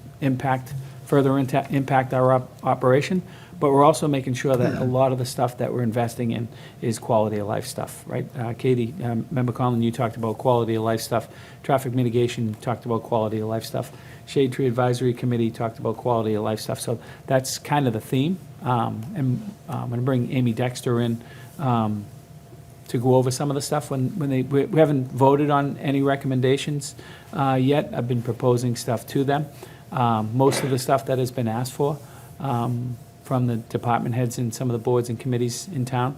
further impact our operation. But we're also making sure that a lot of the stuff that we're investing in is quality of life stuff, right? Katie, Member Conlon, you talked about quality of life stuff. Traffic mitigation talked about quality of life stuff. Shade Tree Advisory Committee talked about quality of life stuff. So that's kind of the theme. And I'm going to bring Amy Dexter in to go over some of the stuff. We haven't voted on any recommendations yet. I've been proposing stuff to them. Most of the stuff that has been asked for from the department heads and some of the boards and committees in town,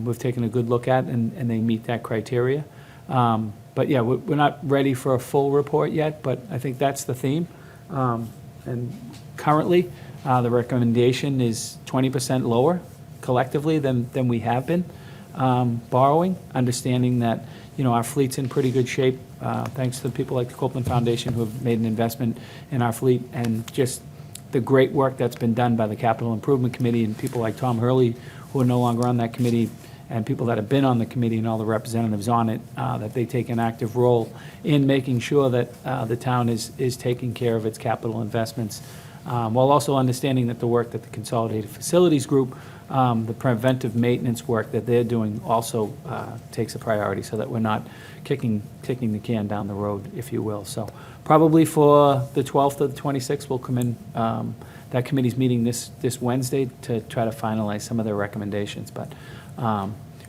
we've taken a good look at, and they meet that criteria. But yeah, we're not ready for a full report yet, but I think that's the theme. And currently, the recommendation is 20% lower collectively than we have been borrowing, understanding that, our fleet's in pretty good shape, thanks to people like the Copeland Foundation who have made an investment in our fleet, and just the great work that's been done by the Capital Improvement Committee and people like Tom Hurley, who are no longer on that committee, and people that have been on the committee and all the representatives on it, that they take an active role in making sure that the town is taking care of its capital investments, while also understanding that the work that the Consolidated Facilities Group, the preventive maintenance work that they're doing also takes a priority, so that we're not kicking the can down the road, if you will. So probably for the 12th or the 26th, we'll come in, that committee's meeting this Wednesday to try to finalize some of their recommendations. But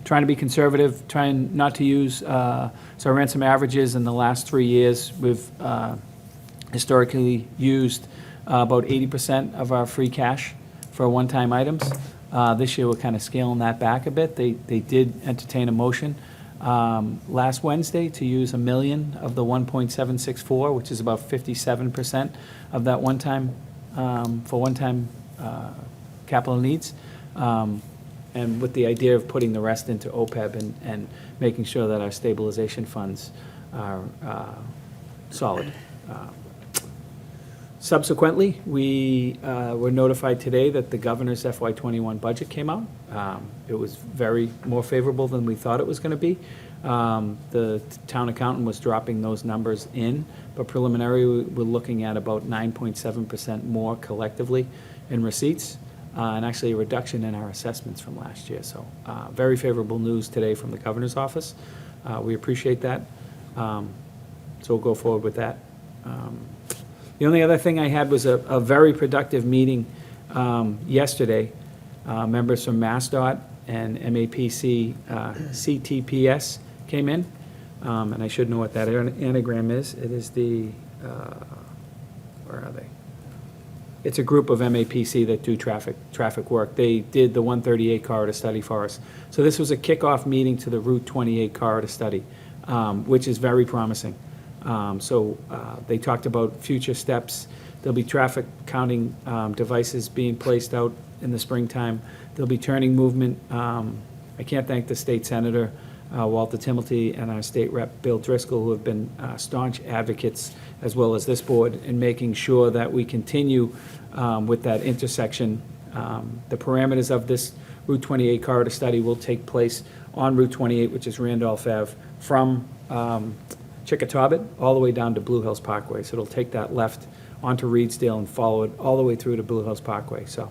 trying to be conservative, trying not to use, so I ran some averages in the last 3 years. We've historically used about 80% of our free cash for one-time items. This year, we're kind of scaling that back a bit. They did entertain a motion last Wednesday to use $1 million of the 1.764, which is about 57% of that one-time capital needs, and with the idea of putting the rest into OPEB and making sure that our stabilization funds are solid. Subsequently, we were notified today that the governor's FY21 budget came out. It was very more favorable than we thought it was going to be. The town accountant was dropping those numbers in, but preliminary, we're looking at about 9.7% more collectively in receipts, and actually a reduction in our assessments from last year. So very favorable news today from the governor's office. We appreciate that. So we'll go forward with that. The only other thing I had was a very productive meeting yesterday. Members from MassDOT and MAPC CTPS came in, and I should know what that anagram is. It is the, where are they? It's a group of MAPC that do traffic work. They did the 138 corridor study for us. So this was a kickoff meeting to the Route 28 corridor study, which is very promising. So they talked about future steps. There'll be traffic counting devices being placed out in the springtime. There'll be turning movement. I can't thank the state senator, Walter Timilty, and our state rep, Bill Driscoll, who have been staunch advocates, as well as this board, in making sure that we continue with that intersection. The parameters of this Route 28 corridor study will take place on Route 28, which is Randolph Ave, from Chickatobit all the way down to Blue Hills Parkway. So it'll take that left onto Reedsdale and follow it all the way through to Blue Hills Parkway. So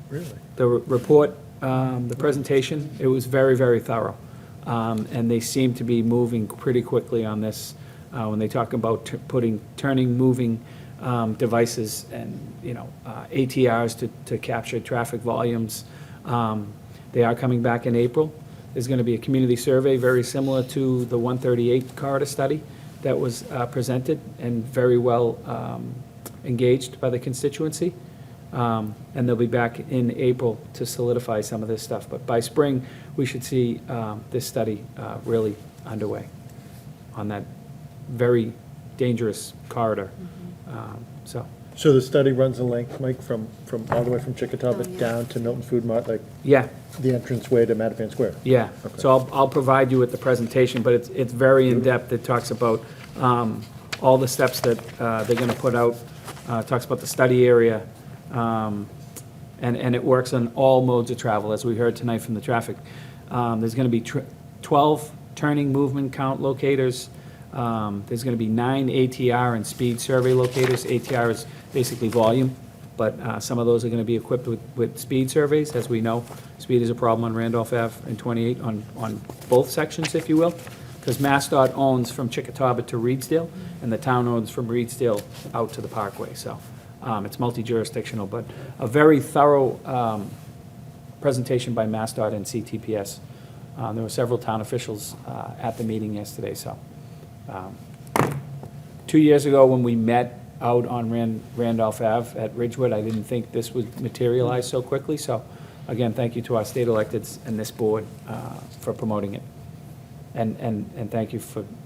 Really? the report, the presentation, it was very, very thorough. And they seem to be moving pretty quickly on this when they talk about turning, moving devices and, ATRs to capture traffic volumes. They are coming back in April. There's going to be a community survey very similar to the 138 corridor study that was presented and very well engaged by the constituency. And they'll be back in April to solidify some of this stuff. But by spring, we should see this study really underway on that very dangerous corridor. So the study runs a length, Mike, from all the way from Chickatobit down to Milton Food Mart, like Yeah, the entranceway to Mattapan Square? yeah. Okay. So I'll provide you with the presentation, but it's very in-depth. It talks about all the steps that they're going to put out. Talks about the study area, and it works on all modes of travel, as we heard tonight from the traffic. There's going to be 12 turning movement count locators. There's going to be 9 ATR and speed survey locators. ATR is basically volume, but some of those are going to be equipped with speed surveys. As we know, speed is a problem on Randolph Ave and 28 on both sections, if you will, because MassDOT owns from Chickatobit to Reedsdale, and the town owns from Reedsdale out to the Parkway. So it's multi-jurisdictional, but a very thorough presentation by MassDOT and CTPS. There were several town officials at the meeting yesterday. So 2 years ago, when we met out on Randolph Ave at Ridgewood, I didn't think this would materialize so quickly. So again, thank you to our state electeds and this board for promoting it. And thank you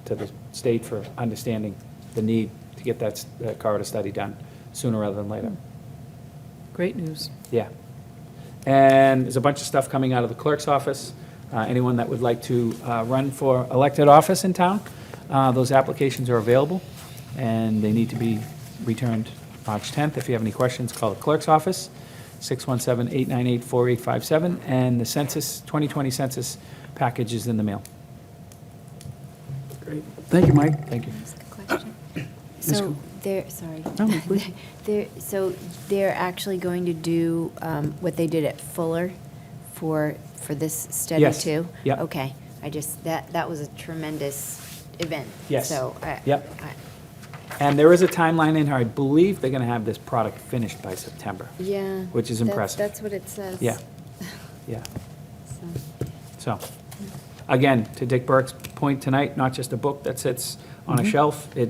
to the state for understanding the need to get that corridor study done sooner rather than later. Great news. Yeah. And there's a bunch of stuff coming out of the clerk's office. Anyone that would like to run for elected office in town, those applications are available, and they need to be returned March 10th. If you have any questions, call the clerk's office, 617-898-4857, and the census, 2020 census package is in the mail. Great. Thank you, Mike. Thank you. Ask a question. Ms. So sorry. No, please. So they're actually going to do what they did at Fuller for this study Yes. too? Yep. Okay. That was a tremendous event. Yes. So Yep. And there is a timeline in here. I believe they're going to have this product finished by September. Yeah. Which is impressive. That's what it says. Yeah. Yeah. So. So, again, to Dick Burke's point tonight, not just a book that sits on a shelf, that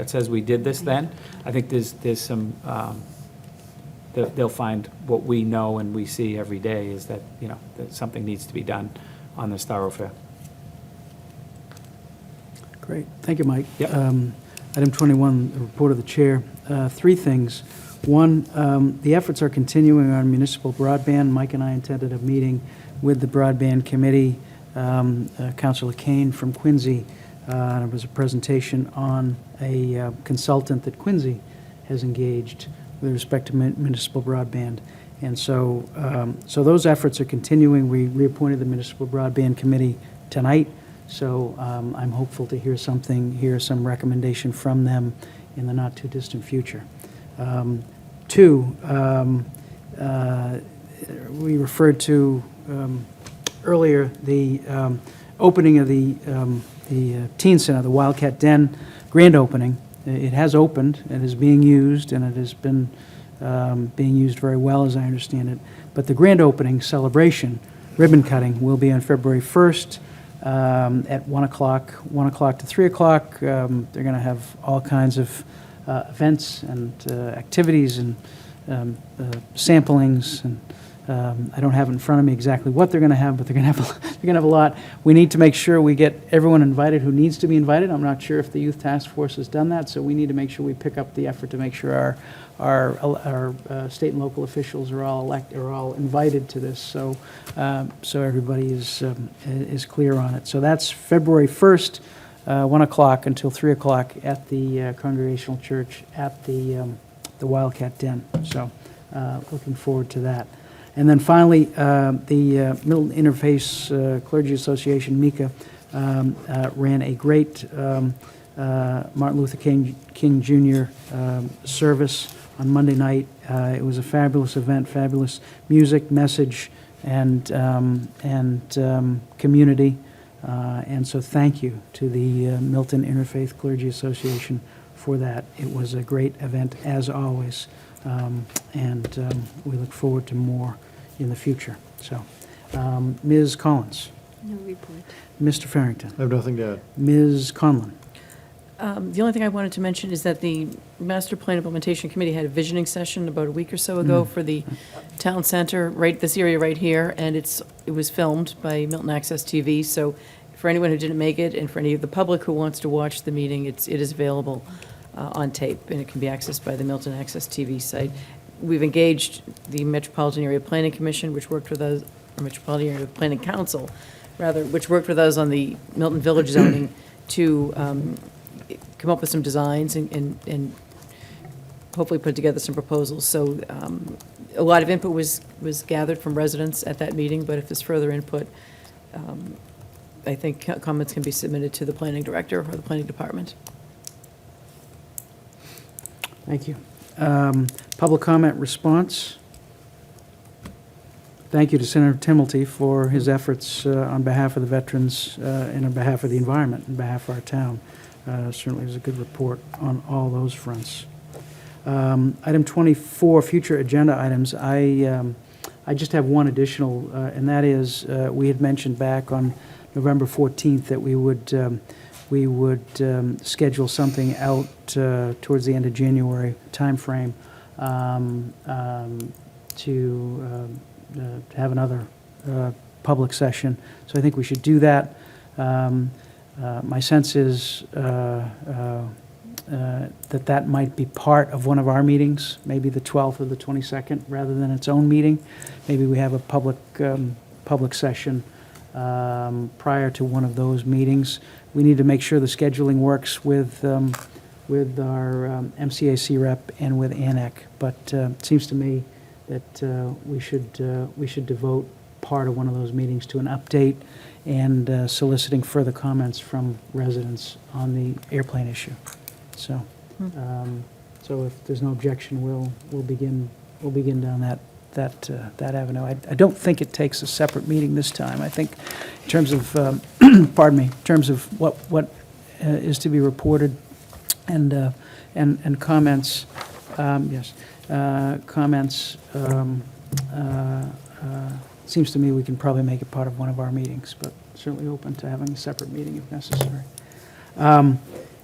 says we did this then. I think there's some, they'll find what we know and we see every day is that, that something needs to be done on this thoroughfare. Great. Thank you, Mike. Yep. Item 21, the report of the chair. 3 things. One, the efforts are continuing on municipal broadband. Mike and I attended a meeting with the broadband committee, Councilor Kane from Quincy. And it was a presentation on a consultant that Quincy has engaged with respect to municipal broadband. And so those efforts are continuing. We reappointed the municipal broadband committee tonight. So I'm hopeful to hear some recommendation from them in the not-too-distant future. 2, we referred to earlier the opening of the teen center, the Wildcat Den grand opening. It has opened, it is being used, and it has been being used very well, as I understand it. But the grand opening celebration, ribbon cutting, will be on February 1st at 1 o'clock to 3 o'clock. They're going to have all kinds of events and activities and samplings, and I don't have it in front of me exactly what they're going to have, but they're going to have a lot. We need to make sure we get everyone invited who needs to be invited. I'm not sure if the Youth Task Force has done that, so we need to make sure we pick up the effort to make sure our state and local officials are all invited to this, so everybody is clear on it. So that's February 1st, 1 o'clock until 3 o'clock at the Congregational Church at the Wildcat Den. So looking forward to that. And then finally, the Milton Interfaith Clergy Association, MICA, ran a great Martin Luther King Jr. Service on Monday night. It was a fabulous event, fabulous music, message, and community. And so thank you to the Milton Interfaith Clergy Association for that. It was a great event, as always, and we look forward to more in the future. So, Ms. Collins. No report. Mr. Farrington. I have nothing to add. Ms. Conlon. The only thing I wanted to mention is that the Master Plan Implementation Committee had a visioning session about a week or so ago for the town center, right, this area right here, and it was filmed by Milton Access TV, so for anyone who didn't make it, and for any of the public who wants to watch the meeting, it is available on tape, and it can be accessed by the Milton Access TV site. We've engaged the Metropolitan Area Planning Commission, which worked with us, or Metropolitan Area Planning Council, rather, which worked with us on the Milton Village zoning to come up with some designs and hopefully put together some proposals. So a lot of input was gathered from residents at that meeting, but if there's further input, I think comments can be submitted to the planning director or the planning department. Thank you. Public comment response. Thank you to Senator Timilty for his efforts on behalf of the veterans and on behalf of the environment, on behalf of our town. Certainly was a good report on all those fronts. Item 24, future agenda items. I just have one additional, and that is we had mentioned back on November 14th that we would schedule something out towards the end of January timeframe to have another public session. So I think we should do that. My sense is that might be part of one of our meetings, maybe the 12th or the 22nd, rather than its own meeting. Maybe we have a public session prior to one of those meetings. We need to make sure the scheduling works with our MCAC rep and with ANEC, but it seems to me that we should devote part of one of those meetings to an update and soliciting further comments from residents on the airplane issue. So, so if there's no objection, we'll begin down that avenue. I don't think it takes a separate meeting this time. I think in terms of pardon me, in terms of what is to be reported and comments, yes, comments. Seems to me we can probably make it part of one of our meetings, but certainly open to having a separate meeting if necessary.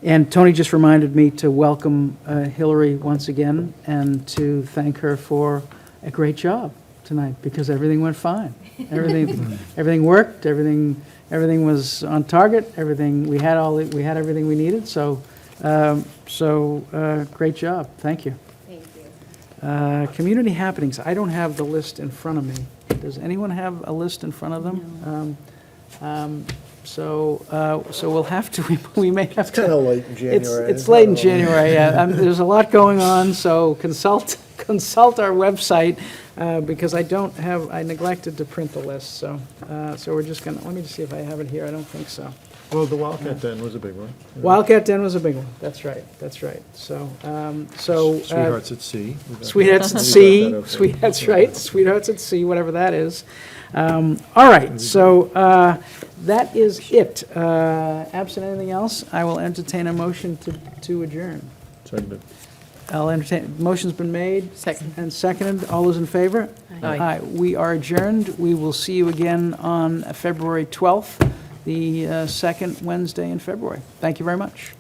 And Tony just reminded me to welcome Hillary once again and to thank her for a great job tonight, because everything went fine. Everything worked. Everything was on target. We had everything we needed. So great job. Thank you. Thank you. Community happenings. I don't have the list in front of me. Does anyone have a list in front of them? No. So we'll have to. We may have to. It's kind of late in January. It's late in January. Yeah. There's a lot going on. So consult our website because I neglected to print the list. So we're just gonna. Let me just see if I have it here. I don't think so. Well, the Wildcat Den was a big one. Wildcat Den was a big one. That's right. So Sweethearts at Sea. Sweethearts at Sea. That's right. Sweethearts at Sea, whatever that is. All right. So That is it. Absent anything else, I will entertain a motion to adjourn. I'll entertain, motion's been made. Second. And seconded. All those in favor? Aye. We are adjourned. We will see you again on February 12th, the second Wednesday in February. Thank you very much.